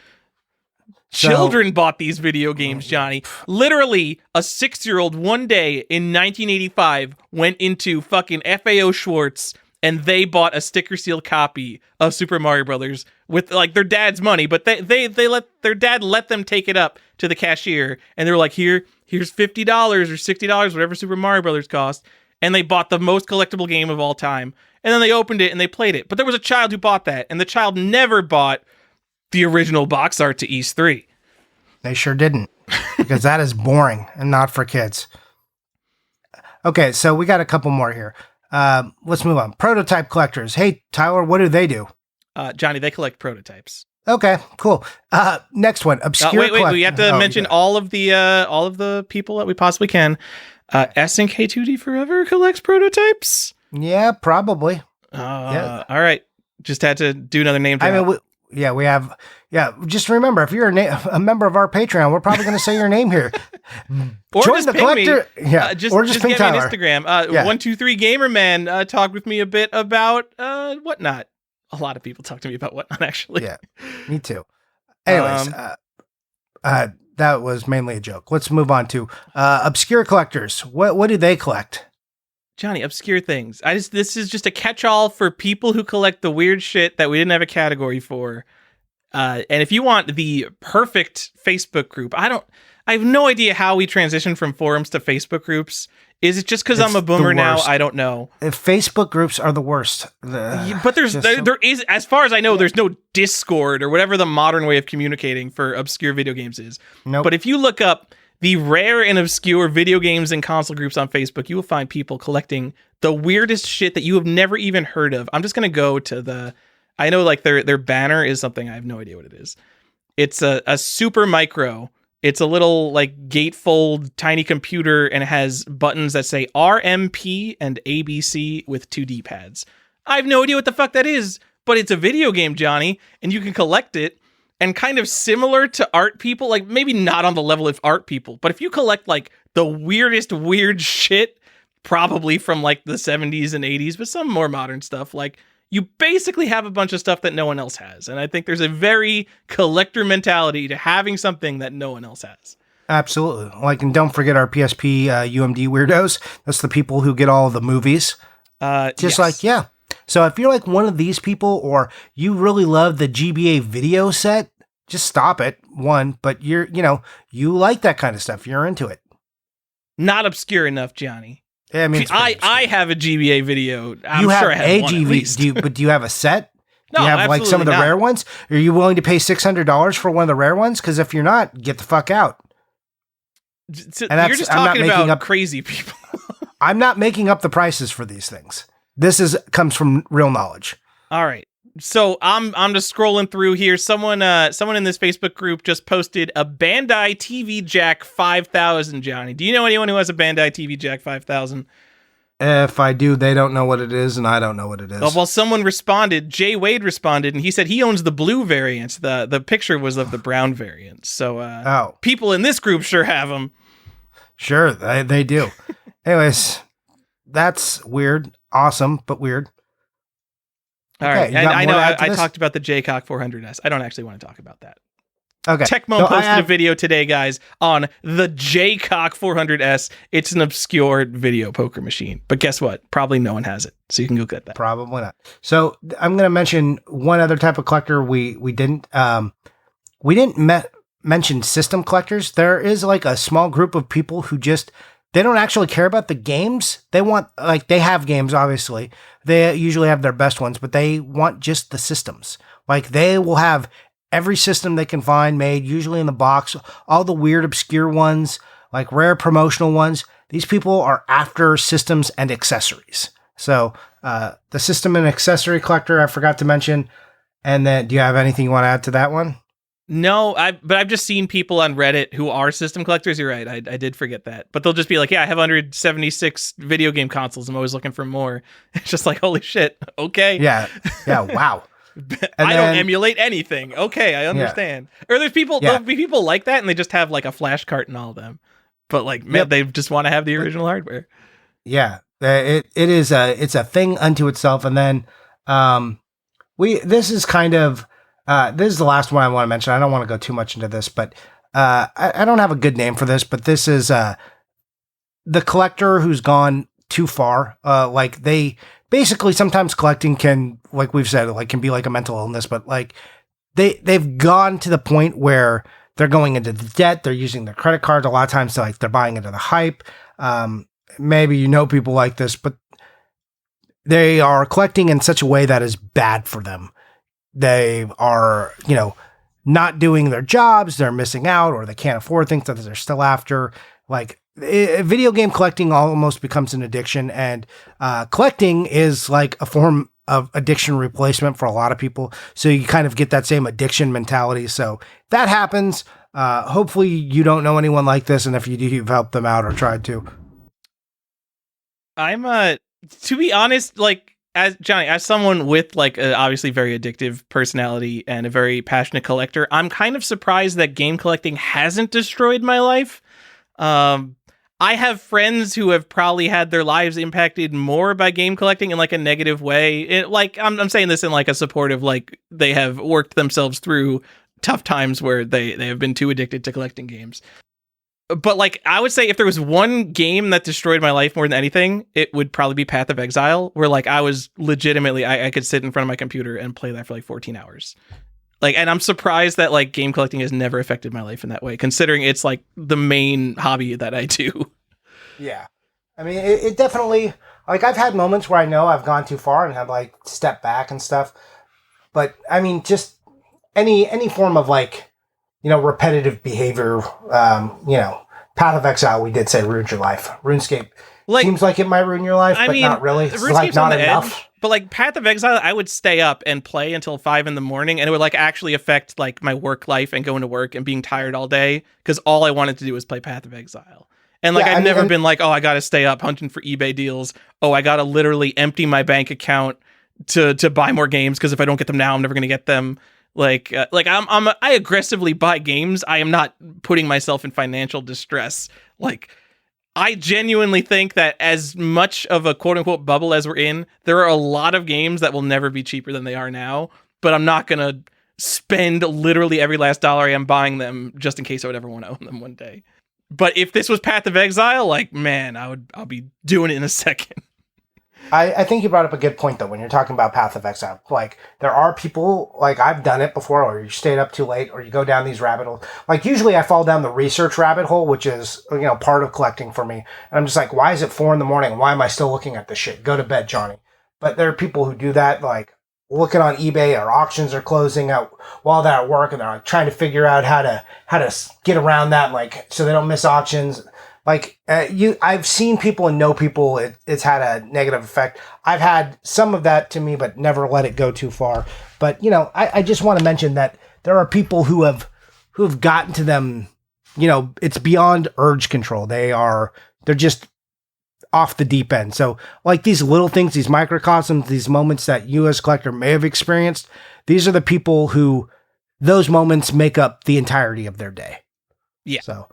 Children bought these video games, Johnny. Literally, a 6-year-old one day in 1985 went into fucking FAO Schwartz and they bought a sticker sealed copy of Super Mario Brothers with like their dad's money, but they let their dad let them take it up to the cashier, and they were like, here's $50 or $60, whatever Super Mario Brothers cost, and they bought the most collectible game of all time. And then they opened it and they played it. But there was a child who bought that, and the child never bought the original box art to East 3. They sure didn't, because that is boring and not for kids. Okay, so we got a couple more here. Let's move on. Prototype collectors. Hey, Tyler, what do they do? Johnny, they collect prototypes. Okay, cool. Next one. Obscure. Wait. We have to mention all of the people that we possibly can. SNK2D Forever collects prototypes. Yeah, probably. Yeah. All right. Just had to do another name drop. I mean, we have. Yeah, just remember, if you're a member of our Patreon, we're probably going to say your name here. Or Join just the ping collector. me. Yeah, or just ping get me on Tyler. Instagram. 123 Gamerman. Talk with me a bit about whatnot. A lot of people talk to me about whatnot, actually. Yeah, me too. Anyways, that was mainly a joke. Let's move on to obscure collectors. What do they collect? Johnny, obscure things. This is just a catch-all for people who collect the weird shit that we didn't have a category for. And if you want the perfect Facebook group, I have no idea how we transitioned from forums to Facebook groups. Is it just because I'm a boomer now? I don't know. Facebook groups are the worst. But there is, as far as I know, there's no Discord or whatever the modern way of communicating for obscure video games is. Nope. But if you look up the rare and obscure video games and console groups on Facebook, you will find people collecting the weirdest shit that you have never even heard of. I'm just going to go to I know like their banner is something I have no idea what it is. It's a super micro. It's a little like gatefold tiny computer, and it has buttons that say RMP and ABC with 2 D-pads. I have no idea what the fuck that is, but it's a video game, Johnny, and you can collect it. And kind of similar to art people, like maybe not on the level of art people, but if you collect like the weirdest weird shit, probably from like the 70s and 80s, but some more modern stuff, like you basically have a bunch of stuff that no one else has. And I think there's a very collector mentality to having something that no one else has. Absolutely. Like, and don't forget our PSP UMD weirdos. That's the people who get all of the movies. Yes. Like, yeah. So if you're like one of these people, or you really love the GBA video set, just stop it. But you like that kind of stuff. You're into it. Not obscure enough, Johnny. Yeah, I mean, I have a GBA video. I'm sure I have one at least. But do you have a set? No, do you have like some of the not. rare ones? Are you willing to pay $600 for one of the rare ones? Because if you're not, get the fuck out. So you're just talking about crazy people. I'm not making up the prices for these things. This comes from real knowledge. All right. So I'm just scrolling through here. Someone in this Facebook group just posted a Bandai TV Jack 5000, Johnny. Do you know anyone who has a Bandai TV Jack 5000? If I do, they don't know what it is, and I don't know what it is. Well, someone responded. Jay Wade responded, and he said he owns the blue variant. The picture was of the brown variant. So people in this group sure have them. Sure, they do. Anyways, that's weird. Awesome, but weird. All right. And I know I talked about the Jaycock 400S. I don't actually want to talk about that. Okay. Tecmo posted a video today, guys, on the Jaycock 400S. It's an obscure video poker machine. But guess what? Probably no one has it. So you can go get that. Probably not. So I'm going to mention one other type of collector we didn't mention system collectors. There is like a small group of people who they don't actually care about the games. They have games, obviously. They usually have their best ones, but they want just the systems. Like, they will have every system they can find made, usually in the box, all the weird, obscure ones, like rare promotional ones. These people are after systems and accessories. So, the system and accessory collector, I forgot to mention. And then, do you have anything you want to add to that one? No, but I've just seen people on Reddit who are system collectors. You're right. I did forget that. But they'll just be like, yeah, I have 176 video game consoles. I'm always looking for more. It's just like, holy shit. Okay. Yeah. Wow. I don't emulate anything. Okay, I understand. Yeah. Or there'll be people like that, and they just have like a flash cart and all of them. But like, man, they just want to have the original hardware. Yeah. It's a thing unto itself. And then this is the last one I want to mention. I don't want to go too much into this, but I don't have a good name for this, but this is the collector who's gone too far. Like, they basically, sometimes collecting can, like we've said, like, can be like a mental illness, but like they've gone to the point where they're going into the debt. They're using their credit cards. A lot of times they're buying into the hype. Maybe you know people like this, but they are collecting in such a way that is bad for them. They are, not doing their jobs, they're missing out, or they can't afford things that they're still after. Like, video game collecting almost becomes an addiction, and collecting is like a form of addiction replacement for a lot of people. So you kind of get that same addiction mentality. So that happens. Hopefully you don't know anyone like this, and if you do, you've helped them out or tried to. I'm to be honest, like, as Johnny, as someone with like a obviously very addictive personality and a very passionate collector, I'm kind of surprised that game collecting hasn't destroyed my life. I have friends who have probably had their lives impacted more by game collecting in like a negative way. I'm saying this in like a supportive, like they have worked themselves through tough times where they have been too addicted to collecting games. But like I would say if there was one game that destroyed my life more than anything, it would probably be Path of Exile, where like I was legitimately I could sit in front of my computer and play that for like 14 hours. Like, and I'm surprised that like game collecting has never affected my life in that way, considering it's like the main hobby that I do. Yeah. I mean, it definitely, like, I've had moments where I know I've gone too far and have like stepped back and stuff. But I mean, just any form of like, repetitive behavior, Path of Exile, we did say ruined your life. RuneScape seems like it might ruin your life, but not really. It's like not enough. Edge, but like Path of Exile, I would stay up and play until 5 a.m. and it would like actually affect like my work life and going to work and being tired all day because all I wanted to do was play Path of Exile. And like I've never been like, oh, I got to stay up hunting for eBay deals. Oh, I got to literally empty my bank account to buy more games because if I don't get them now, I'm never going to get them. I aggressively buy games. I am not putting myself in financial distress. Like, I genuinely think that as much of a quote unquote bubble as we're in, there are a lot of games that will never be cheaper than they are now. But I'm not gonna spend literally every last dollar I am buying them just in case I would ever want to own them one day. But if this was Path of Exile, like, man, I'll be doing it in a second. I think you brought up a good point, though, when you're talking about Path of Exile. Like, there are people, like, I've done it before, or you stayed up too late, or you go down these rabbit holes. Like, usually I fall down the research rabbit hole, which is, part of collecting for me. And I'm just like, why is it 4 a.m? Why am I still looking at this shit? Go to bed, Johnny. But there are people who do that, like, looking on eBay, or auctions are closing out while they're at work, and they're like, trying to figure out how to get around that, like, so they don't miss auctions. Like, I've seen people and know people, it's had a negative effect. I've had some of that to me, but never let it go too far. But, I just want to mention that there are people who have gotten to them, it's beyond urge control. They're just off the deep end. So like these little things, these microcosms, these moments that you as a collector may have experienced, these are the people who those moments make up the entirety of their day. Yeah. So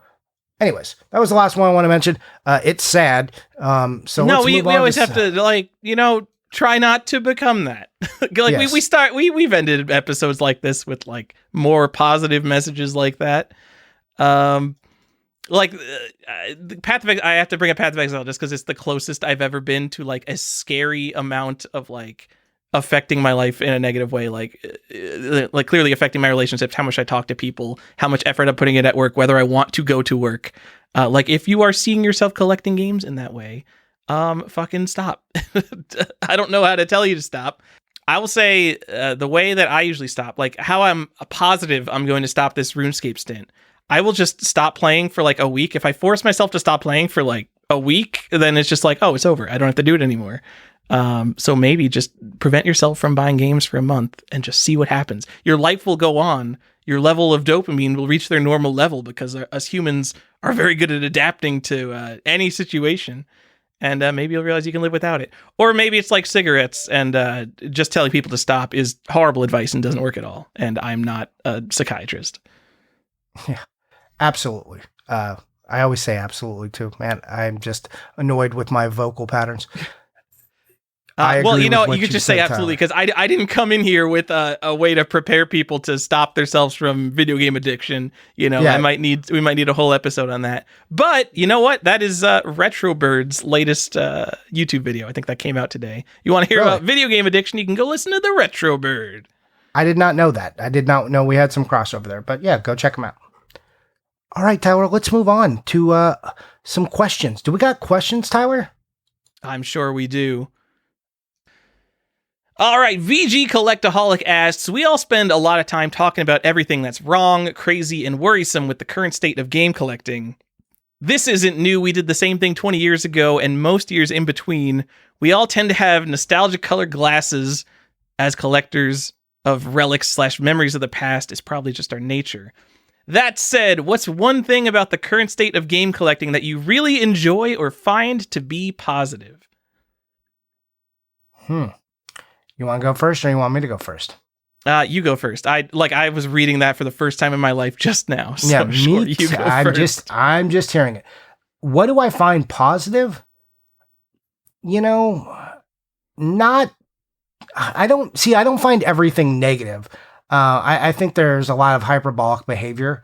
anyways, that was the last one I want to mention. It's sad. So no, we always have to try not to become that. Yes. We've ended episodes like this with like more positive messages like that. The Path of Exile, I have to bring up Path of Exile just because it's the closest I've ever been to like a scary amount of like affecting my life in a negative way, like clearly affecting my relationships, how much I talk to people, how much effort I'm putting in at work, whether I want to go to work. Like if you are seeing yourself collecting games in that way, fucking stop. I don't know how to tell you to stop. I will say the way that I usually stop, like how I'm positive I'm going to stop this RuneScape stint. I will just stop playing for like a week. If I force myself to stop playing for like a week, then it's just like, oh, it's over. I don't have to do it anymore. So maybe just prevent yourself from buying games for a month and just see what happens. Your life will go on. Your level of dopamine will reach their normal level because us humans are very good at adapting to any situation. And maybe you'll realize you can live without it. Or maybe it's like cigarettes and just telling people to stop is horrible advice and doesn't work at all. And I'm not a psychiatrist. Yeah. Absolutely. I always say absolutely too, man. I'm just annoyed with my vocal patterns. You could just say absolutely because I didn't come in here with a way to prepare people to stop themselves from video game addiction. We might need a whole episode on that. But you know what? That is Retrobird's latest YouTube video. I think that came out today. You want to hear about video game addiction? You can go listen to the Retrobird. I did not know that. I did not know we had some crossover there. But yeah, go check them out. All right, Tyler, let's move on to some questions. Do we got questions, Tyler? I'm sure we do. All right, VG Collectaholic asks, we all spend a lot of time talking about everything that's wrong, crazy, and worrisome with the current state of game collecting. This isn't new. We did the same thing 20 years ago, and most years in between. We all tend to have nostalgic colored glasses as collectors of relics/memories of the past. Is probably just our nature. That said, what's one thing about the current state of game collecting that you really enjoy or find to be positive? You want to go first, or you want me to go first? You go first. I was reading that for the first time in my life just now. So Yeah, sure, me you too. go I'm first. just hearing it. What do I find positive? You know, not. I don't see. I don't find everything negative. I think there's a lot of hyperbolic behavior.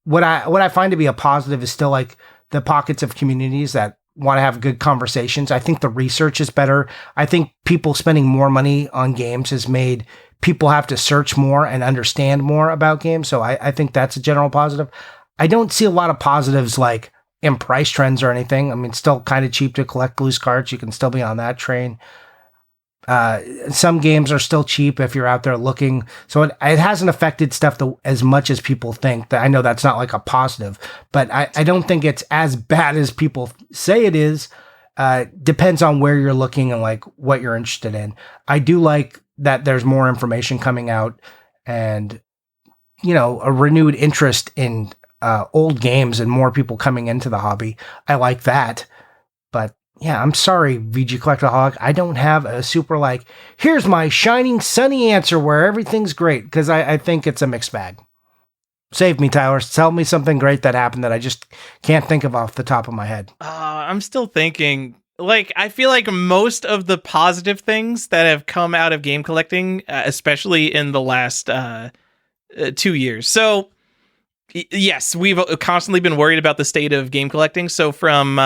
What I find to be a positive is still like the pockets of communities that want to have good conversations. I think the research is better. I think people spending more money on games has made people have to search more and understand more about games. So I think that's a general positive. I don't see a lot of positives like in price trends or anything. I mean, it's still kind of cheap to collect loose cards. You can still be on that train. Some games are still cheap if you're out there looking. So it hasn't affected stuff as much as people think. That I know that's not like a positive, but I don't think it's as bad as people say it is. Depends on where you're looking and like what you're interested in. I do like that there's more information coming out and, a renewed interest in old games and more people coming into the hobby. I like that. But yeah, I'm sorry, VG Collectaholic. I don't have a super like, here's my shining sunny answer where everything's great, because I think it's a mixed bag. Save me, Tyler. Tell me something great that happened that I just can't think of off the top of my head. I'm still thinking. Like, I feel like most of the positive things that have come out of game collecting, especially in the last 2 years. So, yes, we've constantly been worried about the state of game collecting. So from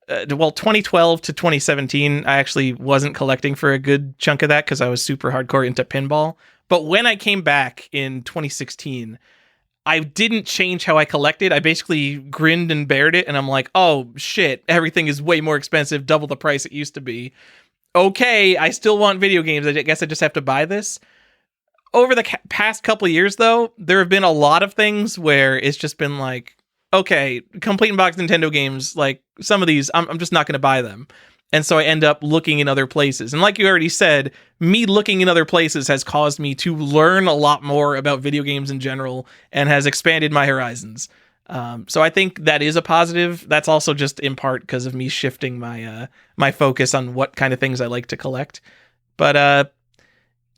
2012 to 2017, I actually wasn't collecting for a good chunk of that because I was super hardcore into pinball. But when I came back in 2016, I didn't change how I collected. I basically grinned and bared it, and I'm like, oh shit, everything is way more expensive, double the price it used to be. Okay, I still want video games. I guess I just have to buy this. Over the past couple of years, though, there have been a lot of things where it's just been like, okay, complete in box Nintendo games, like some of these, I'm just not going to buy them. And so I end up looking in other places. And like you already said, me looking in other places has caused me to learn a lot more about video games in general and has expanded my horizons. So I think that is a positive. That's also just in part because of me shifting my focus on what kind of things I like to collect. But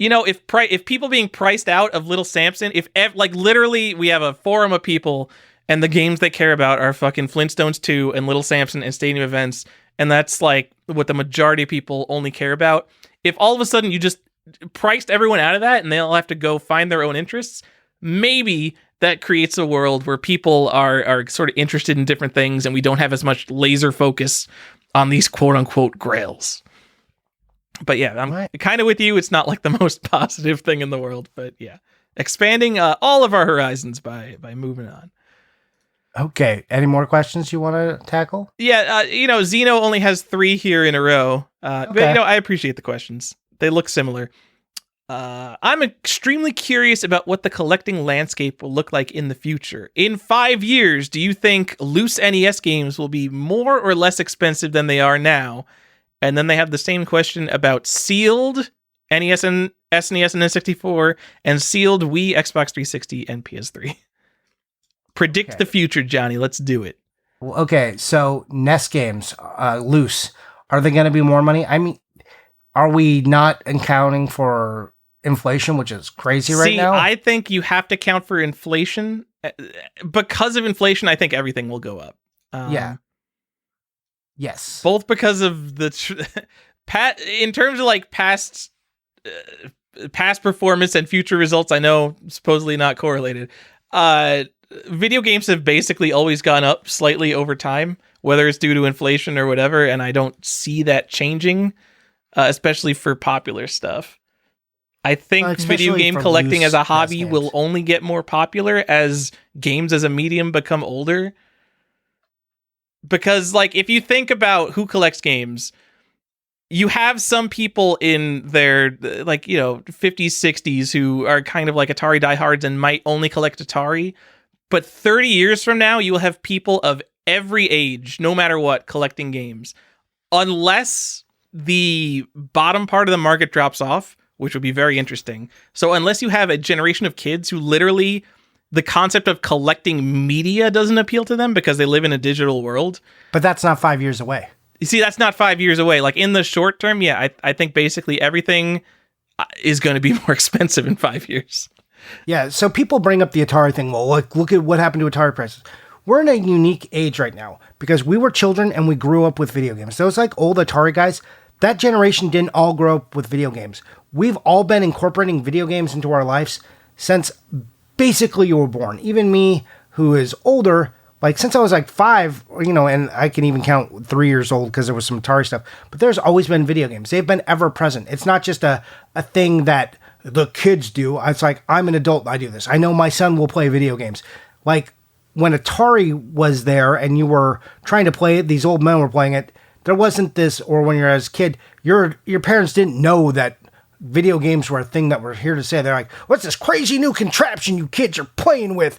if people being priced out of Little Samson, like literally we have a forum of people and the games they care about are fucking Flintstones 2 and Little Samson and Stadium Events, and that's like what the majority of people only care about. If all of a sudden you just priced everyone out of that and they'll have to go find their own interests, maybe that creates a world where people are sort of interested in different things and we don't have as much laser focus on these quote-unquote grails. But yeah, I'm kind of with you. It's not like the most positive thing in the world, but yeah. Expanding all of our horizons by moving on. Okay. Any more questions you want to tackle? Yeah, Zeno only has 3 here in a row. But I appreciate the questions. They look similar. I'm extremely curious about what the collecting landscape will look like in the future. In 5 years, do you think loose NES games will be more or less expensive than they are now? And then they have the same question about sealed NES and SNES and N64 and sealed Wii, Xbox 360, and PS3. Predict the future, Johnny. Let's do it. Well, okay, so NES games, loose. Are they going to be more money? I mean, are we not accounting for inflation, which is crazy right now? I think you have to count for inflation. Because of inflation, I think everything will go up. Yeah. Yes. Both because of the in terms of like past performance and future results, I know supposedly not correlated. Video games have basically always gone up slightly over time, whether it's due to inflation or whatever, and I don't see that changing, especially for popular stuff. I think video game collecting as a hobby will only get more popular as games as a medium become older. Because, like, if you think about who collects games, you have some people in their, like, 50s, 60s who are kind of like Atari diehards and might only collect Atari. But 30 years from now, you will have people of every age, no matter what, collecting games. Unless the bottom part of the market drops off, which would be very interesting. So unless you have a generation of kids who literally, the concept of collecting media doesn't appeal to them because they live in a digital world. But that's not 5 years away. You see, that's not 5 years away. Like in the short term, yeah, I think basically everything is going to be more expensive in 5 years. Yeah, so people bring up the Atari thing. Well, look at what happened to Atari prices. We're in a unique age right now because we were children and we grew up with video games. Those like old Atari guys, that generation didn't all grow up with video games. We've all been incorporating video games into our lives since basically you were born. Even me, who is older, like since I was like 5, and I can even count 3 years old because there was some Atari stuff, but there's always been video games. They've been ever present. It's not just a thing that the kids do. It's like, I'm an adult, I do this. I know my son will play video games. Like when Atari was there and you were trying to play it, these old men were playing it, there wasn't this, or when you're as a kid, your parents didn't know that video games were a thing that were here to say. They're like, what's this crazy new contraption you kids are playing with?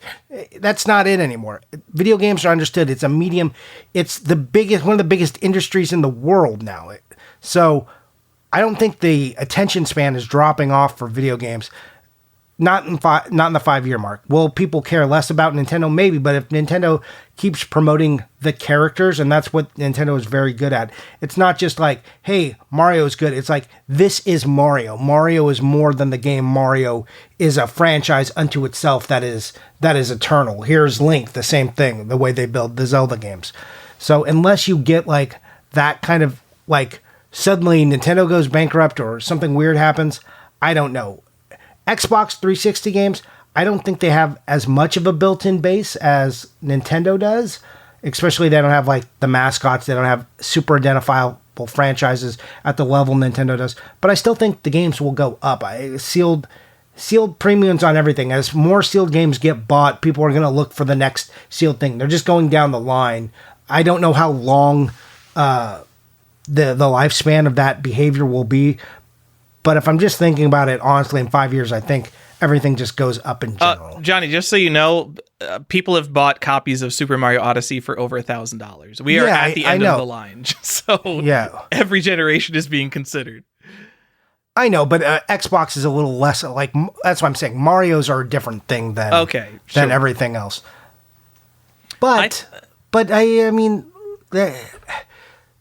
That's not it anymore. Video games are understood. It's a medium. It's one of the biggest industries in the world now. So I don't think the attention span is dropping off for video games. Not in the 5-year mark. Will people care less about Nintendo? Maybe, but if Nintendo keeps promoting the characters, and that's what Nintendo is very good at. It's not just like, hey, Mario's good. It's like, this is Mario. Mario is more than the game. Mario is a franchise unto itself that is eternal. Here's Link, the same thing, the way they build the Zelda games. So unless you get like that kind of like suddenly Nintendo goes bankrupt or something weird happens, I don't know. Xbox 360 games, I don't think they have as much of a built-in base as Nintendo does. Especially they don't have like the mascots. They don't have super identifiable franchises at the level Nintendo does. But I still think the games will go up. Sealed premiums on everything. As more sealed games get bought, people are going to look for the next sealed thing. They're just going down the line. I don't know how long the lifespan of that behavior will be. But if I'm just thinking about it honestly, in 5 years, I think everything just goes up in general. Johnny, just so you know, people have bought copies of Super Mario Odyssey for over $1,000. We are at the end of the line. So every generation is being considered. I know, but Xbox is a little less like, that's what I'm saying. Mario's are a different thing than everything else. But I mean,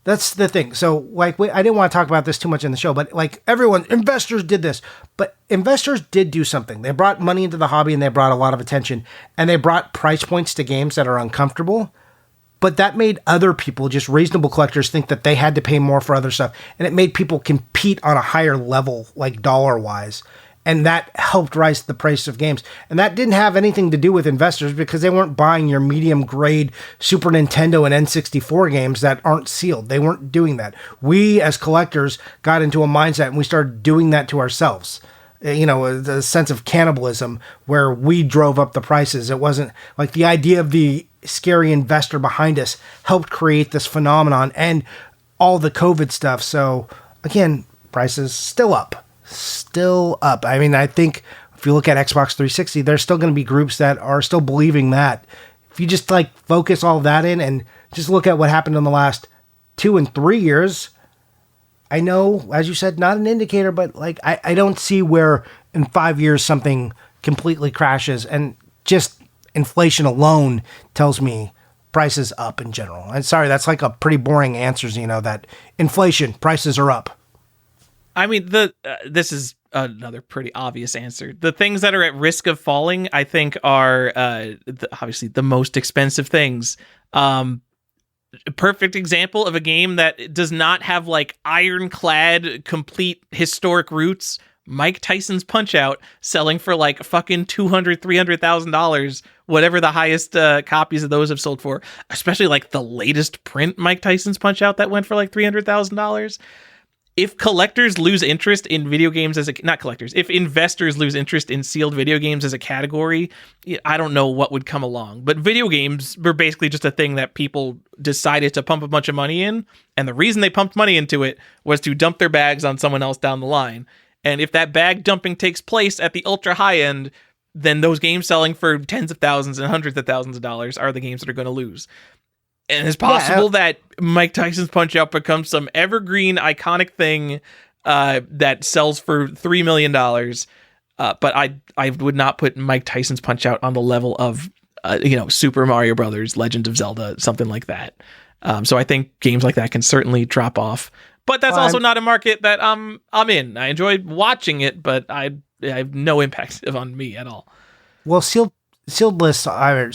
that's the thing. So, like, I didn't want to talk about this too much in the show, but like investors did this, but investors did do something. They brought money into the hobby and they brought a lot of attention and they brought price points to games that are uncomfortable. But that made other people, just reasonable collectors, think that they had to pay more for other stuff. And it made people compete on a higher level, like dollar-wise. And that helped rise the price of games. And that didn't have anything to do with investors because they weren't buying your medium-grade Super Nintendo and N64 games that aren't sealed. They weren't doing that. We, as collectors, got into a mindset and we started doing that to ourselves. The sense of cannibalism where we drove up the prices. It wasn't like the idea of the scary investor behind us helped create this phenomenon and all the COVID stuff. So again, prices still up. I mean, I think if you look at Xbox 360, there's still going to be groups that are still believing that. If you just like focus all that in and just look at what happened in the last 2 and 3 years, I know, as you said, not an indicator, but like I don't see where in 5 years something completely crashes, and just inflation alone tells me prices up in general. And sorry, that's like a pretty boring answer, that inflation, prices are up. I mean, this is another pretty obvious answer. The things that are at risk of falling, I think, are obviously the most expensive things. A perfect example of a game that does not have like ironclad, complete historic roots. Mike Tyson's Punch-Out selling for like fucking $200,000, $300,000, whatever the highest copies of those have sold for. Especially like the latest print Mike Tyson's Punch-Out that went for like $300,000. If collectors lose interest in video games if investors lose interest in sealed video games as a category, I don't know what would come along. But video games were basically just a thing that people decided to pump a bunch of money in. And the reason they pumped money into it was to dump their bags on someone else down the line. And if that bag dumping takes place at the ultra high end, then those games selling for tens of thousands and hundreds of thousands of dollars are the games that are going to lose. And it's possible that Mike Tyson's Punch-Out becomes some evergreen, iconic thing that sells for $3 million. But I would not put Mike Tyson's Punch-Out on the level of, Super Mario Brothers, Legend of Zelda, something like that. So I think games like that can certainly drop off. But that's also not a market that I'm in. I enjoy watching it, but I have no impact on me at all. Well, sealed lists,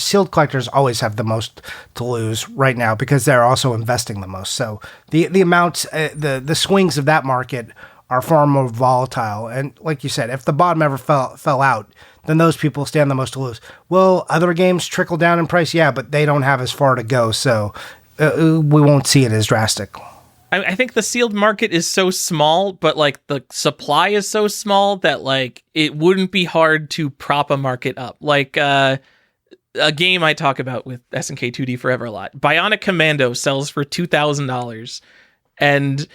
sealed collectors always have the most to lose right now because they're also investing the most. So the amounts, the swings of that market are far more volatile. And like you said, if the bottom ever fell out, then those people stand the most to lose. Will other games trickle down in price? Yeah, but they don't have as far to go, so we won't see it as drastic. I think the sealed market is so small, but like the supply is so small that like it wouldn't be hard to prop a market up. Like a game I talk about with SNK 2D Forever a lot, Bionic Commando sells for $2,000, and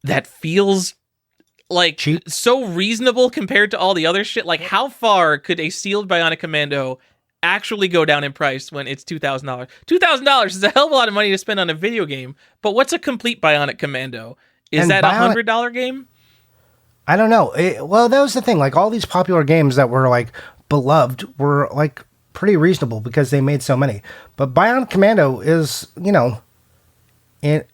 that feels like cheap, so reasonable compared to all the other shit. Like, how far could a sealed Bionic Commando actually go down in price when it's $2,000? $2,000 is a hell of a lot of money to spend on a video game. But what's a complete Bionic Commando? Is that a $100 game? I don't know. Well, that was the thing. Like, all these popular games that were like beloved were like pretty reasonable because they made so many. But Bionic Commando is, is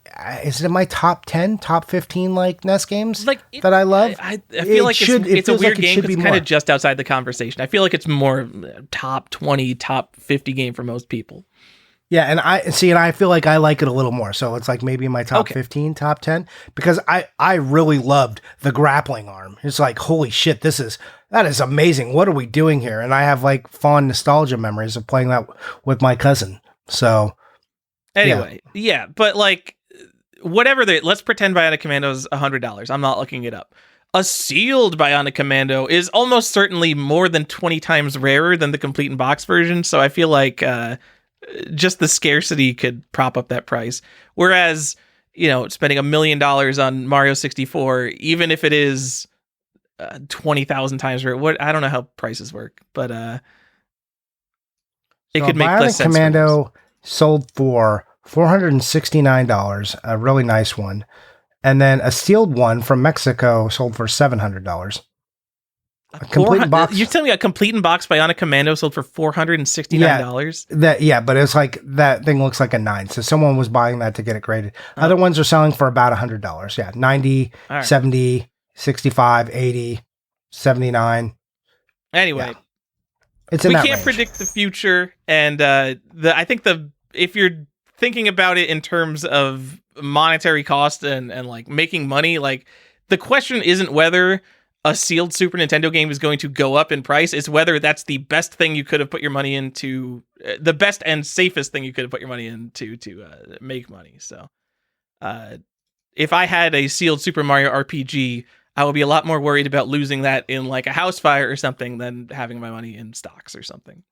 it in my top 10, top 15 like NES games that I love? I feel like it's a weird game that's kind of just outside the conversation. I feel like it's more top 20, top 50 game for most people. Yeah, and I feel like I like it a little more. So it's like maybe in my top 15, top 10, because I really loved the grappling arm. It's like, holy shit, that is amazing. What are we doing here? And I have like fond nostalgia memories of playing that with my cousin. So anyway, yeah, but like whatever let's pretend Bionic Commando is $100. I'm not looking it up. A sealed Bionic Commando is almost certainly more than 20 times rarer than the complete in box version. So I feel like just the scarcity could prop up that price. Whereas, spending $1 million on Mario 64, even if it is 20,000 times rare, I don't know how prices work, but it could make less sense. Bionic Commando sold for $469, a really nice one. And then a sealed one from Mexico sold for $700. A complete in box. You're telling me a complete in box Bionic Commando sold for $469? Yeah, but it's like that thing looks like a 9. So someone was buying that to get it graded. Other ones are selling for about $100. Yeah, 90, 70, 65, 80, 79. Anyway, it's in that range. We can't predict the future, and I think if you're thinking about it in terms of monetary cost and like making money, like the question isn't whether a sealed Super Nintendo game is going to go up in price. It's whether that's the best thing you could have put your money into, the best and safest thing you could have put your money into to make money. So if I had a sealed Super Mario RPG, I would be a lot more worried about losing that in like a house fire or something than having my money in stocks or something.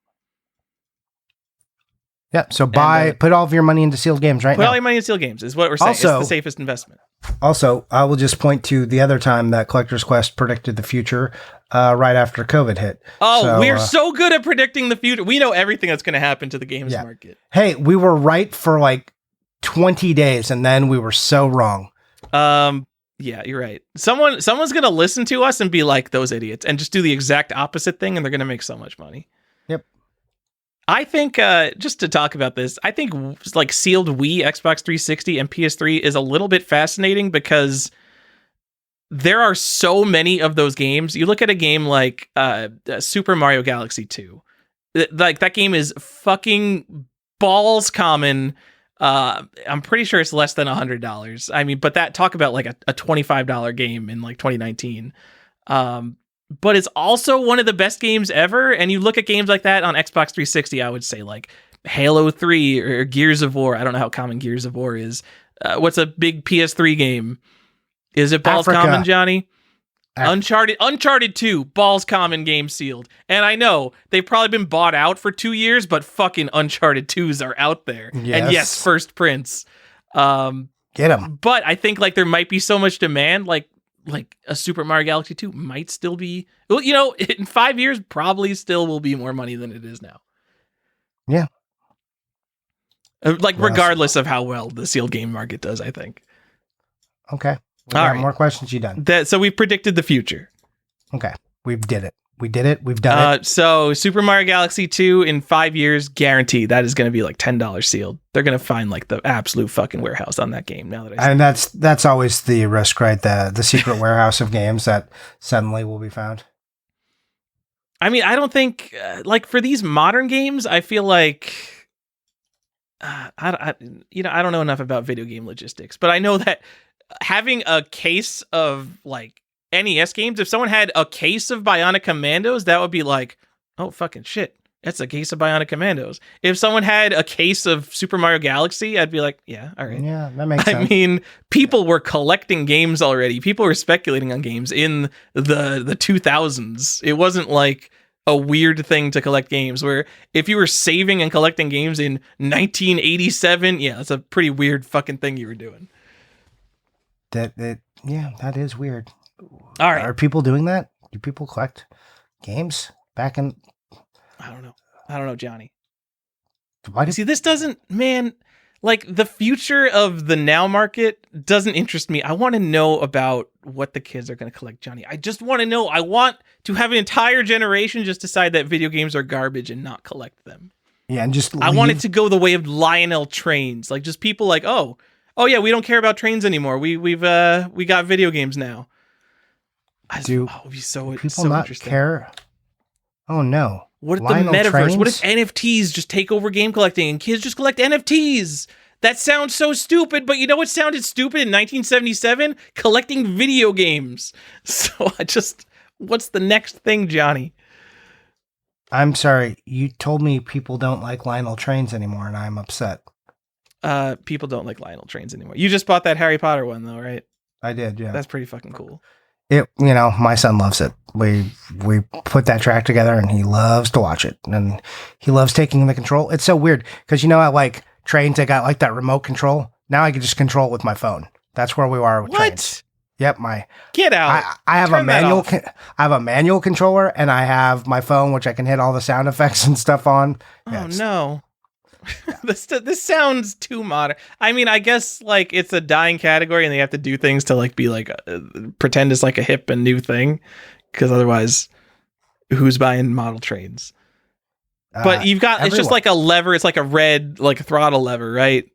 Yeah, so put all of your money into sealed games right now. Put all your money into sealed games is what we're saying. Also, it's the safest investment. Also, I will just point to the other time that Collector's Quest predicted the future right after COVID hit. Oh, we're so good at predicting the future. We know everything that's going to happen to the games market. Hey, we were right for like 20 days, and then we were so wrong. Yeah, you're right. Someone's going to listen to us and be like, those idiots, and just do the exact opposite thing, and they're going to make so much money. Yep. I think, just to talk about this, I think like sealed Wii, Xbox 360, and PS3 is a little bit fascinating because there are so many of those games. You look at a game like Super Mario Galaxy 2. Like, that game is fucking balls common. I'm pretty sure it's less than $100. I mean, but talk about like a $25 game in like 2019. But it's also one of the best games ever. And you look at games like that on Xbox 360, I would say like Halo 3 or Gears of War. I don't know how common Gears of War is. What's a big PS3 game? Is it balls common, Johnny? Uncharted 2, balls common, game sealed. And I know they've probably been bought out for 2 years, but fucking Uncharted 2s are out there. Yes. And yes, first prints. Get them. But I think like there might be so much demand, like a Super Mario Galaxy 2 might still be, well, in 5 years, probably still will be more money than it is now. Yeah. Regardless of how well the sealed game market does, I think. Okay. All right. More questions. You done? So we've predicted the future. Okay. We did it. We did it. We've done it. So Super Mario Galaxy 2 in 5 years, guaranteed. That is going to be like $10 sealed. They're going to find like the absolute fucking warehouse on that game now that I see And that's always the risk, right? The secret warehouse of games that suddenly will be found. I mean, I don't think like for these modern games, I feel like I don't know enough about video game logistics, but I know that having a case of like NES games, if someone had a case of Bionic Commandos, that would be like, oh fucking shit, that's a case of Bionic Commandos. If someone had a case of Super Mario Galaxy, I'd be like, yeah, all right. Yeah, that makes sense. I mean, people were collecting games already. People were speculating on games in the 2000s. It wasn't like a weird thing to collect games, where if you were saving and collecting games in 1987, yeah, that's a pretty weird fucking thing you were doing. Yeah, that is weird. All right. Are people doing that? Do people collect games back in? I don't know, Johnny. Why See, this doesn't, man, like the future of the now market doesn't interest me. I want to know about what the kids are going to collect, Johnny. I just want to know. I want to have an entire generation just decide that video games are garbage and not collect them. Yeah, and just I want it to go the way of Lionel trains. Like just people like, oh yeah, we don't care about trains anymore. We got video games now. Do it'd be so people so not interesting. care? Oh no! What if Lionel the metaverse? trains? What if NFTs just take over game collecting and kids just collect NFTs? That sounds so stupid, but you know what sounded stupid in 1977? Collecting video games. So what's the next thing, Johnny? I'm sorry. You told me people don't like Lionel trains anymore, and I'm upset. People don't like Lionel trains anymore. You just bought that Harry Potter one though, right? I did, yeah. That's pretty fucking cool. My son loves it. We put that track together, and he loves to watch it, and he loves taking the control. It's so weird because I like trains. They got like that remote control. Now I can just control it with my phone. That's where we are with trains. Yep, Get out. I have Turn a manual. I have a manual controller, and I have my phone, which I can hit all the sound effects and stuff on. Oh no. This sounds too modern. I mean, I guess like it's a dying category and they have to do things to like be like pretend it's like a hip and new thing, because otherwise who's buying model trains? But you've got it's just like a lever, it's like a red like a throttle lever, right?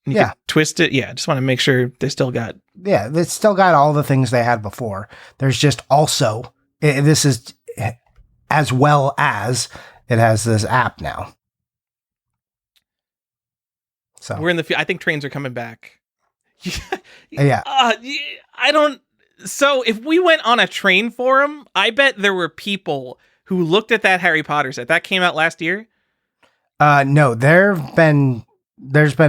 You can twist it. Yeah, just want to make sure they still got all the things they had before. There's just also this is as well as it has this app now. So we're in I think trains are coming back. Yeah. I don't. So if we went on a train forum, I bet there were people who looked at that Harry Potter set that came out last year. No, there's been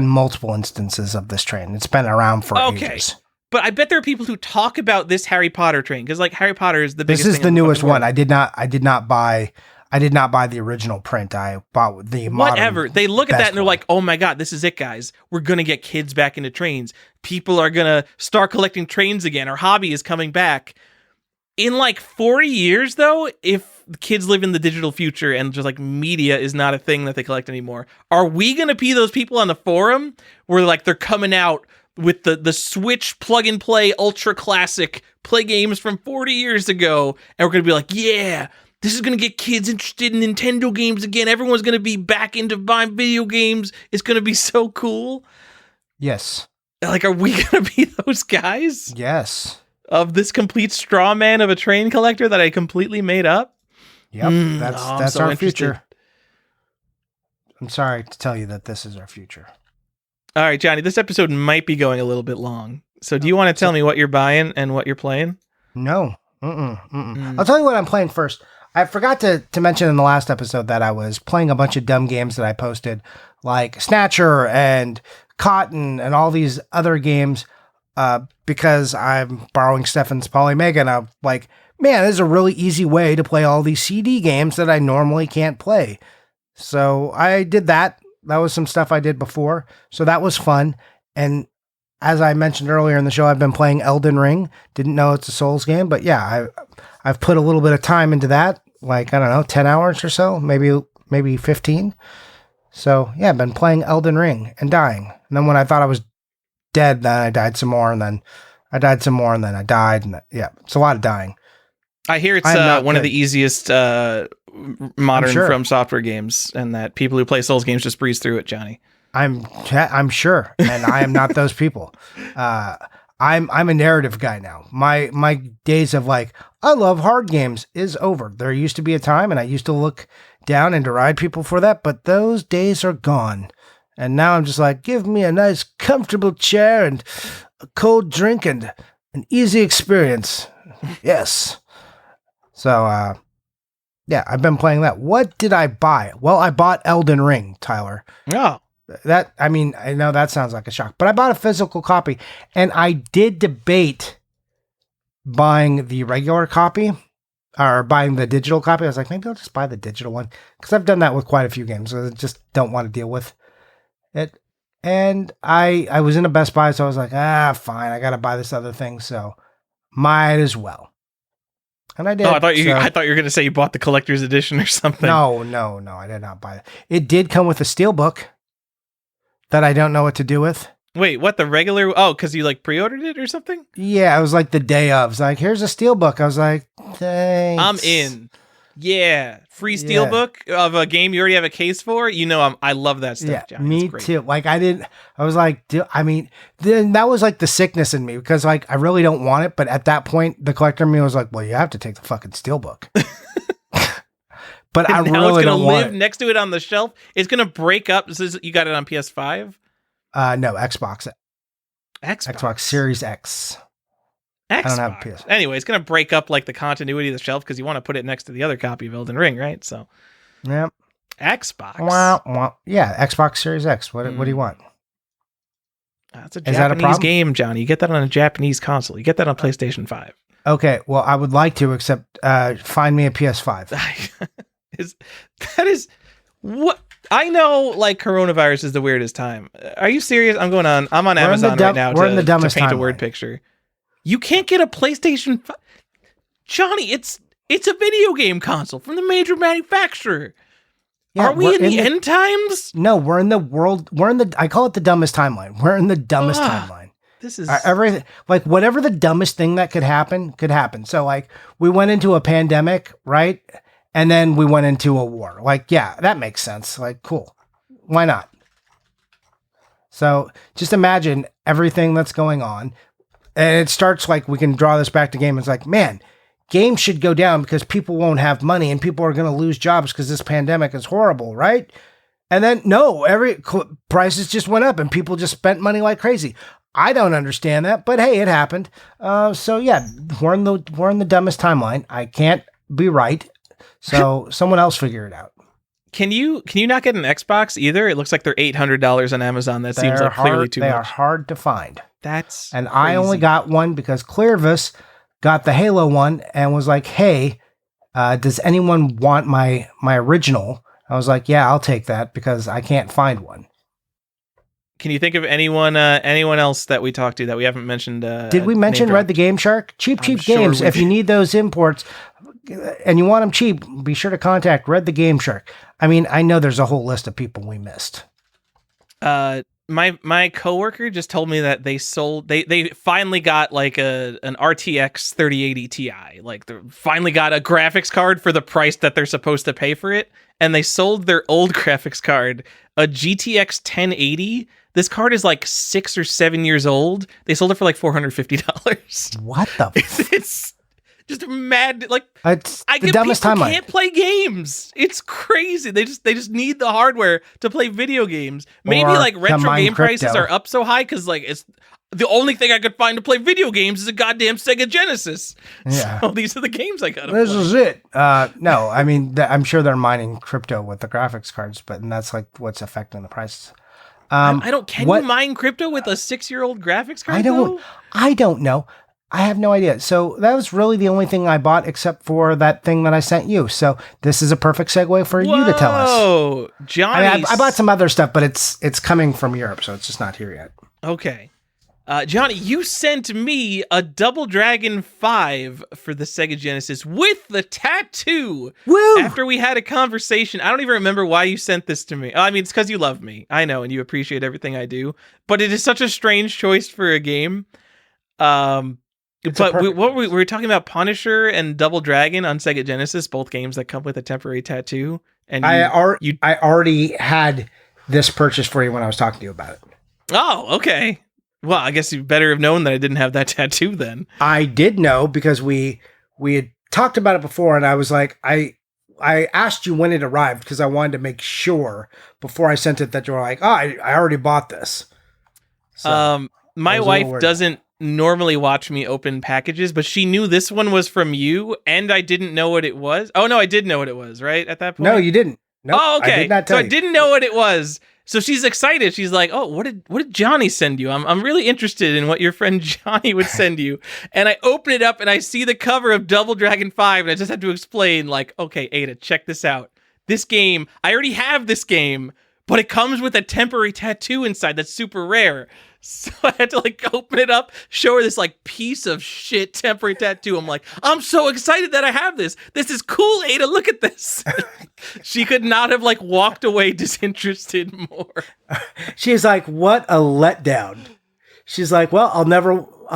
multiple instances of this train. It's been around for ages. But I bet there are people who talk about this Harry Potter train because like Harry Potter is the biggest. This is thing the in newest one. world. I did not buy the original print. I bought the modern. Whatever. They look at that and they're like, "Oh my god, this is it, guys. We're gonna get kids back into trains. People are gonna start collecting trains again. Our hobby is coming back." In like 40 years, though, if kids live in the digital future and just like media is not a thing that they collect anymore, are we gonna be those people on the forum where like they're coming out with the Switch plug and play ultra classic play games from 40 years ago, and we're gonna be like, yeah, this is gonna get kids interested in Nintendo games again. Everyone's gonna be back into buying video games. It's gonna be so cool. Yes. Like, are we gonna be those guys? Yes. Of this complete straw man of a train collector that I completely made up? Yep. That's so our interested. future. I'm sorry to tell you that this is our future. All right, Johnny, this episode might be going a little bit long. So do you want to tell me what you're buying and what you're playing? No. I'll tell you what I'm playing first. I forgot to mention in the last episode that I was playing a bunch of dumb games that I posted, like Snatcher and Cotton and all these other games, because I'm borrowing Stefan's Polymega, and I'm like, man, this is a really easy way to play all these CD games that I normally can't play. So I did that. That was some stuff I did before. So that was fun. And as I mentioned earlier in the show, I've been playing Elden Ring. Didn't know it's a Souls game, but yeah, I've put a little bit of time into that. Like, I don't know, 10 hours or so, maybe 15. So yeah, I've been playing Elden Ring and dying. And then when I thought I was dead, then I died some more, and then I died some more, and then I died. And yeah, it's a lot of dying. I hear it's I am not one of good. the easiest modern sure. From Software games, and that people who play Souls games just breeze through it, Johnny. I'm sure, and I am not those people. I'm a narrative guy now. My days of like I love hard games is over. There used to be a time, and I used to look down and deride people for that, but those days are gone. And now I'm just like, give me a nice, comfortable chair and a cold drink and an easy experience. Yes. So, yeah, I've been playing that. What did I buy? Well, I bought Elden Ring, Tyler. Oh, I know that sounds like a shock, but I bought a physical copy, and I did debate buying the regular copy or buying the digital copy. I was like, maybe I'll just buy the digital one because I've done that with quite a few games. So I just don't want to deal with it. And I was in a Best Buy, so I was like, fine, I got to buy this other thing, so might as well. And I did. Oh, I thought you were going to say you bought the collector's edition or something. No, I did not buy it. It did come with a steelbook that I don't know what to do with. Wait, what? The regular? Oh, because you like pre-ordered it or something? Yeah, it was like the day of. It's like, here's a steelbook. I was like, thanks. I'm in. Yeah, free steelbook of a game you already have a case for. You know, I love that stuff. Yeah, Johnny. me too. Like I was like, then that was like the sickness in me because like I really don't want it, but at that point, the collector in me was like, well, you have to take the fucking steelbook. But I really don't want it. Next to it on the shelf. It's gonna break up. You got it on PS5? No, Xbox. Xbox Series X. Xbox. I don't have a PS. Anyway, it's going to break up like the continuity of the shelf because you want to put it next to the other copy of Elden Ring, right? So, yeah, Xbox. Yeah, Xbox Series X. What do you want? That's a Japanese game, Johnny. You get that on a Japanese console. You get that on PlayStation 5. Okay, well, I would like to, except find me a PS5. That is what I know. Like coronavirus is the weirdest time. Are you serious? I'm on Amazon right now. We're in the dumbest to paint timeline. a word picture. You can't get a PlayStation 5. Johnny, it's a video game console from the major manufacturer. Yeah, are we in the end times? No, we're in the world. I call it the dumbest timeline. We're in the dumbest timeline. This is everything. Like whatever the dumbest thing that could happen. So like we went into a pandemic, right? And then we went into a war. Like, yeah, that makes sense. Like, cool. Why not? So just imagine everything that's going on. And it starts like, we can draw this back to game. It's like, man, games should go down because people won't have money and people are going to lose jobs because this pandemic is horrible, right? And then, no, prices just went up and people just spent money like crazy. I don't understand that, but hey, it happened. So yeah, we're in the dumbest timeline. I can't be right. So someone else figure it out. Can you not get an Xbox either? It looks like they're $800 on Amazon. That seems like clearly too much. They are hard to find. That's and crazy. I only got one because Clearvis got the Halo one and was like, "Hey, does anyone want my original?" I was like, "Yeah, I'll take that because I can't find one." Can you think of anyone else that we talked to that we haven't mentioned? Did we mention Red the Game Shark? Cheap Games. Sure if you need those imports and you want them cheap, be sure to contact Red the Game Shark. I mean, I know there's a whole list of people we missed. My coworker just told me that they finally got like an RTX 3080 Ti. Like they finally got a graphics card for the price that they're supposed to pay for it, and they sold their old graphics card, a GTX 1080. This card is like 6 or 7 years old. They sold it for like $450. What the? It's just mad. Like it's the dumbest timeline. Can't play games. It's crazy. They just need the hardware to play video games. Maybe like retro game prices are up so high because like it's the only thing I could find to play video games is a goddamn Sega Genesis. Yeah. So these are the games I gotta play. This is it. No, I mean I'm sure they're mining crypto with the graphics cards, and that's like what's affecting the prices. I don't. Can you mine crypto with a 6-year-old graphics card? I don't know. I have no idea. So that was really the only thing I bought except for that thing that I sent you. So this is a perfect segue for you to tell us. Oh, Johnny. I bought some other stuff, but it's coming from Europe, so it's just not here yet. Okay. Johnny, you sent me a Double Dragon 5 for the Sega Genesis with the tattoo. Woo! After we had a conversation. I don't even remember why you sent this to me. I mean, it's because you love me. I know, and you appreciate everything I do. But it is such a strange choice for a game. But we were talking about Punisher and Double Dragon on Sega Genesis, both games that come with a temporary tattoo. And I already had this purchase for you when I was talking to you about it. Oh, okay. Well, I guess you better have known that I didn't have that tattoo then. I did know because we had talked about it before, and I was like, I asked you when it arrived because I wanted to make sure before I sent it that you were like, oh, I already bought this. So, my wife doesn't normally watch me open packages, but she knew this one was from you, and I didn't know what it was. Oh no, I did know what it was, right? At that point? No, you didn't. Nope, oh, okay. I did not tell so you. I didn't know what it was. So she's excited. She's like, "Oh, what did Johnny send you? I'm really interested in what your friend Johnny would send you." And I open it up and I see the cover of Double Dragon 5, and I just have to explain, like, "Okay, Ada, check this out. This game, I already have this game, but it comes with a temporary tattoo inside that's super rare." So I had to like open it up, show her this like piece of shit temporary tattoo. I'm like, "I'm so excited that I have this. This is cool, Ada. Look at this." She could not have like walked away disinterested more. She's like, "What a letdown." She's like, "Well, I'll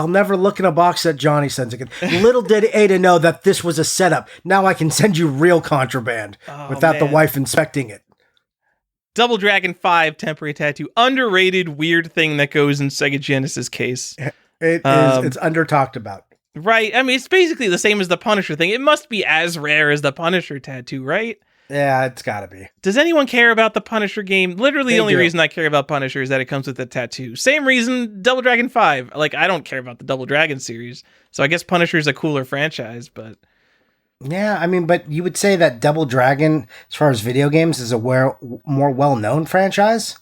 never look in a box that Johnny sends again." Little did Ada know that this was a setup. Now I can send you real contraband without the wife inspecting it. Double Dragon 5 temporary tattoo. Underrated weird thing that goes in Sega Genesis case. It's under talked about. Right. I mean, it's basically the same as the Punisher thing. It must be as rare as the Punisher tattoo, right? Yeah, it's gotta be. Does anyone care about the Punisher game? Literally the only reason I care about Punisher is that it comes with a tattoo. Same reason Double Dragon 5. Like, I don't care about the Double Dragon series. So I guess Punisher is a cooler franchise, but... Yeah, I mean, but you would say that Double Dragon, as far as video games, is a more well-known franchise?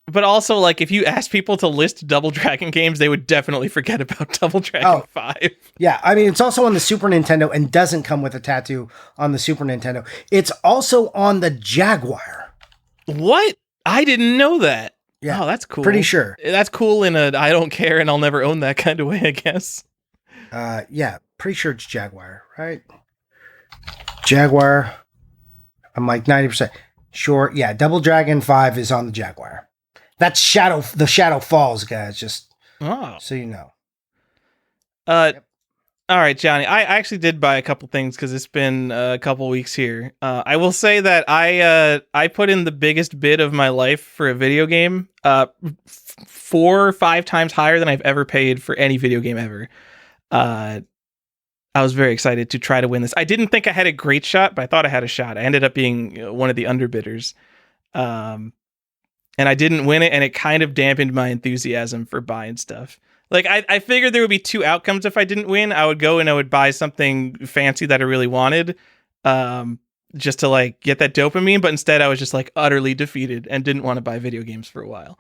But also, like, if you ask people to list Double Dragon games, they would definitely forget about Double Dragon 5. Yeah, I mean, it's also on the Super Nintendo and doesn't come with a tattoo on the Super Nintendo. It's also on the Jaguar. What? I didn't know that. Yeah. Oh, that's cool. Pretty sure. That's cool in a I don't care and I'll never own that kind of way, I guess. Yeah, pretty sure it's Jaguar, right? Jaguar. I'm like 90% sure. Yeah, Double Dragon 5 is on the Jaguar. That's the Shadow Falls, guys, just so you know. Yep. All right, Johnny. I actually did buy a couple things because it's been a couple weeks here. I will say that I put in the biggest bid of my life for a video game, 4 or 5 times higher than I've ever paid for any video game ever. I was very excited to try to win this. I didn't think I had a great shot, but I thought I had a shot. I ended up being one of the underbidders. And I didn't win it, and it kind of dampened my enthusiasm for buying stuff. Like, I figured there would be 2 outcomes if I didn't win. I would go and I would buy something fancy that I really wanted, just to, like, get that dopamine. But instead, I was just, like, utterly defeated and didn't want to buy video games for a while.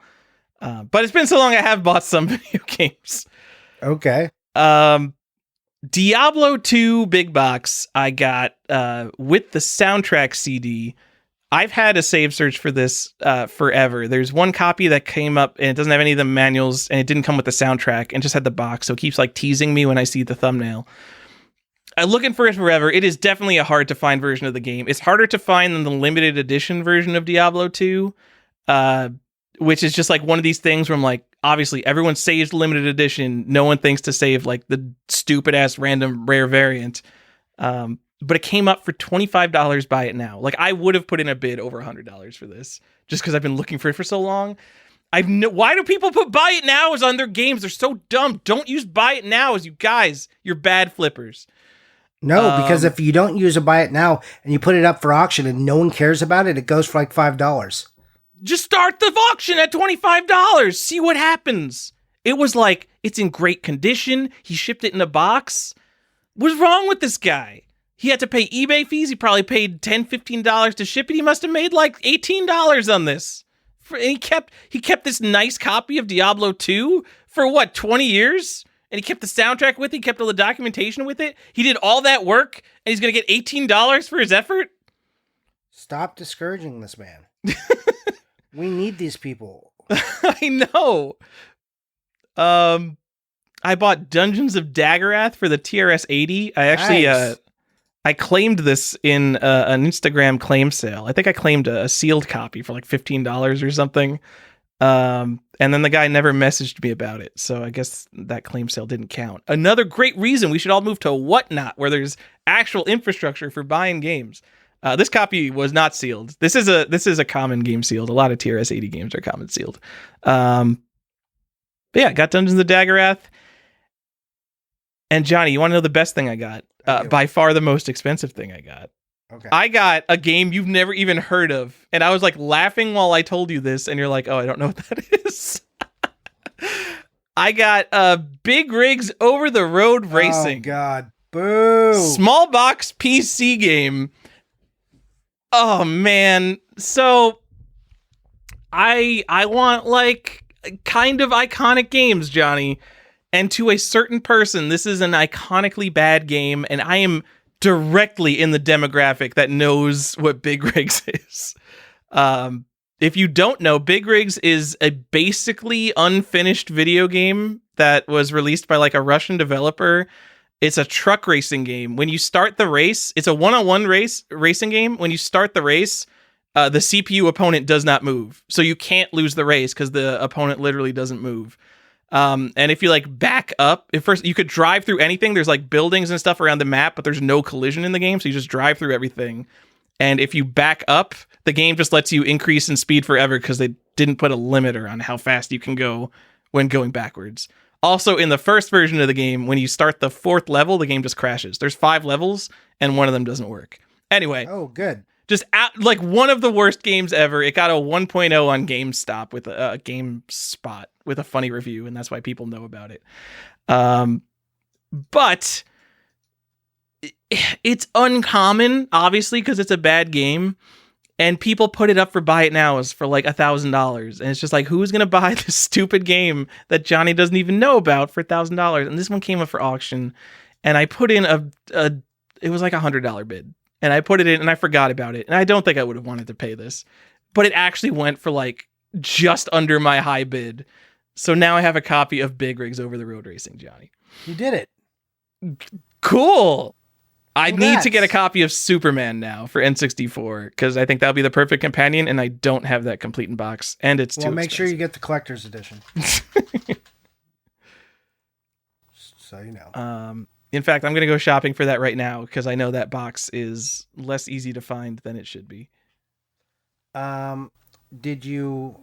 But it's been so long, I have bought some video games. Okay. Diablo 2 Big Box I got with the soundtrack CD. I've had a save search for this forever. There's one copy that came up and it doesn't have any of the manuals and it didn't come with the soundtrack and just had the box. So it keeps like teasing me when I see the thumbnail. I'm looking for it forever. It is definitely a hard to find version of the game. It's harder to find than the limited edition version of Diablo 2, which is just like one of these things where I'm like, obviously everyone saves limited edition. No one thinks to save like the stupid ass random rare variant. But it came up for $25. Buy it now. Like I would have put in a bid over $100 for this just because I've been looking for it for so long. Why do people put buy it now as on their games? They're so dumb. Don't use buy it now as you guys. You're bad flippers. No, because if you don't use a buy it now and you put it up for auction and no one cares about it, it goes for like $5. Just start the auction at $25. See what happens. It was like, it's in great condition. He shipped it in a box. What's wrong with this guy? He had to pay eBay fees. He probably paid $10, $15 to ship it. He must have made like $18 on this. And he kept this nice copy of Diablo 2 for what, 20 years? And he kept the soundtrack with it. He kept all the documentation with it. He did all that work and he's going to get $18 for his effort? Stop discouraging this man. We need these people. I know. I bought Dungeons of Daggerath for the TRS-80. I actually, Nice. I claimed this in an Instagram claim sale. I think I claimed a sealed copy for like $15 or something. And And then the guy never messaged me about it. So I guess that claim sale didn't count. Another great reason we should all move to Whatnot, where there's actual infrastructure for buying games. This copy was not sealed. This is a common game sealed. A lot of TRS 80 games are common sealed. But yeah, got Dungeons of Daggerath. And Johnny, you want to know the best thing I got? By far the most expensive thing I got. Okay. I got a game you've never even heard of. And I was like laughing while I told you this. And you're like, oh, I don't know what that is. I got Big Rigs Over the Road Racing. Oh, God. Boo. Small box PC game. Oh, man. So I want like kind of iconic games, Johnny. And to a certain person, this is an iconically bad game. And I am directly in the demographic that knows what Big Rigs is. If you don't know, Big Rigs is a basically unfinished video game that was released by like a Russian developer. It's a truck racing game. When you start the race, it's a one-on-one racing game. When you start the race, the CPU opponent does not move. So you can't lose the race because the opponent literally doesn't move. And if you like back up, at first you could drive through anything. There's like buildings and stuff around the map, but there's no collision in the game. So you just drive through everything. And if you back up, the game just lets you increase in speed forever because they didn't put a limiter on how fast you can go when going backwards. Also, in the first version of the game, when you start the 4th level, the game just crashes. There's 5 levels and one of them doesn't work. Anyway. Oh, good. Just like one of the worst games ever. It got a 1.0 on GameStop with a GameSpot with a funny review, and that's why people know about it. But it's uncommon, obviously, because it's a bad game, and people put it up for buy it now as for like $1,000, and it's just like, who's gonna buy this stupid game that Johnny doesn't even know about for $1,000? And this one came up for auction, and I put in it was like $100 bid. And I put it in and I forgot about it. And I don't think I would have wanted to pay this. But it actually went for like just under my high bid. So now I have a copy of Big Rigs Over the Road Racing, Johnny. You did it. Cool. I need Congrats. to get a copy of Superman now for N64 because I think that'll be the perfect companion. And I don't have that complete in box. And it's too expensive. Make sure you get the collector's edition. So you know. In fact, I'm going to go shopping for that right now because I know that box is less easy to find than it should be. Did you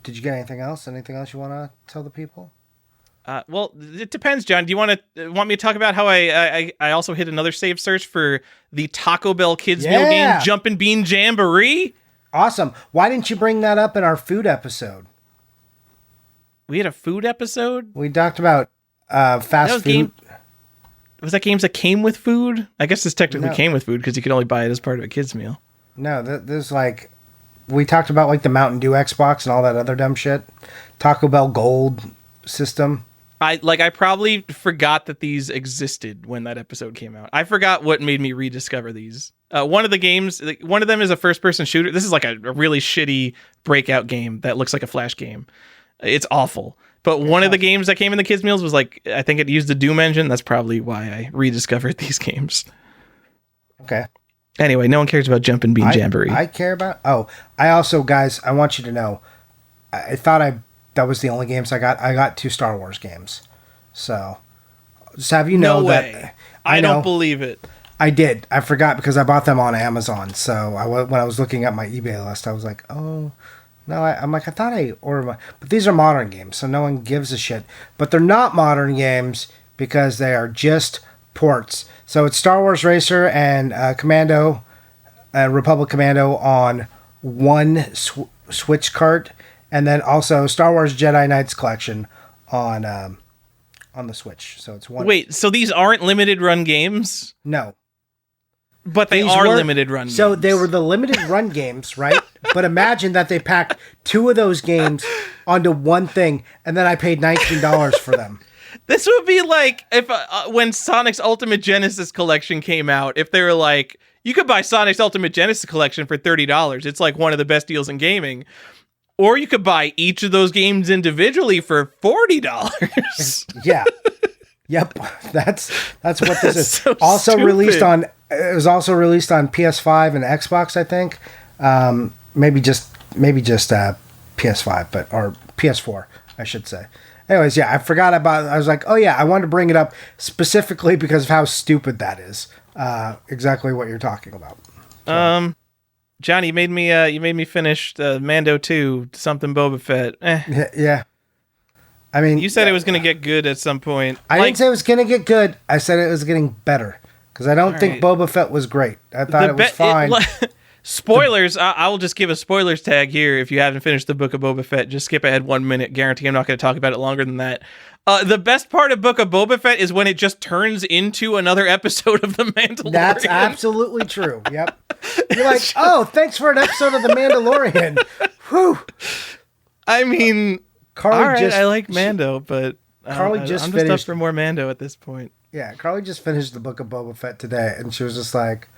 get anything else? Anything else you want to tell the people? Well, it depends, John. Do you want me to talk about how I also hit another save search for the Taco Bell Kids Meal game, Jumpin' Bean Jamboree? Awesome. Why didn't you bring that up in our food episode? We had a food episode? We talked about fast food. Was that games that came with food? I guess this technically came with food because you could only buy it as part of a kid's meal. No, there's like, we talked about like the Mountain Dew Xbox and all that other dumb shit. Taco Bell Gold system. I probably forgot that these existed when that episode came out. I forgot what made me rediscover these. One of the games, one of them is a first-person shooter. This is like a really shitty breakout game that looks like a Flash game. It's awful. But one of the games that came in the kids' meals was like, I think it used the Doom engine. That's probably why I rediscovered these games. Okay. Anyway, no one cares about Jumpin' Bean Jamboree. I care about... Oh, I also, guys, I want you to know, I thought that was the only games I got. I got 2 Star Wars games. So, just have you know that... I don't believe it. I did. I forgot because I bought them on Amazon. So, when I was looking at my eBay list, I was like, oh... No, I'm like, I thought I ordered but these are modern games, so no one gives a shit. But they're not modern games because they are just ports. So it's Star Wars Racer and Commando, Republic Commando on one Switch cart, and then also Star Wars Jedi Knights Collection on the Switch. So it's one. Wait, so these aren't limited run games? No. But they are limited run games. So they were the limited run games, right? But imagine that they packed 2 of those games onto one thing, and then I paid $19 for them. This would be like if when Sonic's Ultimate Genesis Collection came out, if they were like, you could buy Sonic's Ultimate Genesis Collection for $30. It's like one of the best deals in gaming. Or you could buy each of those games individually for $40. Yeah. Yep. That's what this is. So also stupid. It was also released on PS5 and Xbox, I think. Maybe just PS5, or PS4, I should say. Anyways, yeah, I forgot about it. I was like, oh yeah, I wanted to bring it up specifically because of how stupid that is. Exactly what you're talking about. So. Johnny, you made me finish Mando 2, something Boba Fett. Yeah. I mean, you said it was going to get good at some point. I didn't say it was going to get good. I said it was getting better because I don't think Boba Fett was great. I thought it was fine. Spoilers. I will just give a spoilers tag here. If you haven't finished the Book of Boba Fett, just skip ahead 1 minute. Guarantee I'm not going to talk about it longer than that. The best part of Book of Boba Fett is when it just turns into another episode of The Mandalorian. That's absolutely true. Yep. You're like, oh, thanks for an episode of The Mandalorian. Whew. I mean, Carly I like Mando, but Carly I'm just just finished up for more Mando at this point. Yeah, Carly just finished the Book of Boba Fett today, and she was just like,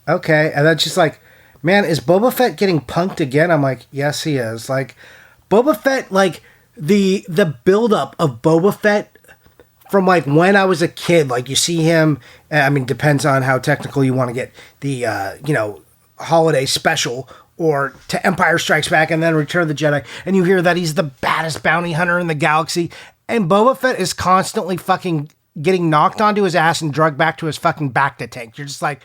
okay. And then she's like, man, is Boba Fett getting punked again? I'm like, yes, he is. Like, Boba Fett, like, the buildup of Boba Fett from, like, when I was a kid, like, you see him, I mean, depends on how technical you want to get, the, holiday special, or to Empire Strikes Back, and then Return of the Jedi, and you hear that he's the baddest bounty hunter in the galaxy, and Boba Fett is constantly fucking getting knocked onto his ass and drugged back to his fucking bacta tank. You're just like,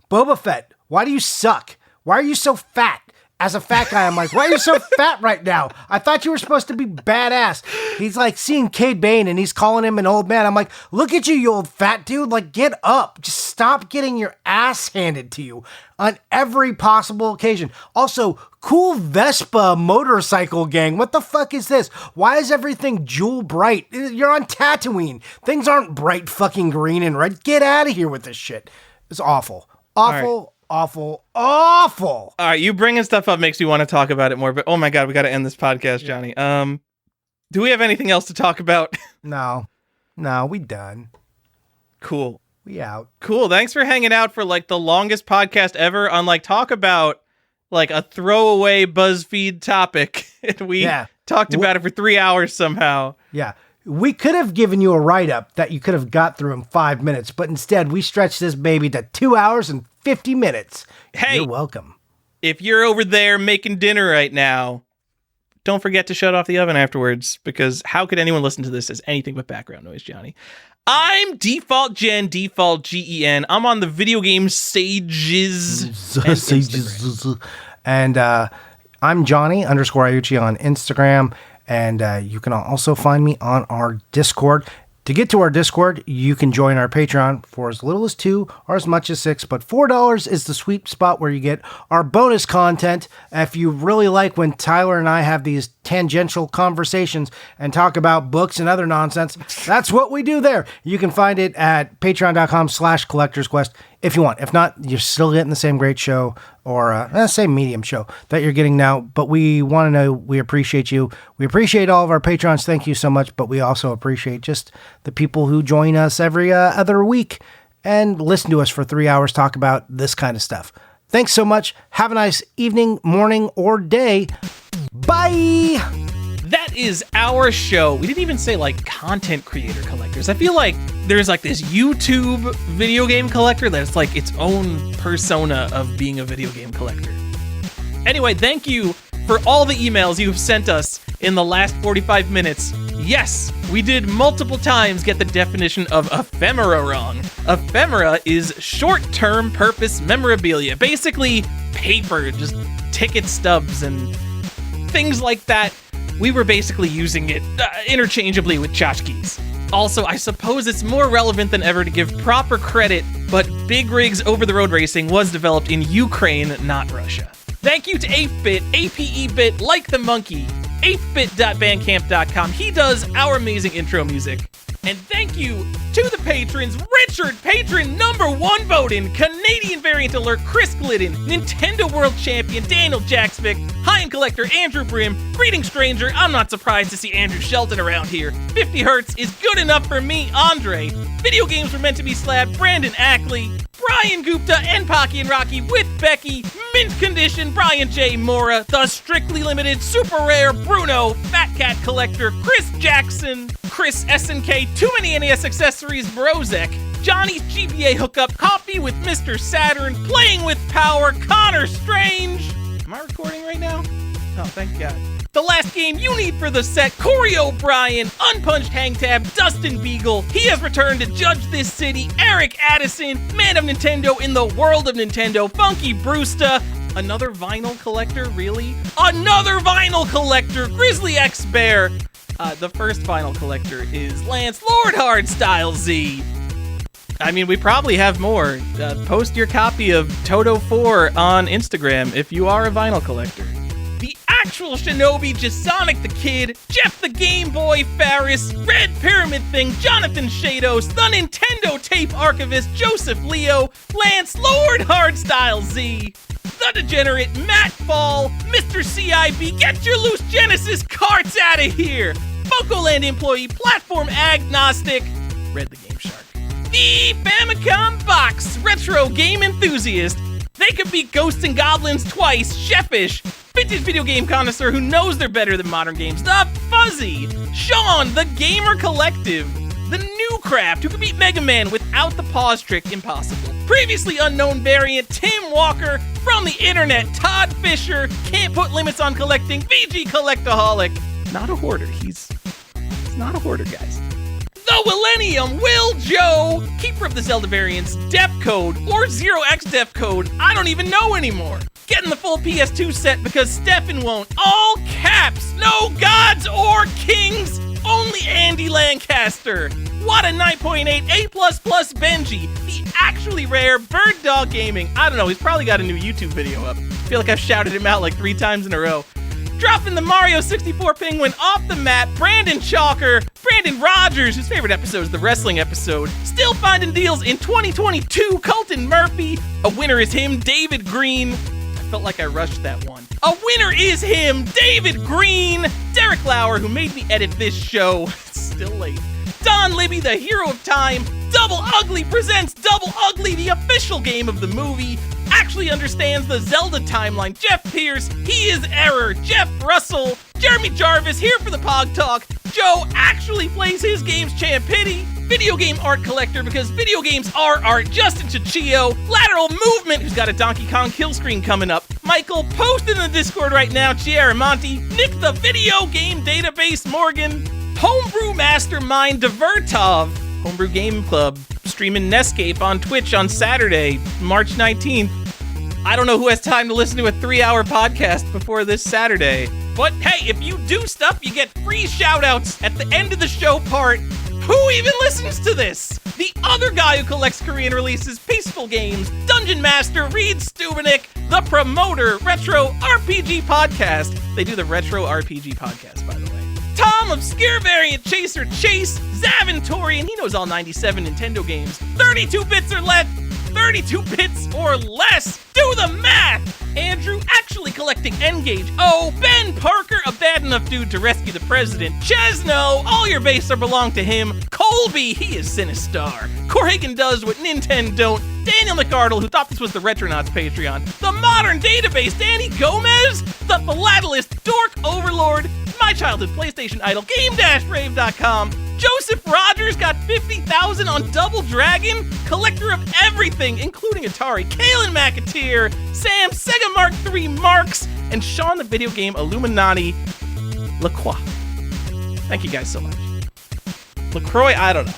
Boba Fett, why do you suck? Why are you so fat? As a fat guy, I'm like, why are you so fat right now? I thought you were supposed to be badass. He's like seeing Cade Bane and he's calling him an old man. I'm like, look at you, you old fat dude. Like, get up. Just stop getting your ass handed to you on every possible occasion. Also, cool Vespa motorcycle gang. What the fuck is this? Why is everything jewel bright? You're on Tatooine. Things aren't bright fucking green and red. Get out of here with this shit. It's awful. Awful. Awful. All right, you bringing stuff up makes me want to talk about it more, but oh my god, we got to end this podcast, Johnny. Do we have anything else to talk about? No, we done. Cool. We out. Cool. Thanks for hanging out for like the longest podcast ever on like talk about like a throwaway BuzzFeed topic, and we talked about it for 3 hours somehow. Yeah. We could have given you a write-up that you could have got through in 5 minutes, but instead we stretched this baby to 2 hours and 50 minutes. Hey, you're welcome. If you're over there making dinner right now, don't forget to shut off the oven afterwards, because how could anyone listen to this as anything but background noise, Johnny? I'm Default Gen, Default GEN. I'm on the Video Game Sages. And I'm Johnny _Iucci on Instagram. And you can also find me on our Discord. To get to our Discord, you can join our Patreon for as little as $2 or as much as $6, but $4 is the sweet spot where you get our bonus content. If you really like when Tyler and I have these tangential conversations and talk about books and other nonsense, that's what we do there. You can find it at patreon.com/collectorsquest if you want. If not, you're still getting the same great show or same medium show that you're getting now. But we want to know, we appreciate you. We appreciate all of our patrons. Thank you so much. But we also appreciate just the people who join us every other week and listen to us for 3 hours talk about this kind of stuff. Thanks so much. Have a nice evening, morning, or day. Bye! That is our show. We didn't even say like content creator collectors. I feel like there's like this YouTube video game collector that's like its own persona of being a video game collector. Anyway, thank you for all the emails you've sent us in the last 45 minutes. Yes, we did multiple times get the definition of ephemera wrong. Ephemera is short-term purpose memorabilia. Basically, paper, just ticket stubs and things like that. We were basically using it interchangeably with tchotchkes. Also, I suppose it's more relevant than ever to give proper credit, but Big Rigs Over-the-Road Racing was developed in Ukraine, not Russia. Thank you to 8-Bit, APE-Bit, like the monkey, 8bit.bandcamp.com. He does our amazing intro music. And thank you to the patrons: Richard, patron #1 voting, Canadian Variant Alert, Chris Glidden, Nintendo World Champion, Daniel Jacksvik, Hein Collector, Andrew Brim, Greeting Stranger, I'm not surprised to see Andrew Shelton around here, 50 Hertz is good enough for me, Andre, Video Games Were Meant to Be Slabbed, Brandon Ackley, Brian Gupta, and Pocky and Rocky with Becky, Mint Condition, Brian J. Mora, The Strictly Limited, Super Rare, Bruno, Fat Cat Collector, Chris Jackson, Chris SNK, Too Many NES Accessories, Brozek, Johnny's GBA Hookup, Coffee with Mr. Saturn, Playing with Power, Connor Strange. Am I recording right now? Oh, thank God. The last game you need for the set, Corey O'Brien, Unpunched Hang Tab, Dustin Beagle. He has returned to judge this city, Eric Addison, Man of Nintendo in the World of Nintendo, Funky Brewster. Another vinyl collector, really? Another vinyl collector, Grizzly X Bear. The first vinyl collector is Lance Lord Hardstyle Z. I mean, we probably have more. Post your copy of Toto 4 on Instagram if you are a vinyl collector. The actual Shinobi, Jasonic the Kid, Jeff the Game Boy Ferris, Red Pyramid Thing, Jonathan Shados, the Nintendo Tape Archivist, Joseph Leo, Lance Lord Hardstyle Z, the Degenerate Matt Fall, Mr. CIB, get your loose Genesis carts out of here, Focoland Employee, Platform Agnostic, Red the Game Shark, the Famicom Box, Retro Game Enthusiast, They Could Beat Ghosts and Goblins Twice, Chefish, Vintage Video Game Connoisseur who knows they're better than modern games, The Fuzzy, Sean, the Gamer Collective, the New Craft, who can beat Mega Man without the pause trick impossible, Previously Unknown Variant, Tim Walker, From the Internet, Todd Fisher, Can't Put Limits on Collecting, VG Collectaholic, not a hoarder, he's not a hoarder, guys. The Millennium, Will Joe, Keeper of the Zelda Variants, Def Code, or 0x Def Code, I don't even know anymore. Getting the full PS2 set because Stefan won't. All caps, no gods or kings, only Andy Lancaster. What a 9.8, A++ Benji, the actually rare Bird Dog Gaming. I don't know, he's probably got a new YouTube video up. I feel like I've shouted him out like 3 times in a row. Dropping the Mario 64 Penguin off the map, Brandon Chalker, Brandon Rogers, whose favorite episode is the wrestling episode, still finding deals in 2022, Colton Murphy, a winner is him, David Green. I felt like I rushed that one. A winner is him, David Green, Derek Lauer, who made me edit this show, it's still late, Don Libby, the hero of time, Double Ugly presents Double Ugly, the official game of the movie, actually understands the Zelda timeline, Jeff Pierce, he is Error, Jeff Russell, Jeremy Jarvis, here for the Pog Talk, Joe actually plays his games, Champ Pity, Video Game Art Collector because video games are art, Justin Chichio, Lateral Movement, who's got a Donkey Kong kill screen coming up, Michael, posted in the Discord right now, Chiaramonte, Nick the Video Game Database Morgan, Homebrew Mastermind Divertov, Homebrew Game Club, streaming Nescape on Twitch on Saturday, March 19th. I don't know who has time to listen to a 3-hour podcast before this Saturday. But hey, if you do stuff, you get free shoutouts at the end of the show part. Who even listens to this? The other guy who collects Korean releases, Peaceful Games, Dungeon Master, Reed Stubenik, The Promoter, Retro RPG Podcast. They do the Retro RPG Podcast, by the way. Tom, Obscure Variant Chaser Chase, Zaventorian, he knows all 97 Nintendo games, 32 bits or less, 32 bits or less, do the math! Andrew, actually collecting N-Gage. Oh, Ben Parker, a bad enough dude to rescue the president. Chesno, all your base are belong to him. Colby, he is Sinistar. Corrigan does what Nintendo don't. Daniel McArdle, who thought this was the Retronauts Patreon. The Modern Database, Danny Gomez. The Philatelist, Dork Overlord. My Childhood PlayStation Idol, Game-Rave.com. Joseph Rogers got 50,000 on Double Dragon. Collector of everything, including Atari. Kalen McAteer, Sam, Sega Mark III Marks, and Sean the Video Game Illuminati LaCroix. Thank you guys so much. LaCroix, I don't know.